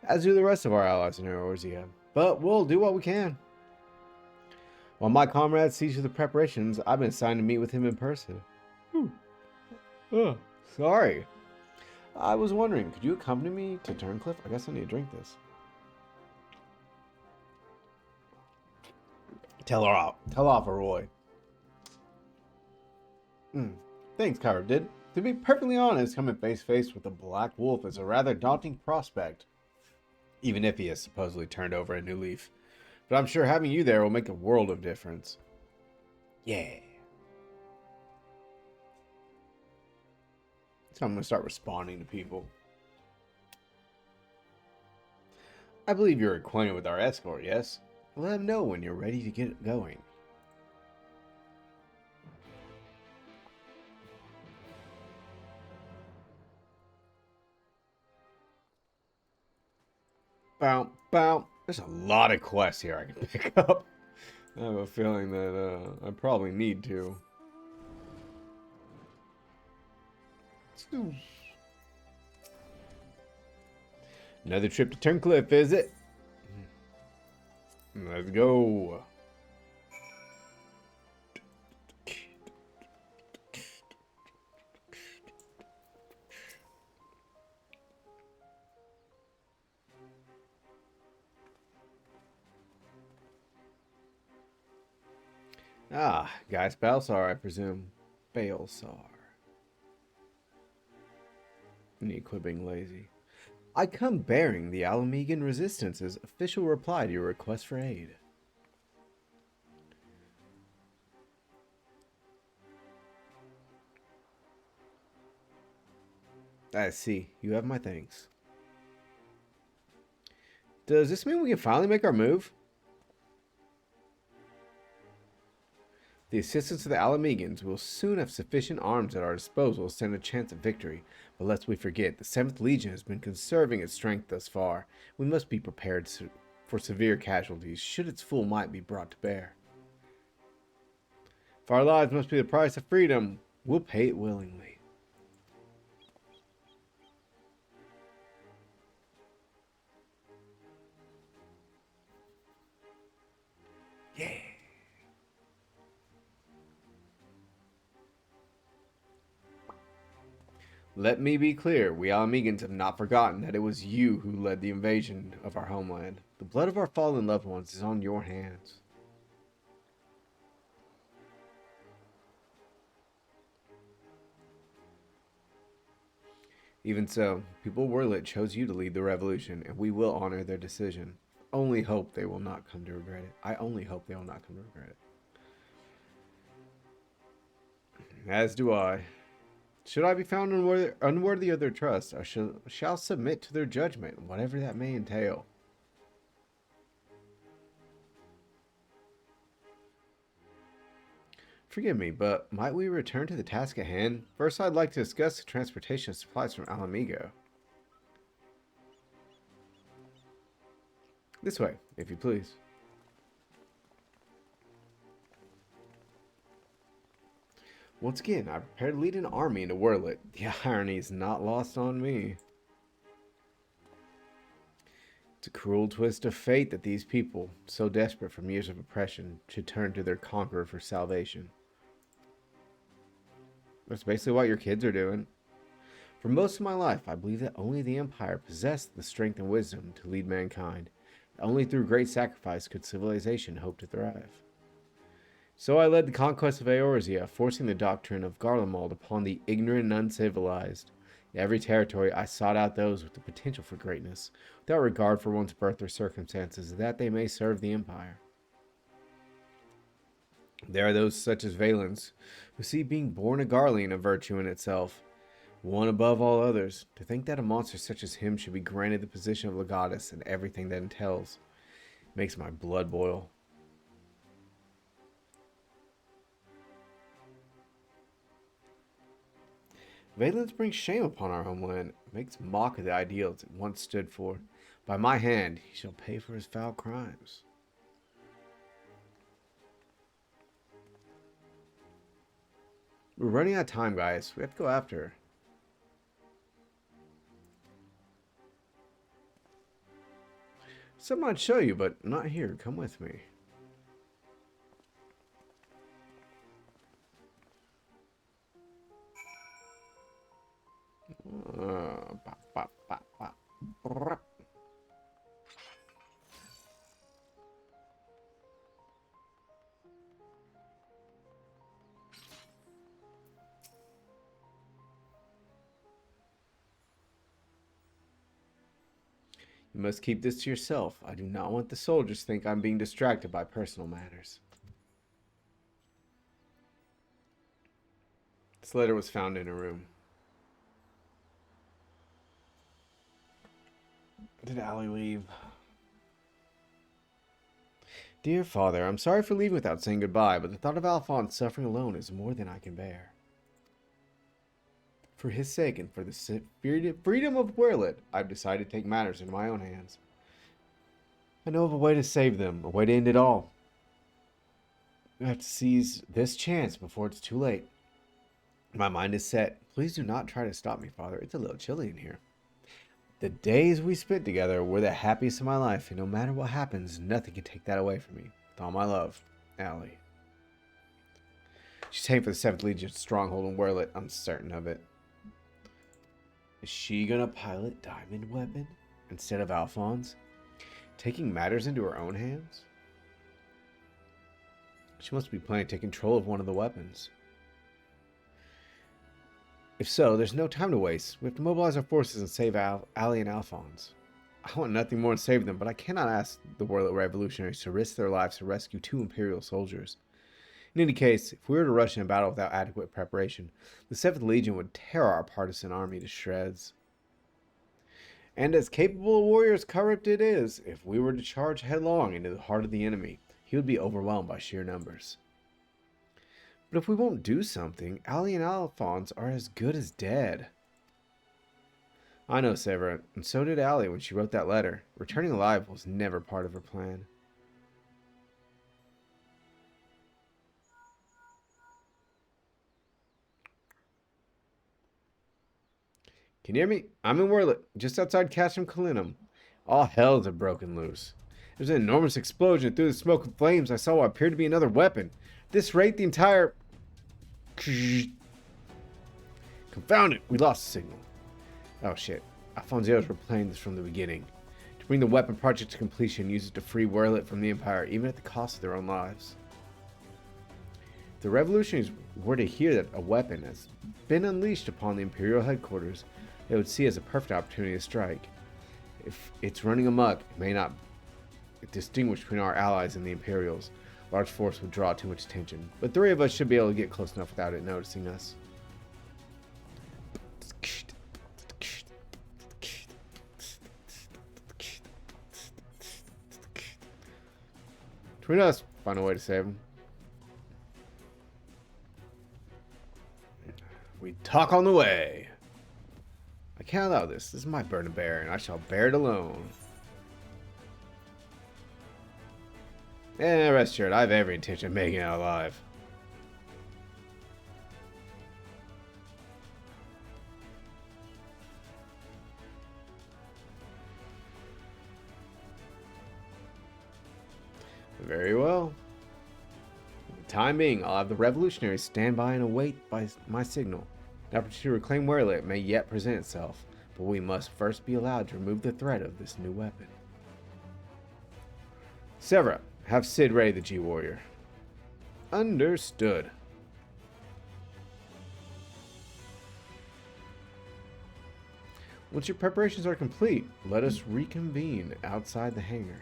As do the rest of our allies in Eorzea. But we'll do what we can. While my comrade sees to the preparations, I've been assigned to meet with him in person. Oh, sorry. I was wondering, could you accompany me to Turncliffe? I guess I need to drink this. Tell off, Roy. Thanks, Kyra did. To be perfectly honest, coming face to face with a black wolf is a rather daunting prospect. Even if he has supposedly turned over a new leaf. But I'm sure having you there will make a world of difference. Yeah. So I'm going to start responding to people. I believe you're acquainted with our escort, yes? Let him know when you're ready to get going. Bow, bow. There's a lot of quests here I can pick up. I have a feeling that I probably need to. Another trip to Turncliffe, is it? Let's go. Ah, Gaius Balsar, I presume. Balsar. Me quibbing lazy. I come bearing the Alamegan Resistance's official reply to your request for aid. I see. You have my thanks. Does this mean we can finally make our move? The assistance of the Alamegans will soon have sufficient arms at our disposal to stand a chance of victory. But lest we forget, the 7th Legion has been conserving its strength thus far. We must be prepared for severe casualties should its full might be brought to bear. If our lives must be the price of freedom, we'll pay it willingly. Yeah. Let me be clear, we Alamegans have not forgotten that it was you who led the invasion of our homeland. The blood of our fallen loved ones is on your hands. Even so, people of Werlit chose you to lead the revolution, and we will honor their decision. Only hope they will not come to regret it. I only hope they will not come to regret it. As do I. Should I be found unworthy of their trust, I shall submit to their judgment, whatever that may entail. Forgive me, but might we return to the task at hand? First, I'd like to discuss the transportation of supplies from Alamigo. This way, if you please. Once again, I prepare to lead an army into Werlit. The irony is not lost on me. It's a cruel twist of fate that these people, so desperate from years of oppression, should turn to their conqueror for salvation. That's basically what your kids are doing. For most of my life, I believed that only the Empire possessed the strength and wisdom to lead mankind. Only through great sacrifice could civilization hope to thrive. So I led the conquest of Eorzea, forcing the doctrine of Garlemald upon the ignorant and uncivilized. In every territory, I sought out those with the potential for greatness, without regard for one's birth or circumstances, that they may serve the Empire. There are those such as Valens, who see being born a Garlean a virtue in itself, one above all others. To think that a monster such as him should be granted the position of Legatus and everything that entails makes my blood boil. Valens brings shame upon our homeland, makes mock of the ideals it once stood for. By my hand, he shall pay for his foul crimes. We're running out of time, guys. We have to go after her. Something I'd show you, but not here. Come with me. Bop, bop, bop, bop. You must keep this to yourself. I do not want the soldiers to think I'm being distracted by personal matters. This letter was found in her room. Did Allie leave? Dear father, I'm sorry for leaving without saying goodbye, but the thought of Alphonse suffering alone is more than I can bear. For his sake and for the freedom of Werlet, I've decided to take matters into my own hands. I know of a way to save them, a way to end it all. I have to seize this chance before it's too late. My mind is set. Please do not try to stop me, father. It's a little chilly in here. The days we spent together were the happiest of my life, and no matter what happens, nothing can take that away from me. With all my love, Allie. She's heading for the 7th Legion stronghold in Werlet. I'm certain of it. Is she gonna pilot Diamond Weapon instead of Alphonse? Taking matters into her own hands? She must be planning to take control of one of the weapons. If so, there's no time to waste. We have to mobilize our forces and save Allie and Alphonse. I want nothing more than save them, but I cannot ask the Werlet revolutionaries to risk their lives to rescue 2 Imperial soldiers. In any case, if we were to rush in a battle without adequate preparation, the 7th Legion would tear our partisan army to shreds. And as capable a warrior as corrupted is, if we were to charge headlong into the heart of the enemy, he would be overwhelmed by sheer numbers. But if we won't do something, Allie and Alphonse are as good as dead. I know, Severin, and so did Allie when she wrote that letter. Returning alive was never part of her plan. Can you hear me? I'm in Werlet, just outside Castrum Calinum. All hells have broken loose. There's an enormous explosion. Through the smoke and flames, I saw what appeared to be another weapon. At this rate, the entire... Confound it, we lost the signal. Oh shit, Alfonsios were planning this from the beginning. To bring the weapon project to completion, use it to free Werlet from the Empire, even at the cost of their own lives. If the revolutionaries were to hear that a weapon has been unleashed upon the Imperial headquarters, they would see it as a perfect opportunity to strike. If it's running amok, it may not distinguish between our allies and the Imperials. Large force would draw too much attention, but 3 of us should be able to get close enough without it noticing us. Between us, find a way to save him. We talk on the way. I can't allow this. This is my burden to bear, and I shall bear it alone. Rest assured, I have every intention of making it out alive. Very well. For the time being, I'll have the revolutionaries stand by and await by my signal. An opportunity to reclaim Werlet may yet present itself, but we must first be allowed to remove the threat of this new weapon. Severa, have Sid ready the G-Warrior. Understood. Once your preparations are complete, let us reconvene outside the hangar.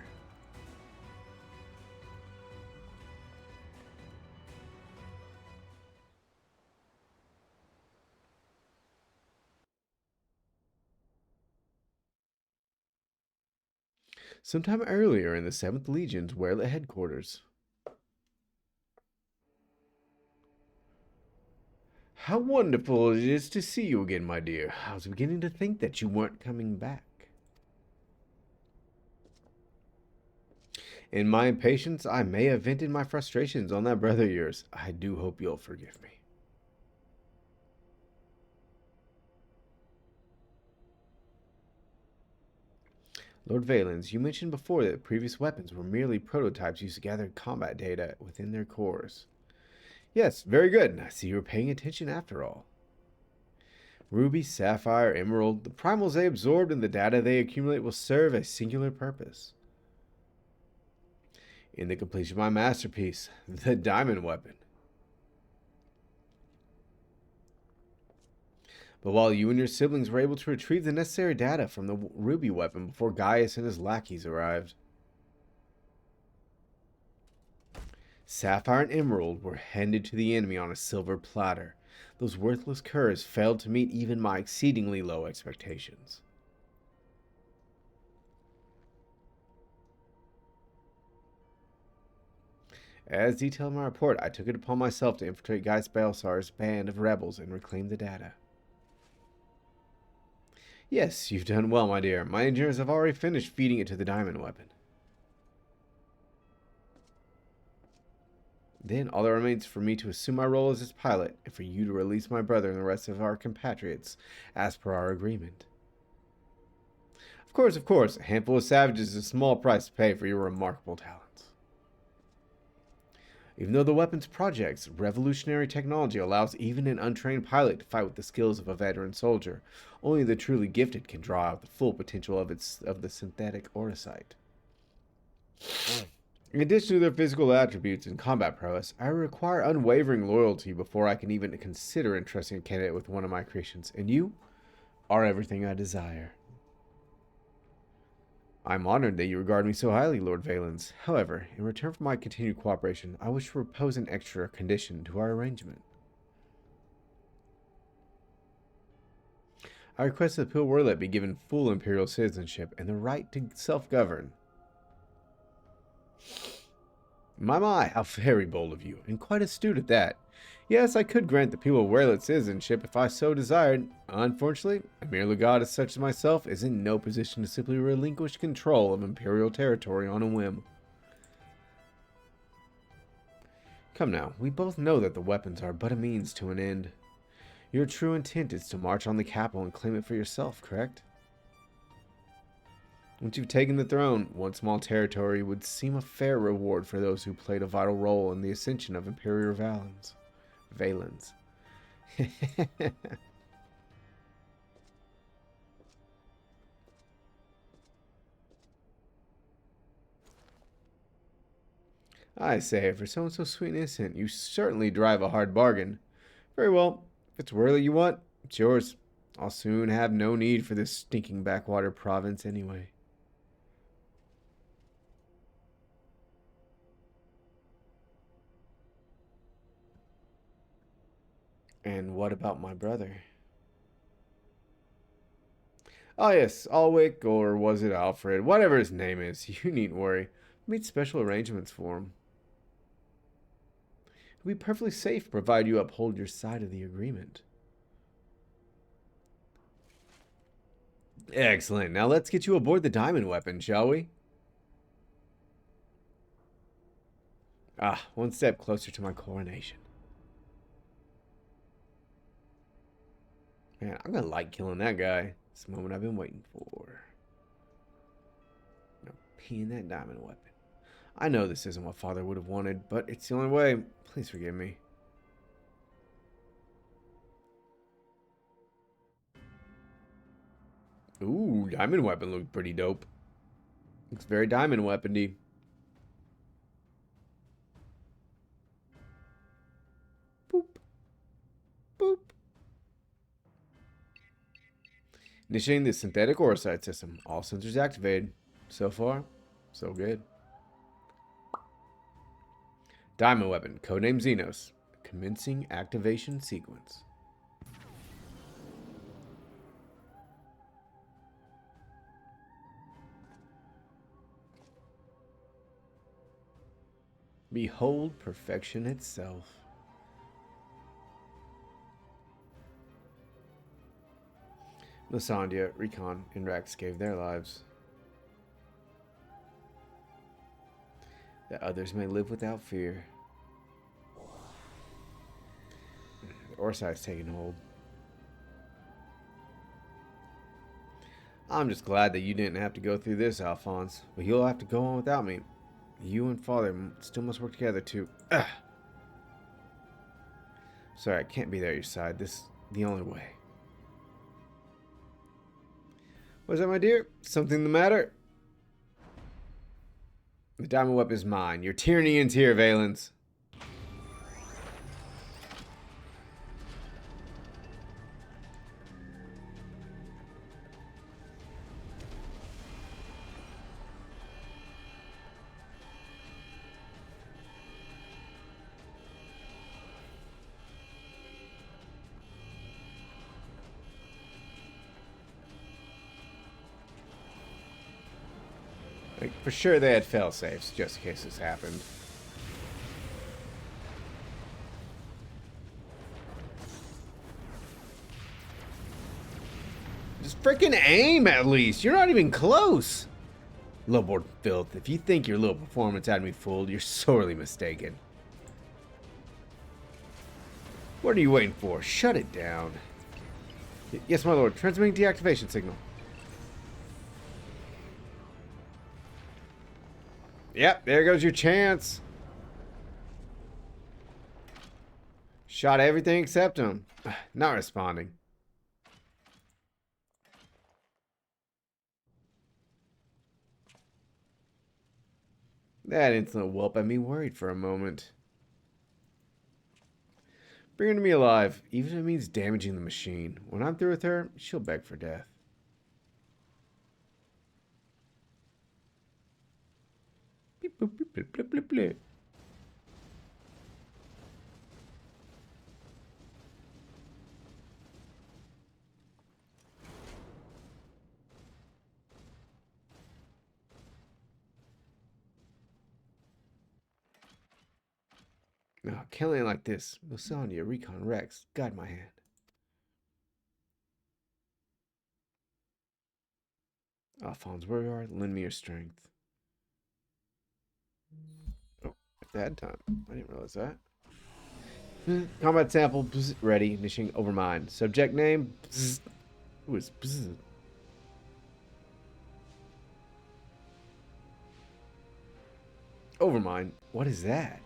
Sometime earlier in the 7th Legion's Werlet headquarters. How wonderful it is to see you again, my dear. I was beginning to think that you weren't coming back. In my impatience, I may have vented my frustrations on that brother of yours. I do hope you'll forgive me. Lord Valens, you mentioned before that previous weapons were merely prototypes used to gather combat data within their cores. Yes, very good. I see you were paying attention after all. Ruby, Sapphire, Emerald, the primals they absorbed and the data they accumulate will serve a singular purpose. In the completion of my masterpiece, the diamond weapon. But while you and your siblings were able to retrieve the necessary data from the ruby weapon before Gaius and his lackeys arrived, Sapphire and Emerald were handed to the enemy on a silver platter. Those worthless curs failed to meet even my exceedingly low expectations. As detailed in my report, I took it upon myself to infiltrate Gaius Balsar's band of rebels and reclaim the data. Yes, you've done well, my dear. My engineers have already finished feeding it to the diamond weapon. Then all that remains for me to assume my role as its pilot, and for you to release my brother and the rest of our compatriots, as per our agreement. Of course, a handful of savages is a small price to pay for your remarkable talents. Even though the weapons project's revolutionary technology allows even an untrained pilot to fight with the skills of a veteran soldier, only the truly gifted can draw out the full potential of the synthetic orosite. In addition to their physical attributes and combat prowess, I require unwavering loyalty before I can even consider entrusting a candidate with one of my creations, and you are everything I desire. I'm honored that you regard me so highly, Lord Valens. However, in return for my continued cooperation, I wish to propose an extra condition to our arrangement. I request that Pil Werlet be given full imperial citizenship and the right to self-govern. My, how very bold of you, and quite astute at that. Yes, I could grant the people of Werlet citizenship if I so desired. Unfortunately, a mere legate such as myself is in no position to simply relinquish control of imperial territory on a whim. Come now, we both know that the weapons are but a means to an end. Your true intent is to march on the capital and claim it for yourself, correct? Once you've taken the throne, one small territory would seem a fair reward for those who played a vital role in the ascension of Imperial Valens. I say, for someone so sweet and innocent, you certainly drive a hard bargain. Very well, if it's Werlet you want, it's yours. I'll soon have no need for this stinking backwater province anyway. And what about my brother? Oh yes, Alwick, or was it Alfred? Whatever his name is, you needn't worry. I made special arrangements for him. It'll be perfectly safe provided you uphold your side of the agreement. Excellent. Now let's get you aboard the diamond weapon, shall we? One step closer to my coronation. Man, I'm gonna like killing that guy. It's the moment I've been waiting for. Now, pin that diamond weapon. I know this isn't what Father would have wanted, but it's the only way. Please forgive me. Ooh, diamond weapon looked pretty dope. Looks very diamond weapon-y. Boop. Boop. Initiating the synthetic orosite system. All sensors activated. So far, so good. Diamond weapon, codename Xenos. Commencing activation sequence. Behold perfection itself. Lasandra, Recon, and Rex gave their lives, that others may live without fear. The Orsai's taking hold. I'm just glad that you didn't have to go through this, Alphonse. But you'll have to go on without me. You and Father still must work together to... Ugh. Sorry, I can't be there at your side. This is the only way. What's that, my dear? Something the matter? The diamond whip is mine. Your tyranny ends here, Valens. Like, for sure they had fail-safes, just in case this happened. Just freaking aim, at least. You're not even close. Lowboard filth. If you think your little performance had me fooled, you're sorely mistaken. What are you waiting for? Shut it down. Yes, my lord. Transmitting deactivation signal. Yep, there goes your chance. Shot everything except him. Not responding. That insolent whelp had me worried for a moment. Bring her to me alive, even if it means damaging the machine. When I'm through with her, she'll beg for death. Beep, boop, beep, blip, blip, blip, blip. No, can't land like this. Lasagna, Recon, Rex, guide my hand. Alphonse, where you are, lend me your strength. Oh, at time. I didn't realize that. Combat sample, ready, initiating overmind. Subject name, who is overmind? What is that?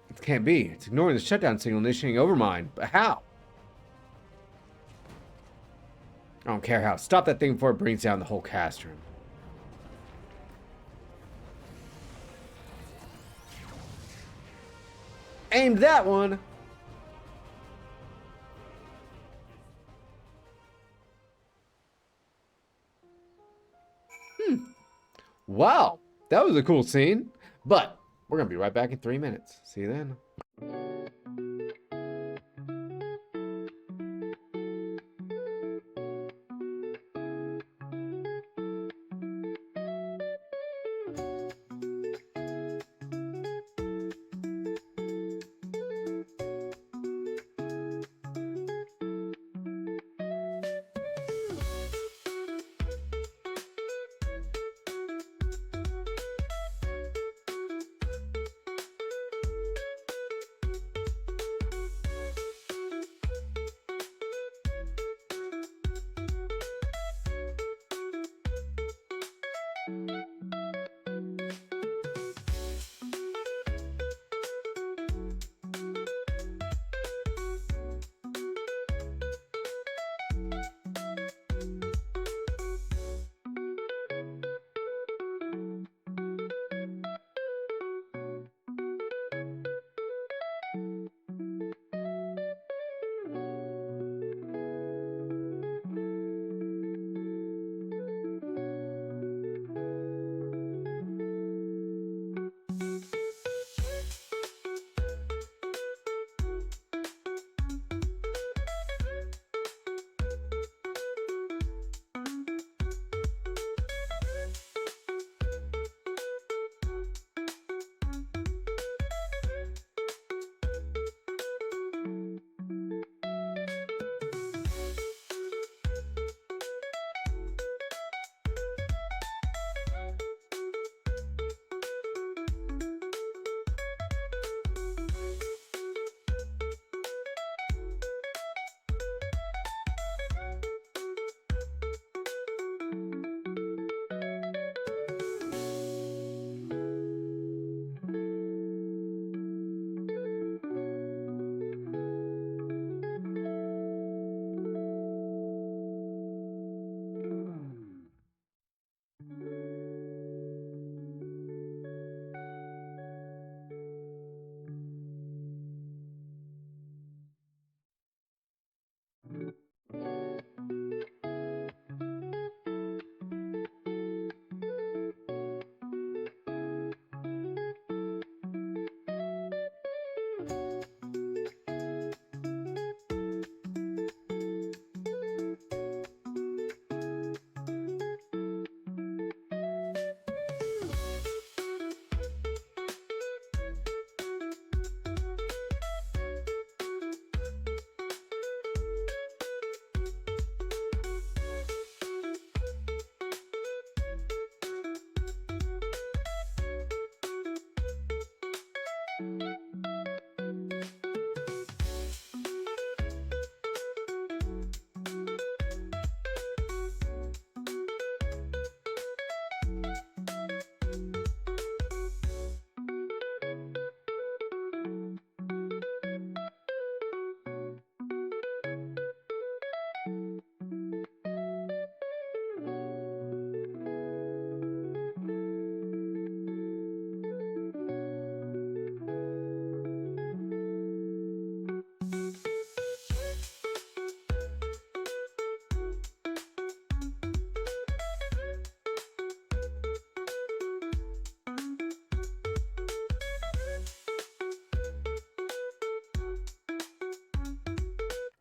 It can't be. It's ignoring the shutdown signal, initiating overmind. But how? I don't care how. Stop that thing before it brings down the whole cast room. Aimed that one. Wow. That was a cool scene. But we're going to be right back in 3 minutes. See you then.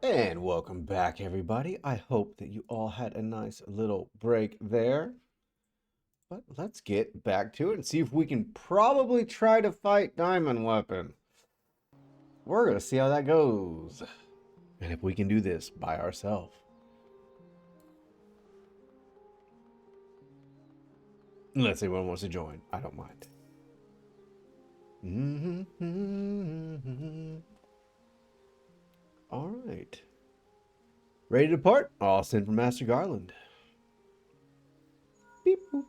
And welcome back, everybody. I hope that you all had a nice little break there. But let's get back to it and see if we can probably try to fight Diamond Weapon. We're going to see how that goes. And if we can do this by ourselves. Unless anyone wants to join. I don't mind. All right. Ready to depart? All sent from Master Garland. Beep boop.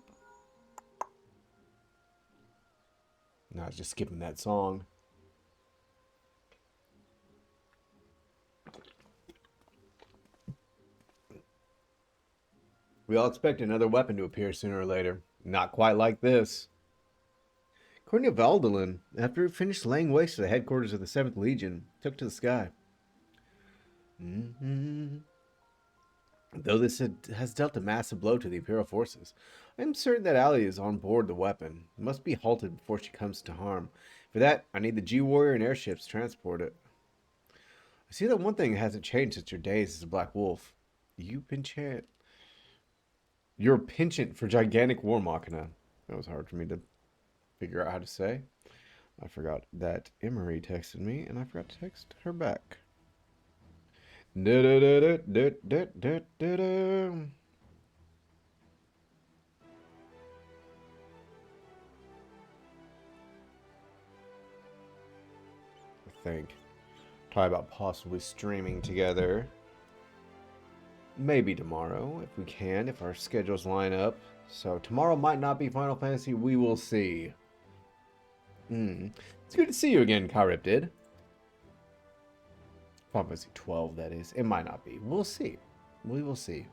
No, I was just skipping that song. We all expect another weapon to appear sooner or later. Not quite like this. According to Valdolin, after it finished laying waste to the headquarters of the 7th Legion, it took to the sky. Though this has dealt a massive blow to the Imperial forces, I am certain that Allie is on board the weapon. It must be halted before she comes to harm. For that, I need the G-Warrior and airships to transport it. I see that one thing hasn't changed since your days as a Black Wolf. You're a penchant for gigantic war machina. That was hard for me to figure out how to say. I forgot that Emery texted me, and I forgot to text her back. I think. Talk about possibly streaming together. Maybe tomorrow, if we can, if our schedules line up. So tomorrow might not be Final Fantasy. We will see. It's good to see you again, Kyriptid. Final Fantasy 12, that is. It might not be. We'll see. We will see.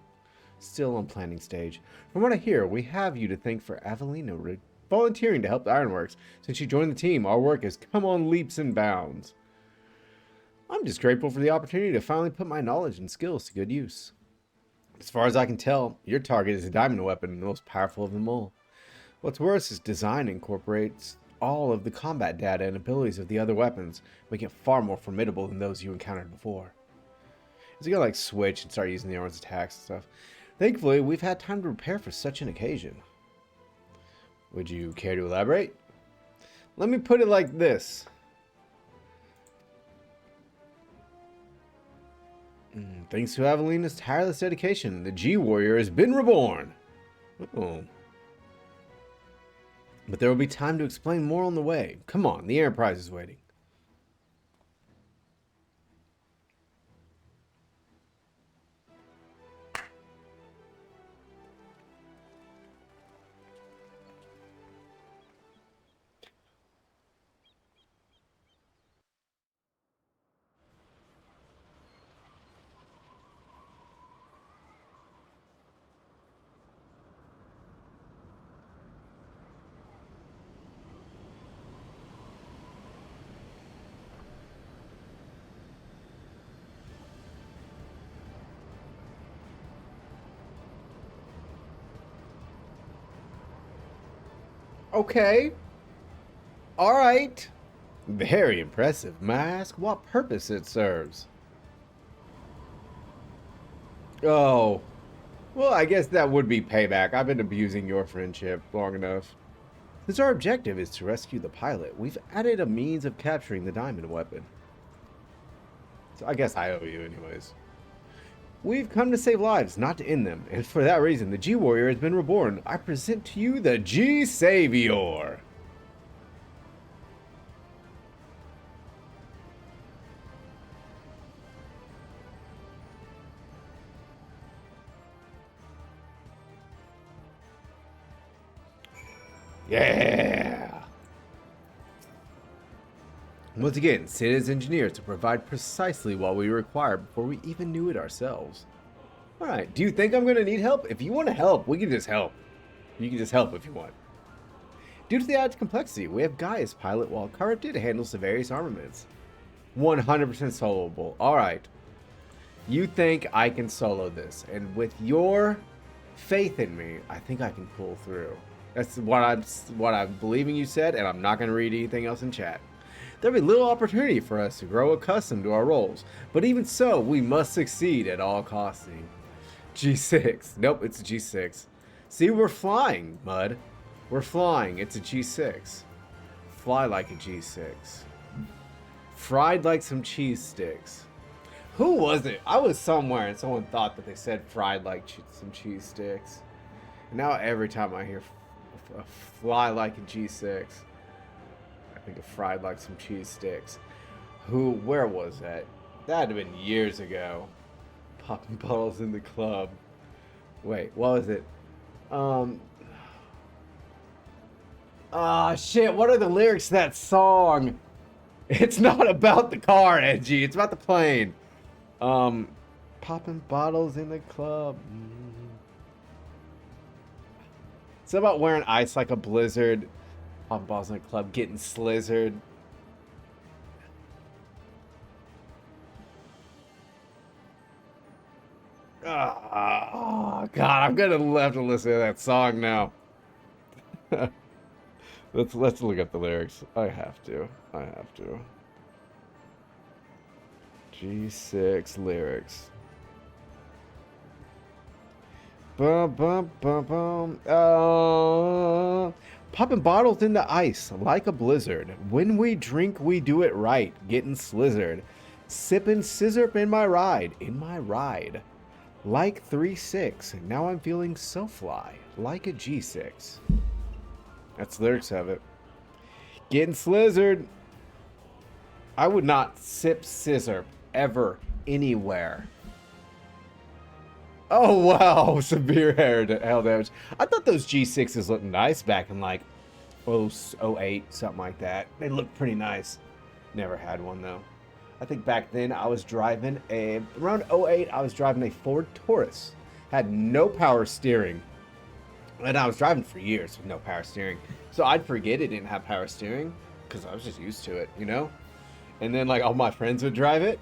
Still on planning stage. From what I hear, we have you to thank for Avelina volunteering to help the Ironworks. Since she joined the team, our work has come on leaps and bounds. I'm just grateful for the opportunity to finally put my knowledge and skills to good use. As far as I can tell, your target is a diamond weapon, the most powerful of them all. What's worse, its design incorporates all of the combat data and abilities of the other weapons, making it far more formidable than those you encountered before. It's gonna like switch and start using the armor's attacks and stuff. Thankfully, we've had time to prepare for such an occasion. Would you care to elaborate? Let me put it like this. Thanks to Avelina's tireless dedication, the G-Warrior has been reborn. Oh. But there will be time to explain more on the way. Come on, the Enterprise is waiting. Okay. All right. Very impressive. May I ask what purpose it serves? Oh, well, I guess that would be payback. I've been abusing your friendship long enough. Since our objective is to rescue the pilot, we've added a means of capturing the diamond weapon. So I guess I owe you anyways. We've come to save lives, not to end them, and for that reason, the G-Warrior has been reborn. I present to you the G-Savior. Yeah! Once again, Sid is engineered to provide precisely what we require before we even knew it ourselves. Alright, do you think I'm gonna need help? If you want to help, we can just help. You can just help if you want. Due to the added complexity, we have Guy as pilot while Corrupted handles the various armaments. 100% soloable. Alright. You think I can solo this, and with your faith in me, I think I can pull through. That's what I'm believing you said, and I'm not going to read anything else in chat. There'll be little opportunity for us to grow accustomed to our roles, but even so, we must succeed at all costs. G6. Nope, it's a G6. See, we're flying, Mud. We're flying. It's a G6. Fly like a G6. Fried like some cheese sticks. Who was it? I was somewhere and someone thought that they said fried like some cheese sticks. And now every time I hear fly like a G6, I think of fried like some cheese sticks. Where was that? That had been years ago. Popping bottles in the club. Wait, what was it? Ah, shit, what are the lyrics to that song? It's not about the car, Edgy. It's about the plane. Popping bottles in the club. It's about wearing ice like a blizzard. Popping bottles in the club, getting slizzard. Oh, God, I'm gonna have to listen to that song now. Let's look up the lyrics. I have to. G6 lyrics. Bum bum bum bum. Popping bottles in the ice like a blizzard. When we drink, we do it right. Getting slizzard. Sipping scissor in my ride. Like 3-6. Now I'm feeling so fly. Like a G6. That's the lyrics of it. Getting slizzard. I would not sip scissor ever anywhere. Oh wow, severe hail damage. I thought those G6s looked nice back in like 08, something like that. They looked pretty nice. Never had one though. I think back then I was driving around 08, I was driving a Ford Taurus. Had no power steering. And I was driving for years with no power steering. So I'd forget it didn't have power steering because I was just used to it, you know? And then like all my friends would drive it.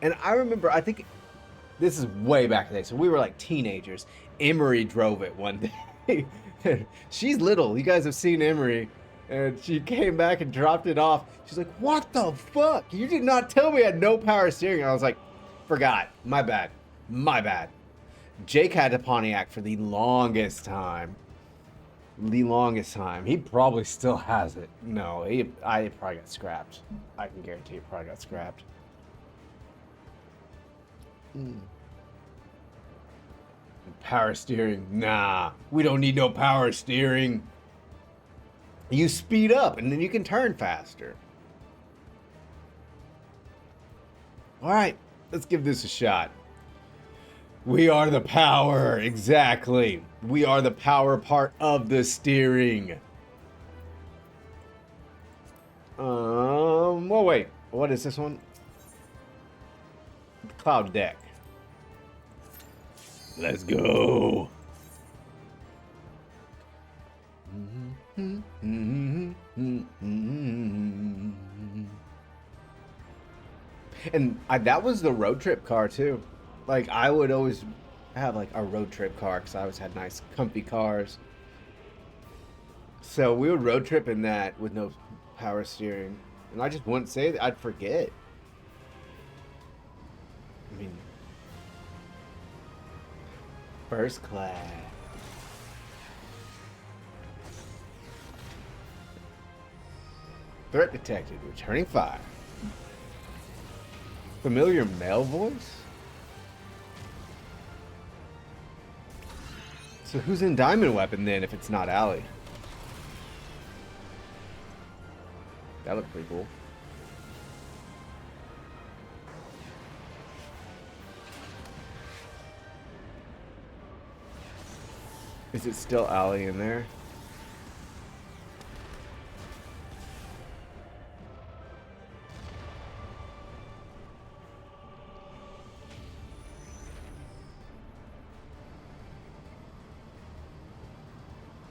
And I remember, I think this is way back in the day. So we were like teenagers. Emery drove it one day. She's little. You guys have seen Emery. And she came back and dropped it off. She's like, what the fuck? You did not tell me I had no power steering. And I was like, forgot. My bad. Jake had a Pontiac for the longest time. He probably still has it. No, I probably got scrapped. I can guarantee it probably got scrapped. Power steering. Nah, we don't need no power steering. You speed up and then you can turn faster. All right, let's give this a shot. We are the power, exactly. We are the power part of the steering. Well, wait. What is this one? Cloud deck. Let's go. And that was the road trip car too. Like I would always have like a road trip car because I always had nice comfy cars. So we would road trip in that with no power steering, and I just wouldn't say that. I'd forget. I mean, first class. Threat detected. Returning fire. Familiar male voice? So who's in Diamond Weapon then if it's not Allie? That looked pretty cool. Is it still Allie in there?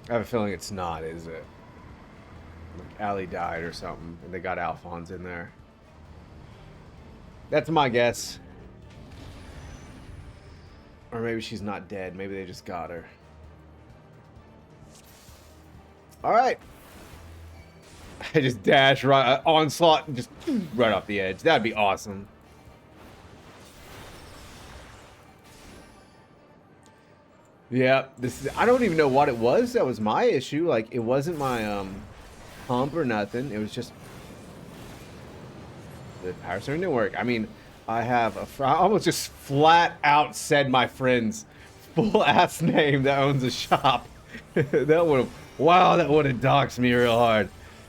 I have a feeling it's not, is it? Like Allie died or something, and they got Alphonse in there. That's my guess. Or maybe she's not dead. Maybe they just got her. Alright. I just dash right onslaught and just right off the edge. That'd be awesome. Yeah, this is, I don't even know what it was. That was my issue. Like, it wasn't my pump or nothing. It was just the power steering didn't work. I mean, I almost just flat out said my friend's full ass name that owns a shop. That would have, wow, that would have doxed me real hard.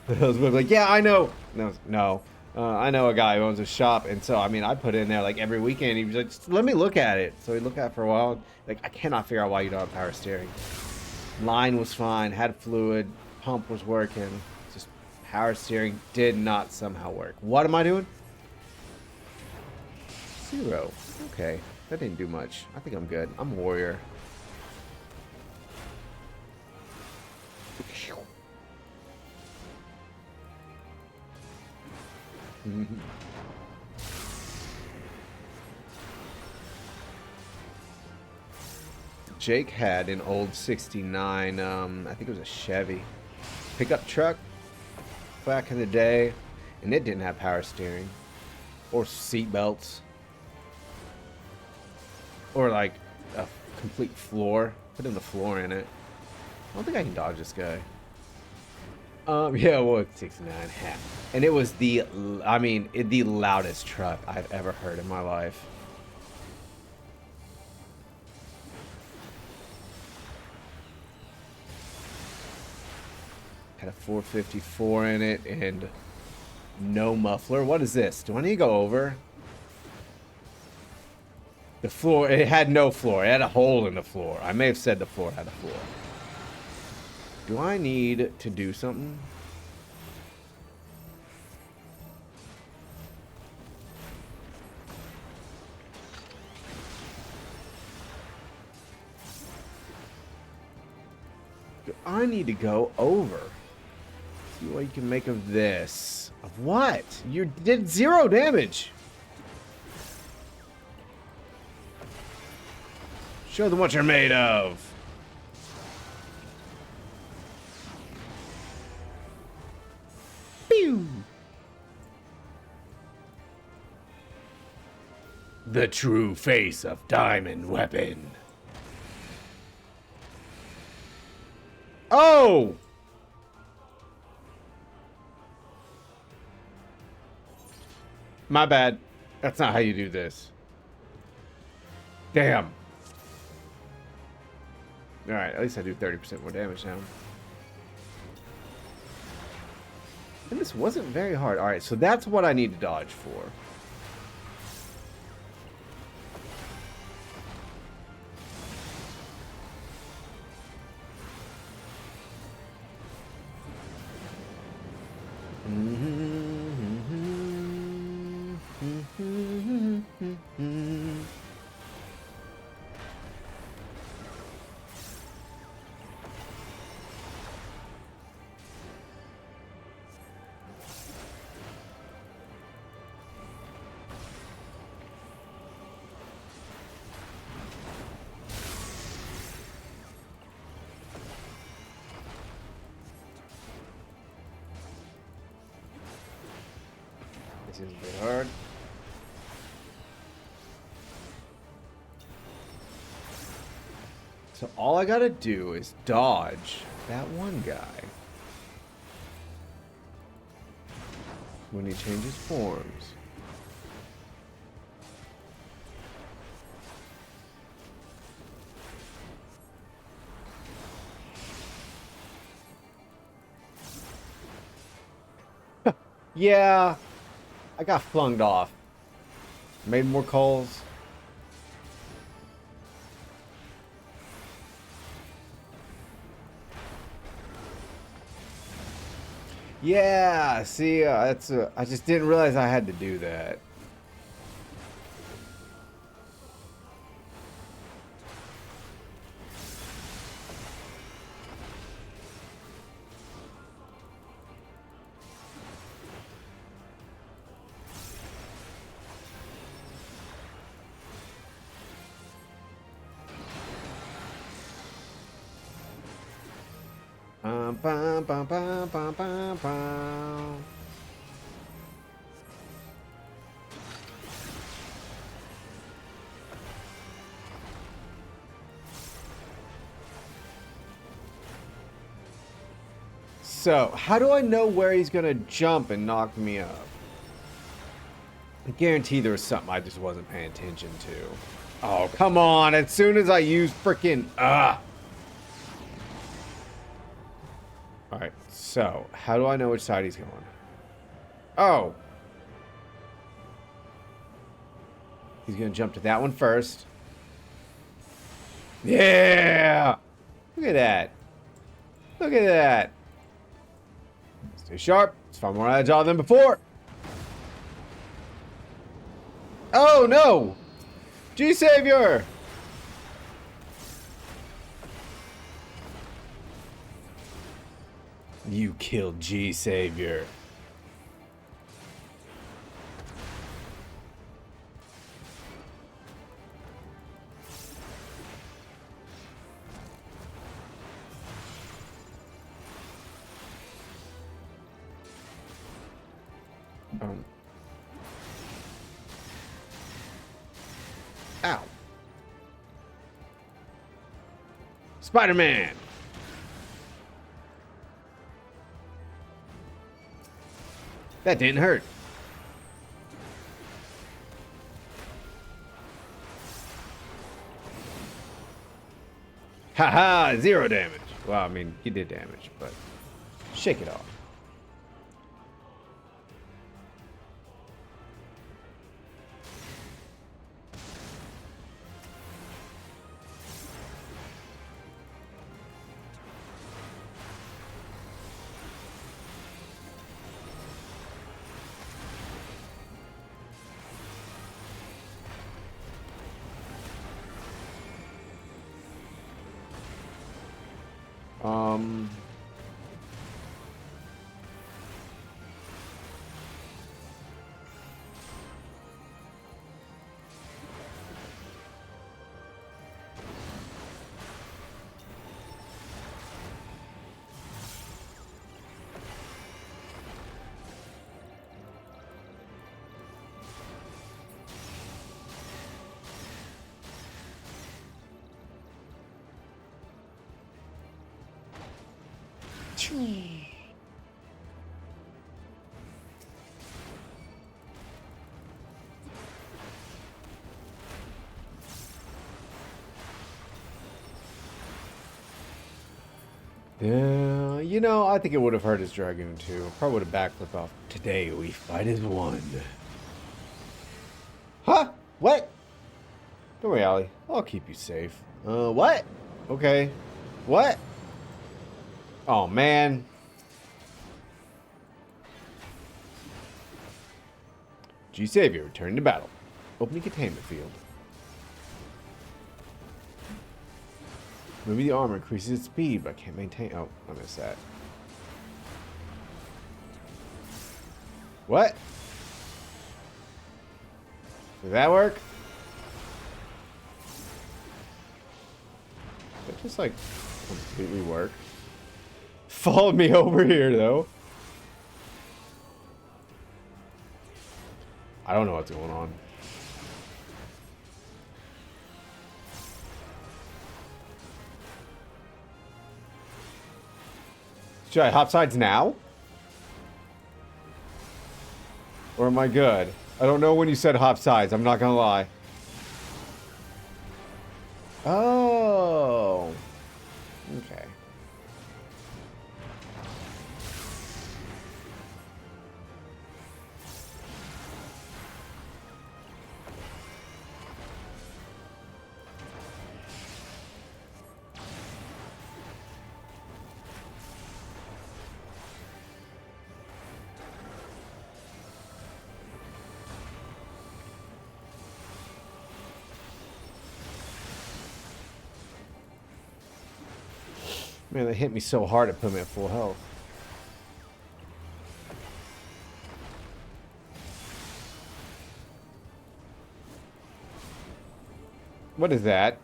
I was like, yeah, I know. No. I know a guy who owns a shop, and so I mean, I put in there like every weekend. He was like, just let me look at it. So he looked at it for a while. Like, I cannot figure out why you don't have power steering. Line was fine, had fluid, pump was working. Just power steering did not somehow work. What am I doing? 0. Okay, that didn't do much. I think I'm good. I'm a warrior. Jake had an old 69, I think it was a Chevy pickup truck back in the day, and it didn't have power steering or seat belts or like a complete floor. Put in the floor in it. I don't think I can dodge this guy. Yeah, well, 69, and it was the, I mean, the loudest truck I've ever heard in my life. Had a 454 in it and no muffler. What is this? Do I need to go over? The floor, it had no floor. It had a hole in the floor. I may have said the floor had a floor. Do I need to do something? Do I need to go over? See what you can make of this. Of what? You did 0 damage. Show them what you're made of. Pew. The true face of Diamond Weapon. Oh! My bad. That's not how you do this. Damn. Alright, at least I do 30% more damage now. And this wasn't very hard. Alright, so that's what I need to dodge for. is a bit hard. So all I gotta do is dodge that one guy when he changes forms. Yeah, I got flunged off. Made more calls. Yeah, see, that's I just didn't realize I had to do that. Bum, bum, bum, bum, bum, bum, bum. So, how do I know where he's gonna jump and knock me up? I guarantee there was something I just wasn't paying attention to. Oh, come on. As soon as I use freaking... Alright, so, how do I know which side he's going? Oh. He's gonna jump to that one first. Yeah! Look at that. Look at that. Stay sharp. It's far more agile than before. Oh, no! G-Savior! You killed G-Savior. Ow. Spider-Man! That didn't hurt. Haha, 0 damage. Well, I mean, he did damage, but shake it off. Yeah, you know, I think it would have hurt his dragon too. Probably would have backflipped off. Today we fight as one. Huh? What? Don't worry, Ollie. I'll keep you safe. What? Okay. What? Oh, man. G-Savior, returning to battle. Opening containment field. Maybe the armor increases its speed, but I can't maintain... Oh, I missed that. What? Did that work? Did that just, like, completely work? Followed me over here, though. I don't know what's going on. Should I hop sides now? Or am I good? I don't know when you said hop sides, I'm not gonna lie. Oh. Okay. Man, they hit me so hard it put me at full health. What is that?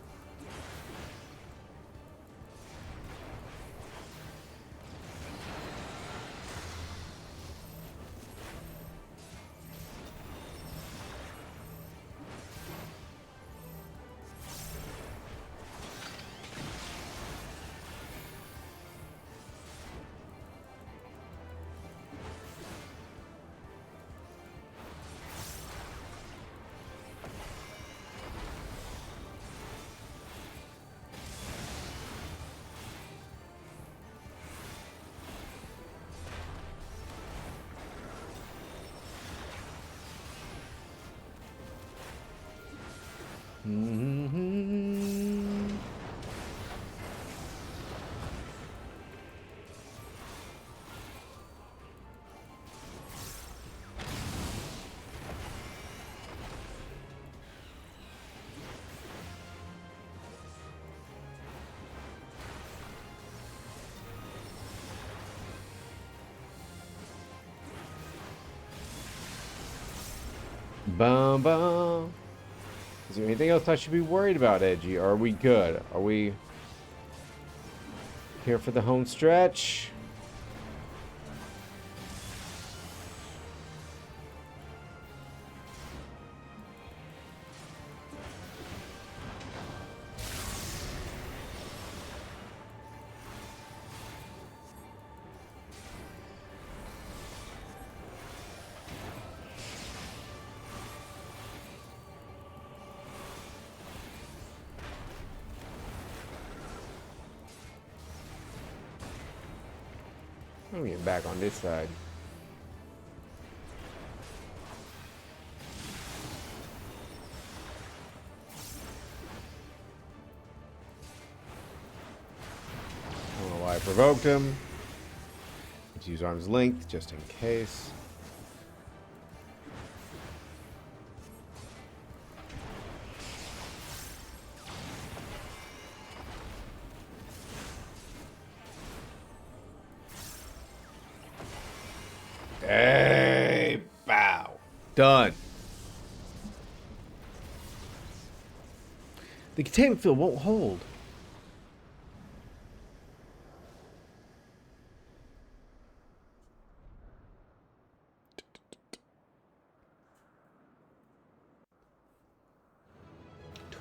Bum bum. Is there anything else I should be worried about, Edgy? Are we good? Are we here for the home stretch? Let me get back on this side. I don't know why I provoked him. Let's use arm's length just in case. Hey, bow. Done. The containment field won't hold.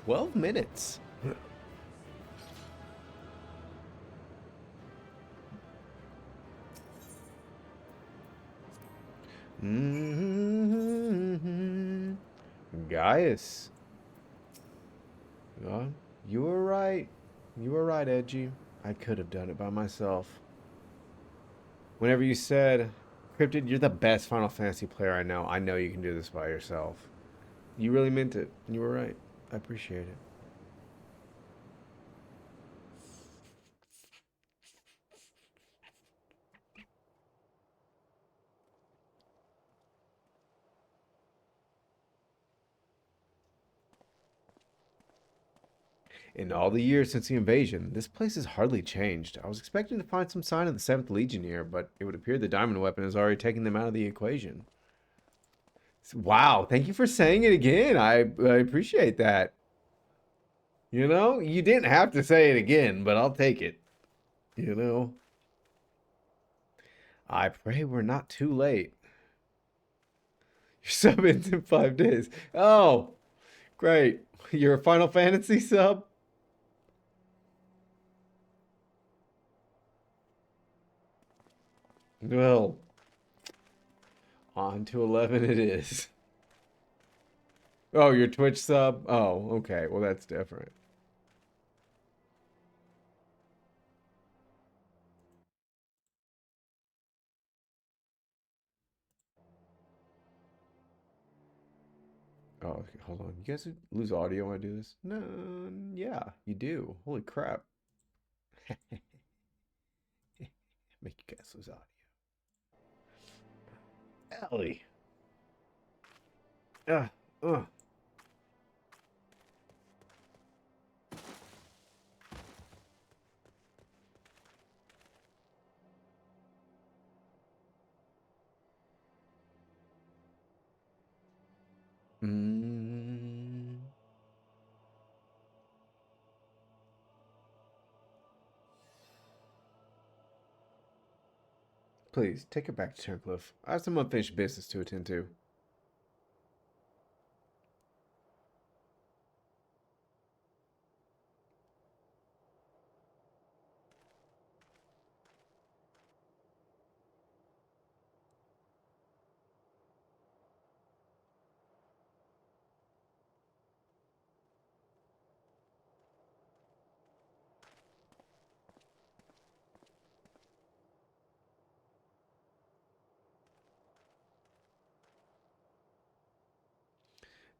$12 minutes. Gaius. You were right. You were right, Edgy. I could have done it by myself. Whenever you said, Cryptid, you're the best Final Fantasy player I know you can do this by yourself. You really meant it. You were right. I appreciate it. In all the years since the invasion, this place has hardly changed. I was expecting to find some sign of the 7th Legion here, but it would appear the diamond weapon has already taken them out of the equation. Wow, thank you for saying it again. I appreciate that. You know, you didn't have to say it again, but I'll take it. You know, I pray we're not too late. Your sub ends in 5 days. Oh, great. You're a Final Fantasy sub? Well, on to 11 it is. Oh, your Twitch sub? Oh, okay. Well, that's different. Oh, okay, hold on. You guys lose audio when I do this? No, yeah, you do. Holy crap. Make you guys lose audio. Ellie. Uh, uh. Mm. Please, take it back to Turncliffe. I have some unfinished business to attend to.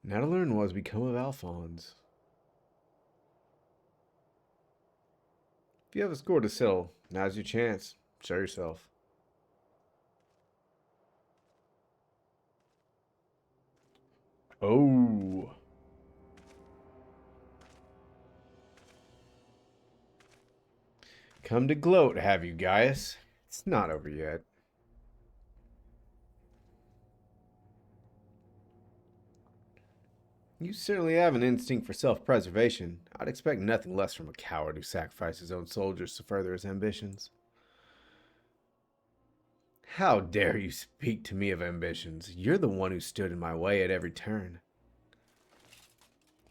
Now to learn what has become of Alphonse. If you have a score to settle, now's your chance. Show yourself. Oh. Come to gloat, have you, Gaius? It's not over yet. You certainly have an instinct for self-preservation. I'd expect nothing less from a coward who sacrificed his own soldiers to further his ambitions. How dare you speak to me of ambitions? You're the one who stood in my way at every turn.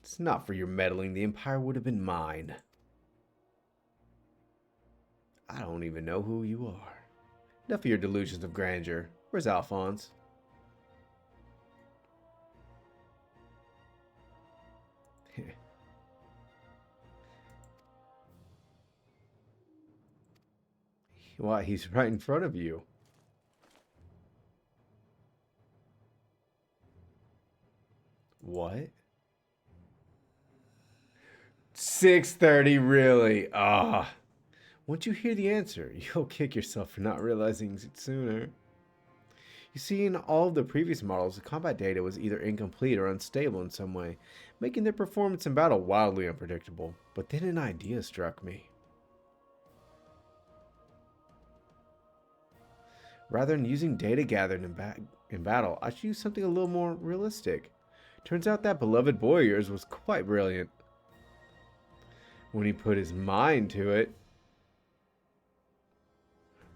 It's not for your meddling, the Empire would have been mine. I don't even know who you are. Enough of your delusions of grandeur. Where's Alphonse? Why, he's right in front of you. What? 6:30, really? Ah. Once you hear the answer, you'll kick yourself for not realizing it sooner. You see, in all of the previous models, the combat data was either incomplete or unstable in some way, making their performance in battle wildly unpredictable. But then an idea struck me. Rather than using data gathered in battle, I should use something a little more realistic. Turns out that beloved boy of yours was quite brilliant. When he put his mind to it.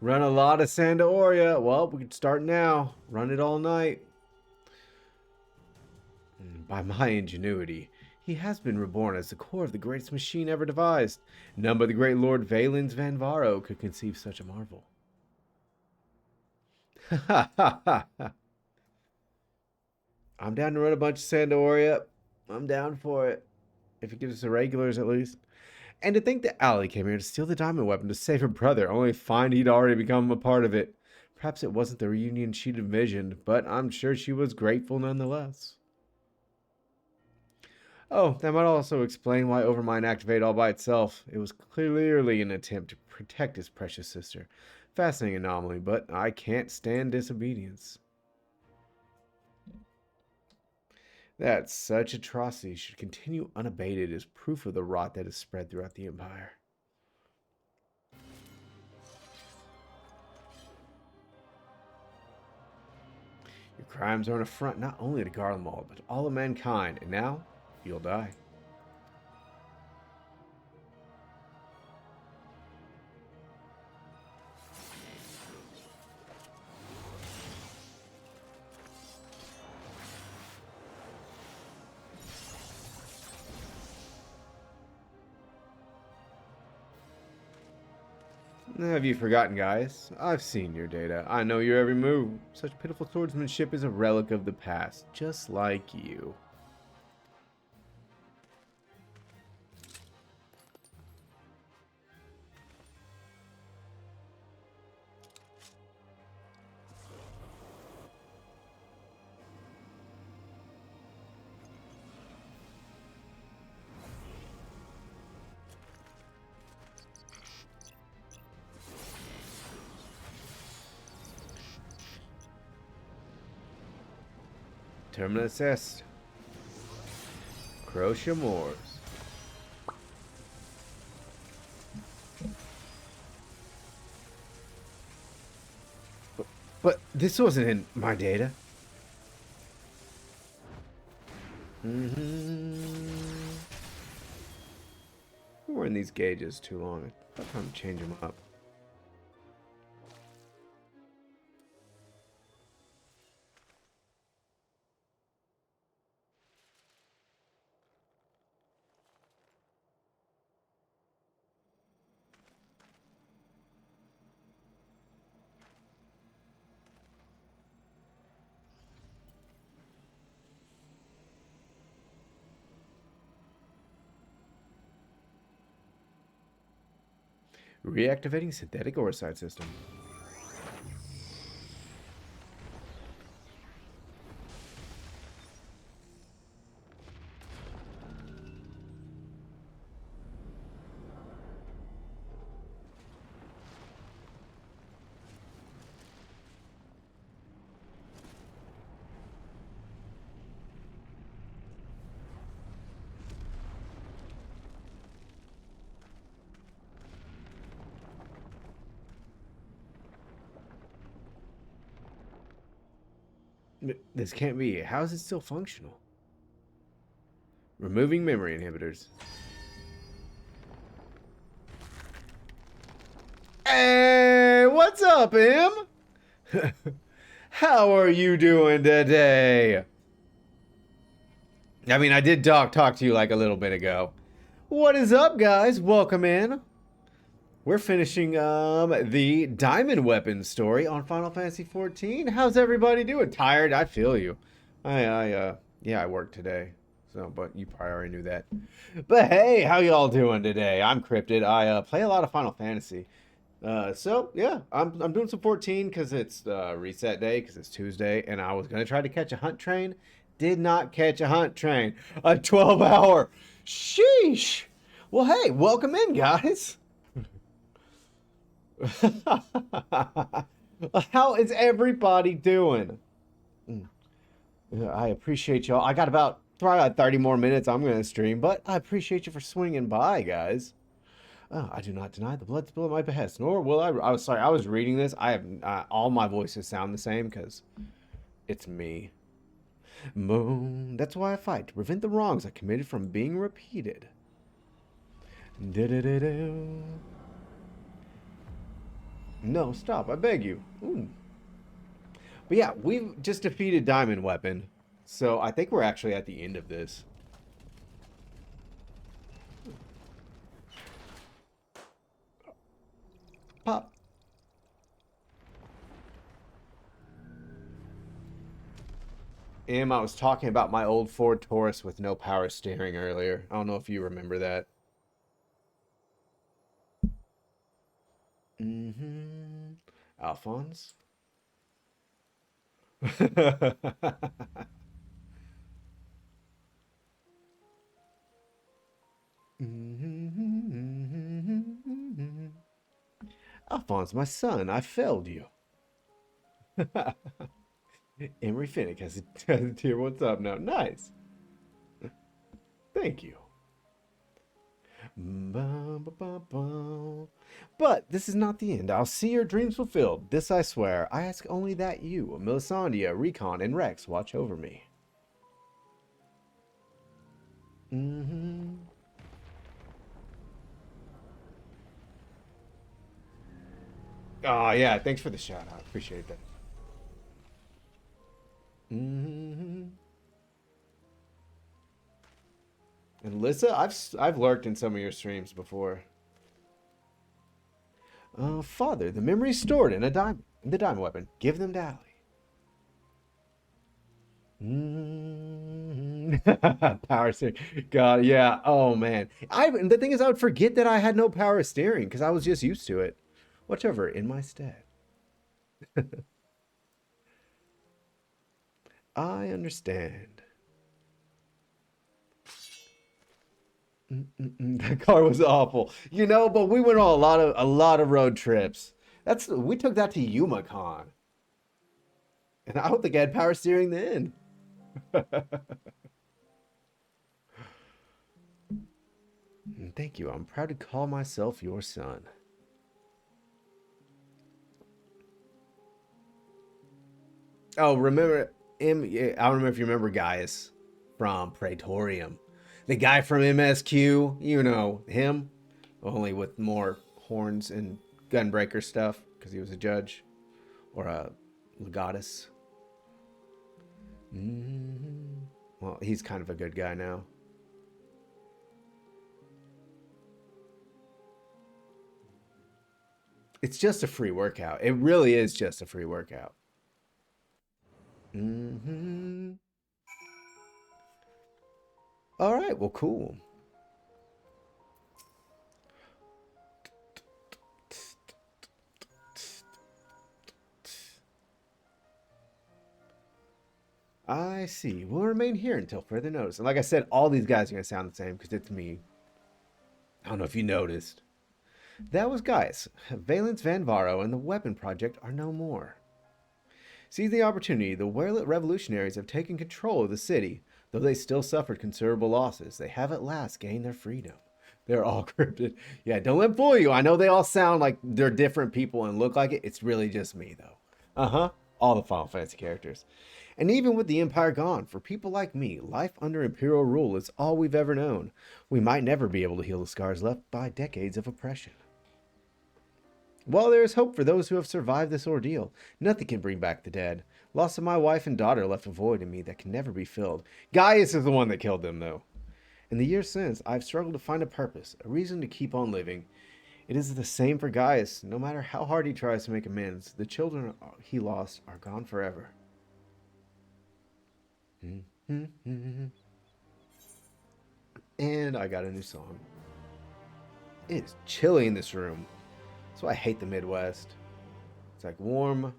Run a lot of Sandaoria. Well, we can start now. Run it all night. By my ingenuity, he has been reborn as the core of the greatest machine ever devised. None but the great Lord Valens Van Varo could conceive such a marvel. I'm down to run a bunch of Sandaoria. I'm down for it. If he gives us the regulars at least. And to think that Allie came here to steal the diamond weapon to save her brother, only to find he'd already become a part of it. Perhaps it wasn't the reunion she'd envisioned, but I'm sure she was grateful nonetheless. Oh, that might also explain why Overmind activated all by itself. It was clearly an attempt to protect his precious sister. Fascinating anomaly, but I can't stand disobedience. That such atrocity should continue unabated is proof of the rot that has spread throughout the Empire. Your crimes are an affront not only to Garlemald, but to all of mankind, and now you'll die. Have you forgotten, guys? I've seen your data. I know your every move. Such pitiful swordsmanship is a relic of the past, just like you. Terminus est. Crocea Mors. But this wasn't in my data. We're in these gauges too long. It's time to change them up. Reactivating synthetic orsite system. This can't be. How is it still functional? Removing memory inhibitors. Hey, what's up, Em? How are you doing today? I mean, I did talk to you like a little bit ago. What is up, guys? Welcome in. We're finishing the diamond weapon story on Final Fantasy XIV. How's everybody doing? Tired? I feel you. Yeah, I worked today. So, but you probably already knew that. But hey, how y'all doing today? I'm Cryptid. I play a lot of Final Fantasy. So yeah, I'm doing some 14 because it's reset day because it's Tuesday, and I was gonna try to catch a hunt train. Did not catch a hunt train. A 12-hour. Sheesh. Well, hey, welcome in, guys. How is everybody doing? I appreciate y'all. I got about probably 30 more minutes I'm going to stream, but I appreciate you for swinging by, guys. I do not deny the blood spill at my behest, nor will I was sorry, I was reading this. I have all my voices sound the same because it's me. Moon. That's why I fight, to prevent the wrongs I committed from being repeated. Da-da-da-da. No, stop, I beg you. Ooh. But yeah, we've just defeated Diamond Weapon. So I think we're actually at the end of this. Pop. I was talking about my old Ford Taurus with no power steering earlier. I don't know if you remember that. Alphonse? Alphonse, my son, I failed you. Emery Finnick has a tier. What's up now? Nice. Thank you. But this is not the end. I'll see your dreams fulfilled. This I swear. I ask only that you, Melisandre, Recon, and Rex watch over me. Oh, yeah. Thanks for the shout out. Appreciate that. And Lissa, I've lurked in some of your streams before. Father, the memories stored in the diamond weapon. Give them to Allie. Power steering. God, yeah. Oh man. The thing is, I would forget that I had no power steering because I was just used to it. Watch over in my stead. I understand. That car was awful, you know. But we went on a lot of road trips. We took that to YumaCon, and I don't think I had power steering then. Thank you. I'm proud to call myself your son. Oh, remember him? Yeah, I don't remember if you remember Gaius from Praetorium. The guy from MSQ, you know, him, only with more horns and gunbreaker stuff because he was a judge or a legatus. Well, he's kind of a good guy now. It's just a free workout. It really is just a free workout. All right, well, cool. I see. We'll remain here until further notice. And like I said, all these guys are going to sound the same because it's me. I don't know if you noticed. That was Gaius. Valence Van Varo and the Weapon Project are no more. Seize the opportunity. The Werlet revolutionaries have taken control of the city. Though they still suffered considerable losses, they have at last gained their freedom. They're all cryptid. Yeah, don't let them fool you. I know they all sound like they're different people and look like it. It's really just me, though. Uh-huh. All the Final Fantasy characters. And even with the Empire gone, for people like me, life under Imperial rule is all we've ever known. We might never be able to heal the scars left by decades of oppression. While there is hope for those who have survived this ordeal, nothing can bring back the dead. Loss of my wife and daughter left a void in me that can never be filled. Gaius is the one that killed them, though. In the years since, I've struggled to find a purpose, a reason to keep on living. It is the same for Gaius. No matter how hard he tries to make amends, the children he lost are gone forever. And I got a new song. It is chilly in this room. That's why I hate the Midwest. It's like warm.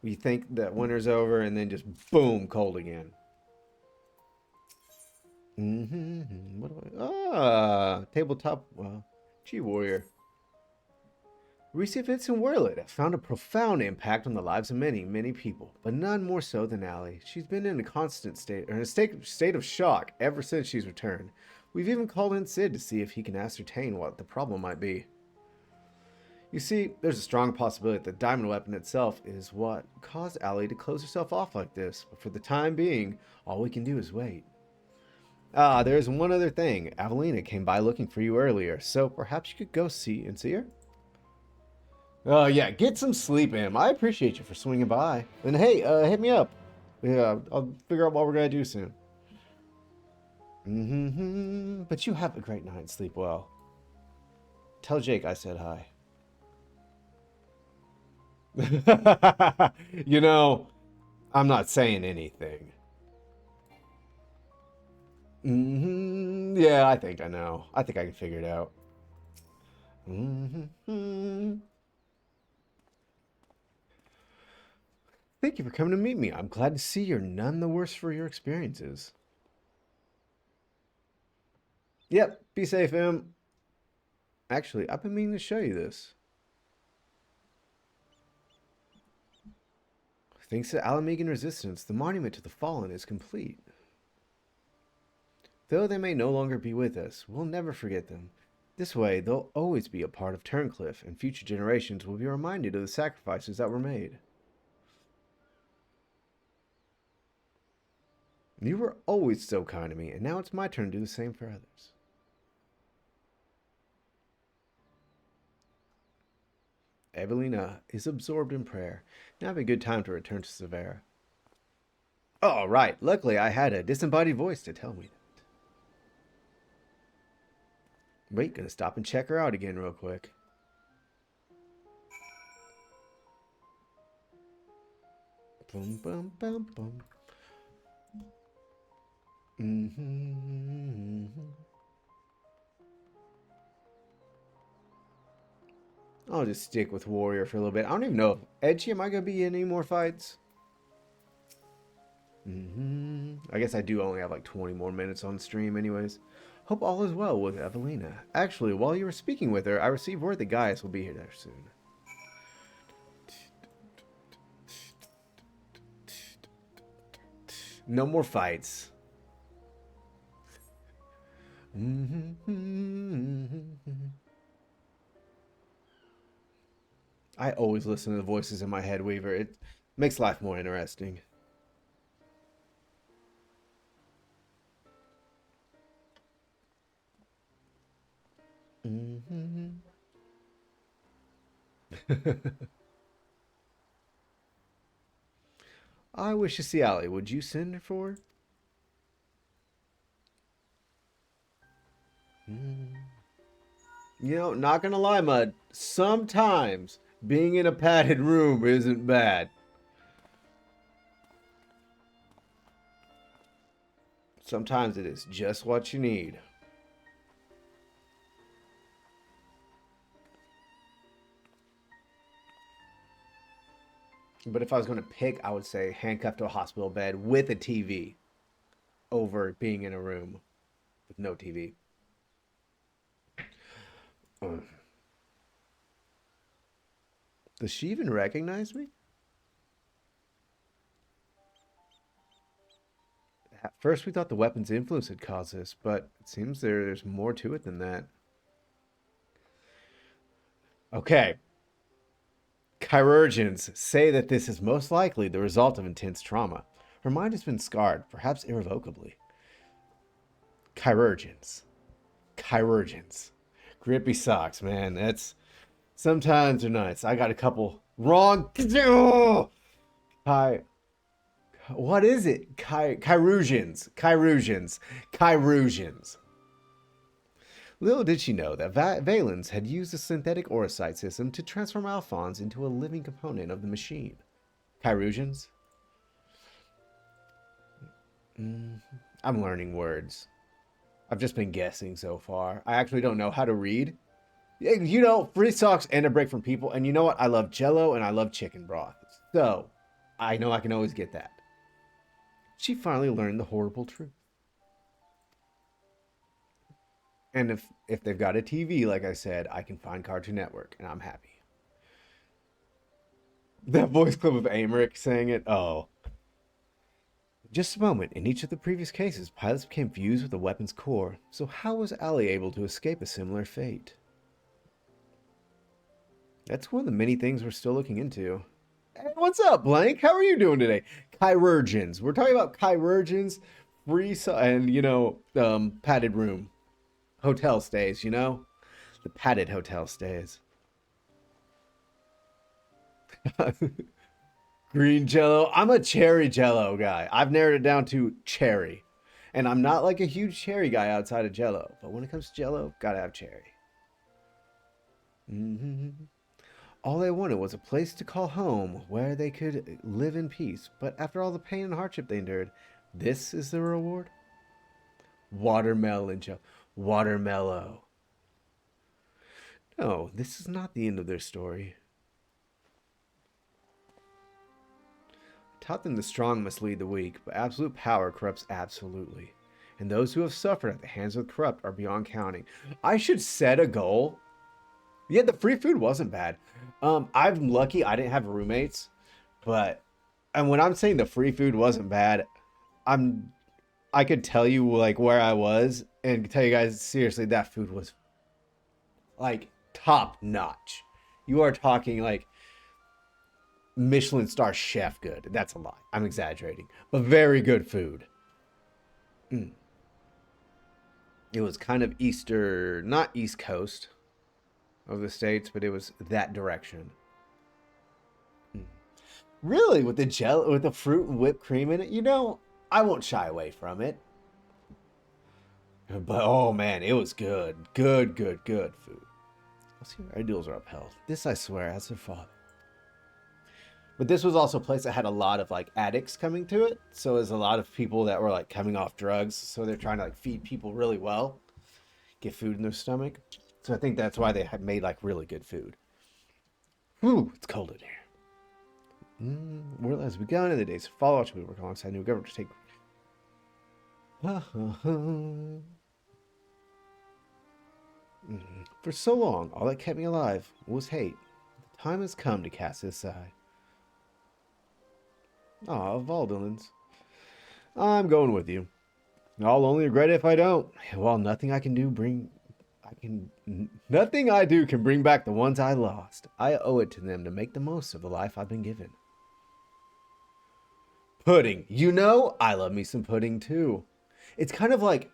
You think that winter's over and then just boom, cold again. What do tabletop. G Warrior. Recent events in Werlet have found a profound impact on the lives of many, many people, but none more so than Allie. She's been in a constant state of shock ever since she's returned. We've even called in Sid to see if he can ascertain what the problem might be. You see, there's a strong possibility that the diamond weapon itself is what caused Allie to close herself off like this, but for the time being, all we can do is wait. There's one other thing. Avelina came by looking for you earlier, so perhaps you could go see her? Oh, yeah, get some sleep in. I appreciate you for swinging by. And hey, hit me up. Yeah, I'll figure out what we're going to do soon. But you have a great night and sleep well. Tell Jake I said hi. You know, I'm not saying anything. Yeah, I think I know. I think I can figure it out. Thank you for coming to meet me. I'm glad to see you're none the worse for your experiences. Yep, be safe, Em. Actually, I've been meaning to show you this. Thanks to Alamegan Resistance, the monument to the fallen is complete. Though they may no longer be with us, we'll never forget them. This way, they'll always be a part of Turncliffe, and future generations will be reminded of the sacrifices that were made. You were always so kind to me, and now it's my turn to do the same for others. Evelina is absorbed in prayer. Now would be a good time to return to Severa. Oh, right. Luckily, I had a disembodied voice to tell me that. Wait, gonna stop and check her out again real quick. Boom, boom, boom, boom. Mm-hmm. I'll just stick with Warrior for a little bit. I don't even know if Edgy, am I going to be in any more fights? I guess I do only have like 20 more minutes on stream anyways. Hope all is well with Evelina. Actually, while you were speaking with her, I received word that Gaius will be here there soon. No more fights. I always listen to the voices in my head, Weaver. It makes life more interesting. I wish to see Allie. Would you send her for her? You know, not gonna lie, Mud. Sometimes being in a padded room isn't bad. Sometimes it is just what you need. But if I was going to pick, I would say handcuffed to a hospital bed with a TV over being in a room with no TV. Does she even recognize me? At first we thought the weapon's influence had caused this, but it seems there's more to it than that. Okay. Chirurgeons say that this is most likely the result of intense trauma. Her mind has been scarred, perhaps irrevocably. Chirurgeons. Chirurgeons. Grippy socks, man. That's... Sometimes they're nice. I got a couple wrong... What is it? Chirurgeons. Chirurgeons. Chirurgeons. Little did she know that Valens had used the synthetic orocyte system to transform Alphonse into a living component of the machine. Chirurgeons? I'm learning words. I've just been guessing so far. I actually don't know how to read. You know, free socks and a break from people. And you know what? I love Jell-O and I love chicken broth. So, I know I can always get that. She finally learned the horrible truth. And if they've got a TV, like I said, I can find Cartoon Network, and I'm happy. That voice clip of Amric saying it, oh. Just a moment. In each of the previous cases, pilots became fused with the weapon's core. So how was Allie able to escape a similar fate? That's one of the many things we're still looking into. Hey, what's up, Blank? How are you doing today? Chirurgeons. We're talking about chirurgeons, and, you know, padded room. Hotel stays, you know? The padded hotel stays. Green Jell-O. I'm a cherry Jell-O guy. I've narrowed it down to cherry. And I'm not like a huge cherry guy outside of Jell-O. But when it comes to Jell-O, gotta have cherry. All they wanted was a place to call home where they could live in peace. But after all the pain and hardship they endured, this is the reward? Watermelon Jell-O. Watermellow. No, this is not the end of their story. I taught them the strong must lead the weak, but absolute power corrupts absolutely. And those who have suffered at the hands of the corrupt are beyond counting. I should set a goal. Yeah, the free food wasn't bad. I'm lucky I didn't have roommates, and when I'm saying the free food wasn't bad, I could tell you like where I was and tell you guys seriously that food was like top notch. You are talking like Michelin star chef good. That's a lie. I'm exaggerating, but very good food. It was kind of not East Coast of the States, but it was that direction. Really, with the fruit and whipped cream in it, you know, I won't shy away from it. But oh man, it was good. Good food. Let's see, our ideals are upheld. This I swear as their father. But this was also a place that had a lot of like addicts coming to it. So there's a lot of people that were like coming off drugs. So they're trying to like feed people really well, get food in their stomach. So I think that's why they had made like really good food. Whew, it's cold in here. World has begun, and the days of fallout we work alongside new government to take. For so long, all that kept me alive was hate. The time has come to cast it aside. Ah, Valdolins. I'm going with you. I'll only regret it if I don't. While nothing I can do nothing I do can bring back the ones I lost. I owe it to them to make the most of the life I've been given. Pudding. You know, I love me some pudding too. It's kind of like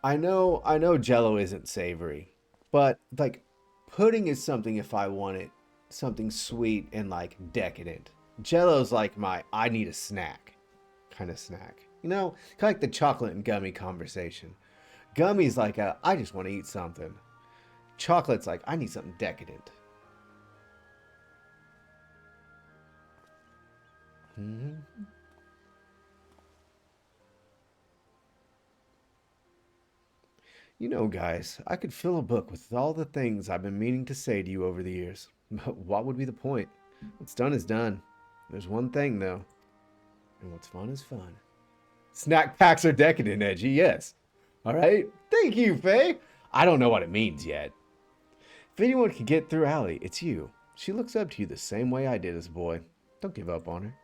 I know Jello isn't savory, but like pudding is something if I want it, something sweet and like decadent. Jello's like my I need a snack kind of snack. You know, kind of like the chocolate and gummy conversation. Gummy's like I just want to eat something. Chocolate's like I need something decadent. Mm-hmm. You know, guys, I could fill a book with all the things I've been meaning to say to you over the years. But what would be the point? What's done is done. There's one thing, though. And what's fun is fun. Snack packs are decadent, Edgy, yes. All right? Thank you, Faye. I don't know what it means yet. If anyone can get through Allie, it's you. She looks up to you the same way I did as a boy. Don't give up on her.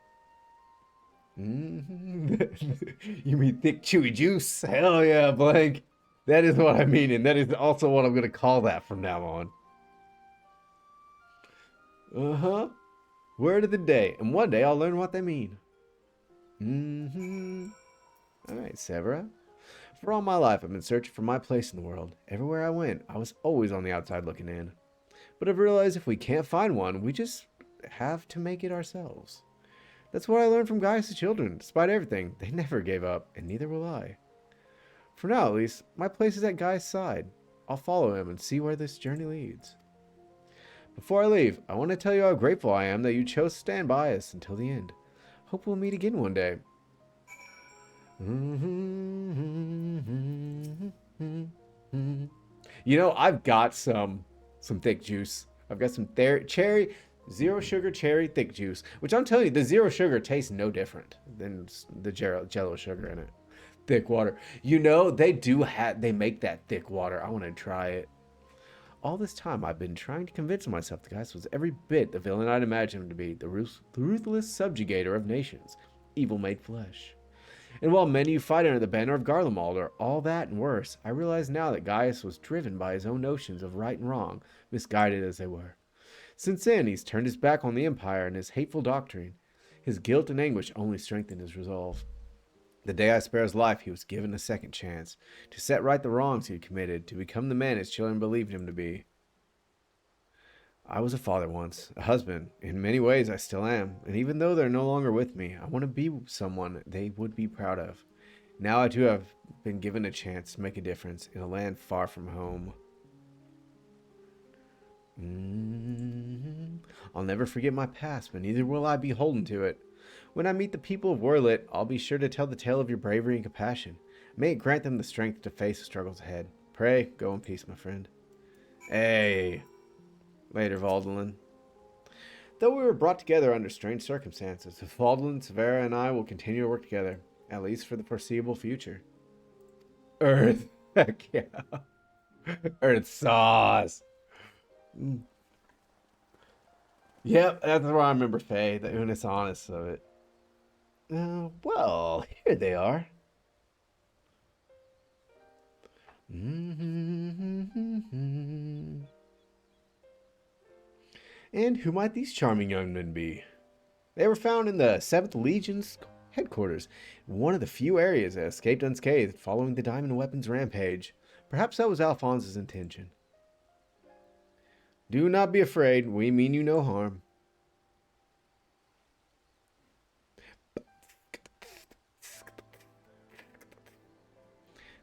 You mean thick, chewy juice? Hell yeah, Blank. That is what I mean, and that is also what I'm going to call that from now on. Uh-huh. Word of the day, and one day I'll learn what they mean. All right, Severa. For all my life, I've been searching for my place in the world. Everywhere I went, I was always on the outside looking in. But I've realized if we can't find one, we just have to make it ourselves. That's what I learned from Guys to Children. Despite everything, they never gave up, and neither will I. For now, at least, my place is at Guy's side. I'll follow him and see where this journey leads. Before I leave, I want to tell you how grateful I am that you chose to stand by us until the end. Hope we'll meet again one day. You know, I've got some thick juice. I've got some cherry, zero sugar cherry thick juice, which I'm telling you, the zero sugar tastes no different than the Jello sugar in it. Thick water. You know, they make that thick water. I want to try it. All this time, I've been trying to convince myself the guy was every bit the villain I'd imagined him to be, the ruthless subjugator of nations, evil made flesh. And while many who fight under the banner of Garlemald are all that and worse, I realize now that Gaius was driven by his own notions of right and wrong, misguided as they were. Since then, he's turned his back on the Empire and his hateful doctrine. His guilt and anguish only strengthened his resolve. The day I spared his life, he was given a second chance to set right the wrongs he had committed, to become the man his children believed him to be. I was a father once, a husband. In many ways, I still am. And even though they're no longer with me, I want to be someone they would be proud of. Now I too have been given a chance to make a difference in a land far from home. I'll never forget my past, but neither will I be beholden to it. When I meet the people of Werlit, I'll be sure to tell the tale of your bravery and compassion. May it grant them the strength to face the struggles ahead. Pray, go in peace, my friend. Hey. Later, Valdolin. Though we were brought together under strange circumstances, Valdolin, Severa, and I will continue to work together, at least for the foreseeable future. Earth. Heck yeah. Earth sauce. Yep, that's where I remember Faye, the Unis Honest of it. Well, here they are. And who might these charming young men be? They were found in the 7th Legion's headquarters, one of the few areas that escaped unscathed following the Diamond Weapons rampage. Perhaps that was Alphonse's intention. Do not be afraid, we mean you no harm.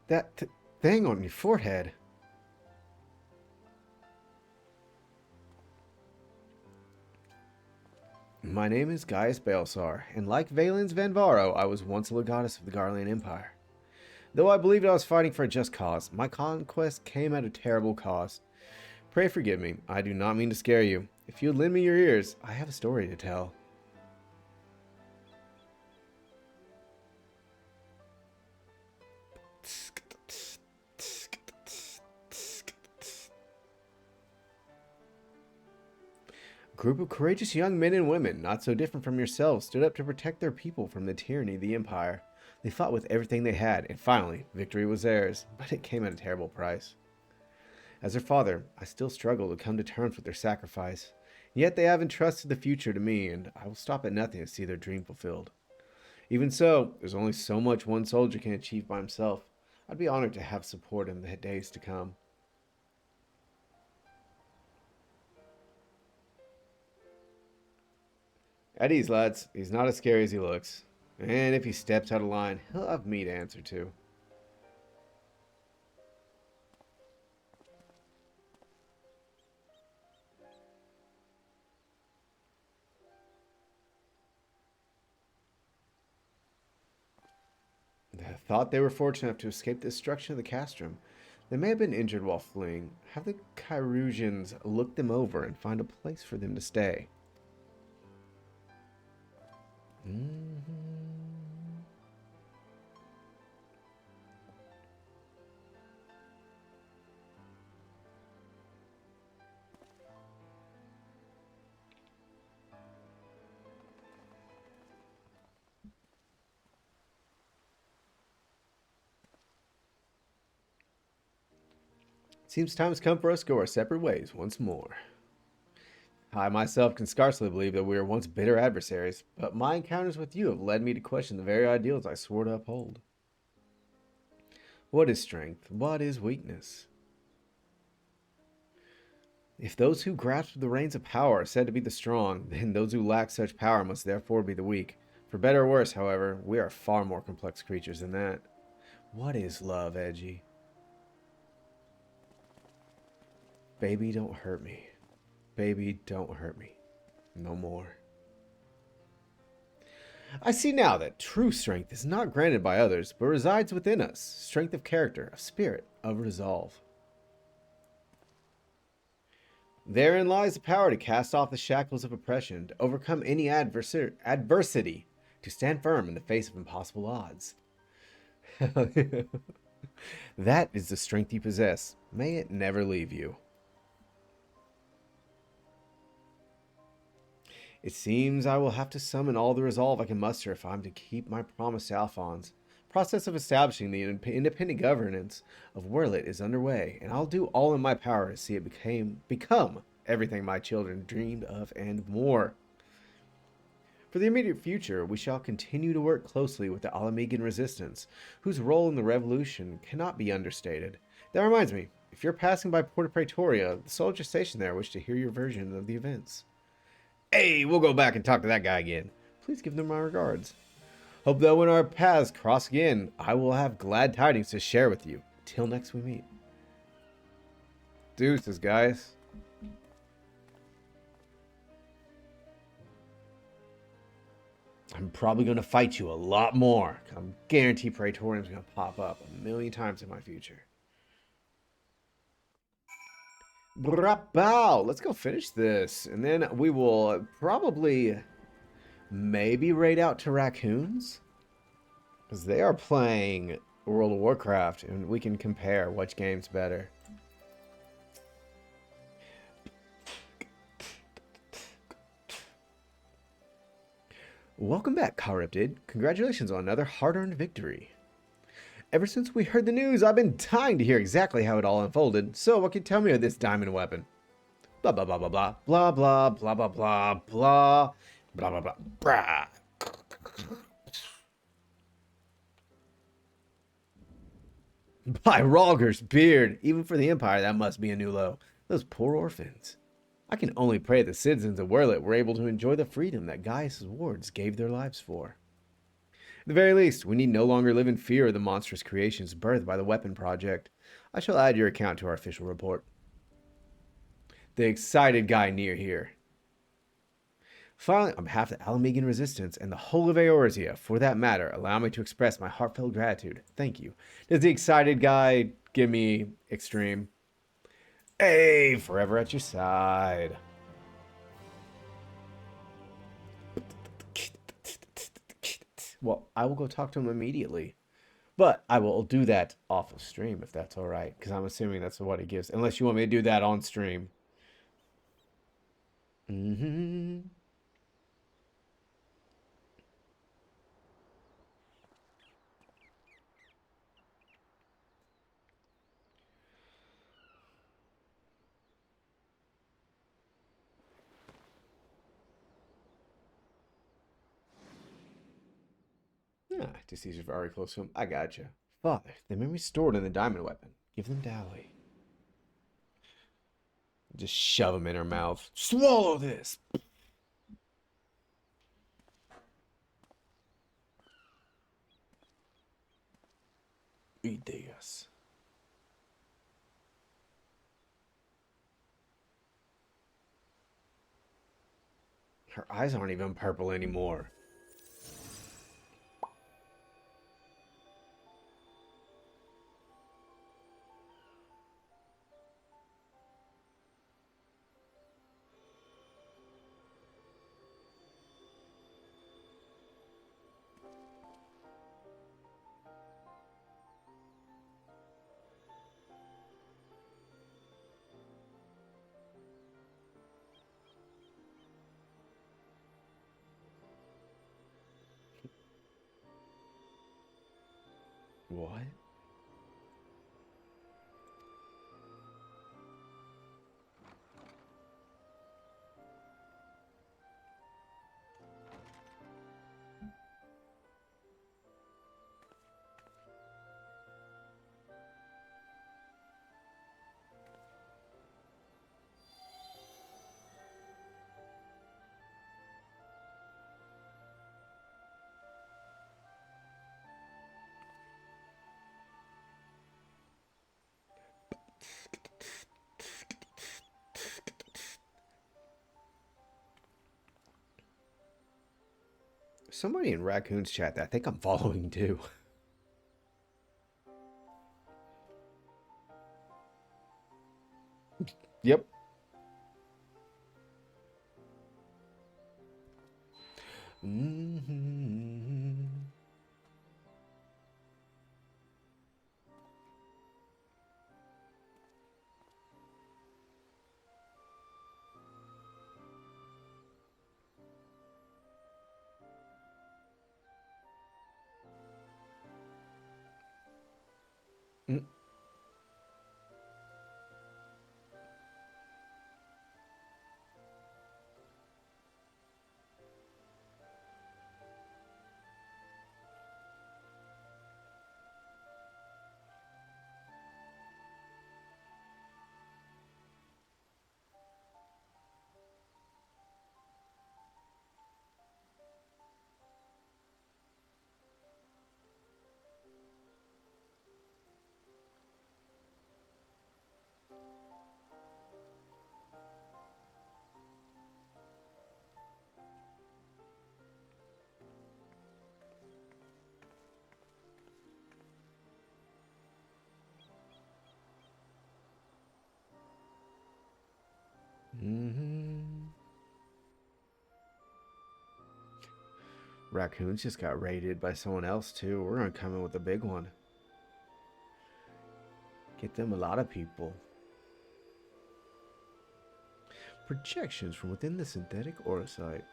That thing on your forehead. My name is Gaius Baelsar, and like Valens Vanvaro, I was once a legatus of the Garlean Empire. Though I believed I was fighting for a just cause, my conquest came at a terrible cost. Pray forgive me, I do not mean to scare you. If you would lend me your ears, I have a story to tell. A group of courageous young men and women, not so different from yourselves, stood up to protect their people from the tyranny of the Empire. They fought with everything they had, and finally, victory was theirs, but it came at a terrible price. As their father, I still struggle to come to terms with their sacrifice. Yet they have entrusted the future to me, and I will stop at nothing to see their dream fulfilled. Even so, there's only so much one soldier can achieve by himself. I'd be honored to have support in the days to come. At ease, lads. He's not as scary as he looks. And if he steps out of line, he'll have me to answer to. I thought they were fortunate enough to escape the destruction of the castrum. They may have been injured while fleeing. Have the Kyrusians look them over and find a place for them to stay. Seems time has come for us to go our separate ways once more. I myself can scarcely believe that we were once bitter adversaries, but my encounters with you have led me to question the very ideals I swore to uphold. What is strength? What is weakness? If those who grasp the reins of power are said to be the strong, then those who lack such power must therefore be the weak. For better or worse, however, we are far more complex creatures than that. What is love, Edgy? Baby, don't hurt me. Baby, don't hurt me. No more. I see now that true strength is not granted by others, but resides within us. Strength of character, of spirit, of resolve. Therein lies the power to cast off the shackles of oppression, to overcome any adversity, to stand firm in the face of impossible odds. That is the strength you possess. May it never leave you. It seems I will have to summon all the resolve I can muster if I'm to keep my promise to Alphonse. The process of establishing the independent governance of Werlet is underway, and I'll do all in my power to see it become everything my children dreamed of and more. For the immediate future, we shall continue to work closely with the Alamegan resistance, whose role in the revolution cannot be understated. That reminds me, if you're passing by Porta Praetoria, the soldiers stationed there wish to hear your version of the events. Hey, we'll go back and talk to that guy again. Please give them my regards. Hope that when our paths cross again, I will have glad tidings to share with you. Till next we meet. Deuces, guys. I'm probably going to fight you a lot more. I'm guaranteed Praetorium's going to pop up a million times in my future. Brapao! Let's go finish this. And then we will probably maybe raid out to Raccoons. Because they are playing World of Warcraft. And we can compare which game's better. Welcome back, Charybdid. Congratulations on another hard-earned victory. Ever since we heard the news, I've been dying to hear exactly how it all unfolded. So what can you tell me of this diamond weapon? Blah, blah, blah, blah, blah. Blah, blah, blah, blah, blah, blah. Blah, blah, blah. Brah. By Rogger's beard. Even for the Empire, that must be a new low. Those poor orphans. I can only pray the citizens of Werlet were able to enjoy the freedom that Gaius' wards gave their lives for. At the very least, we need no longer live in fear of the monstrous creations birthed by the Weapon Project. I shall add your account to our official report. The excited guy near here. Finally, on behalf of the Alamegan Resistance and the whole of Eorzea, for that matter, allow me to express my heartfelt gratitude. Thank you. Does the excited guy give me extreme? Hey, forever at your side. Well, I will go talk to him immediately. But I will do that off of stream if that's all right, because I'm assuming that's what it gives. Unless you want me to do that on stream. Mm-hmm. Yeah, just these are very close to him. I gotcha. Father, the memory stored in the diamond weapon. Give them Dally. Just shove them in her mouth. Swallow this! Eat this. Her eyes aren't even purple anymore. What? Somebody in Raccoon's chat that I think I'm following too. Yep. Mm-hmm. Mm-hmm. Raccoons just got raided by someone else too. We're gonna come in with a big one. Get them a lot of people. Projections from within the synthetic aura site.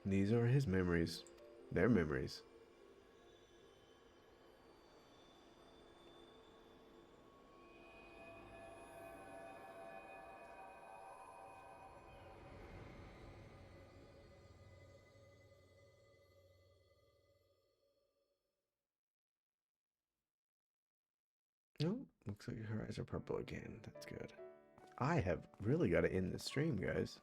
These are his memories. Their memories. No, Looks like her eyes are purple again. That's good. I have really got to end the stream, guys.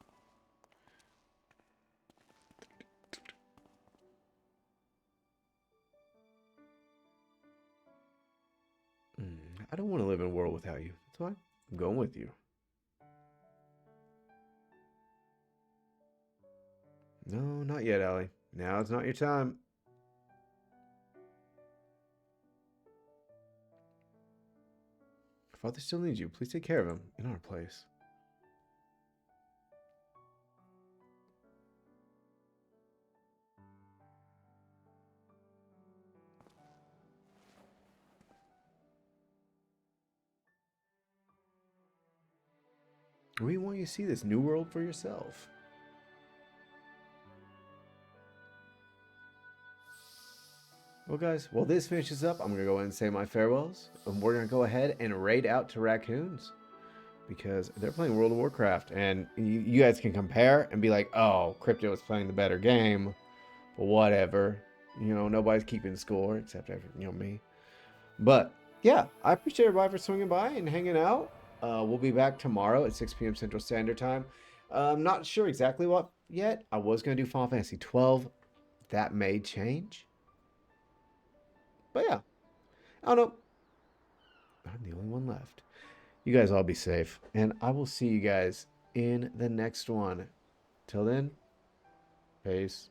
I don't want to live in a world without you. That's why I'm going with you. No, not yet, Allie. Now it's not your time. Father still needs you. Please take care of him in our place. We want you to see this new world for yourself. Well, guys, while this finishes up, I'm going to go ahead and say my farewells. And we're going to go ahead and raid out to Raccoons. Because they're playing World of Warcraft. And you guys can compare and be like, oh, Crypto is playing the better game. But whatever. You know, nobody's keeping score except, me. But, yeah, I appreciate everybody for swinging by and hanging out. We'll be back tomorrow at 6 p.m. Central Standard Time. I'm not sure exactly what yet. I was going to do Final Fantasy 12. That may change. But yeah, I don't know. I'm the only one left. You guys all be safe. And I will see you guys in the next one. Till then, peace.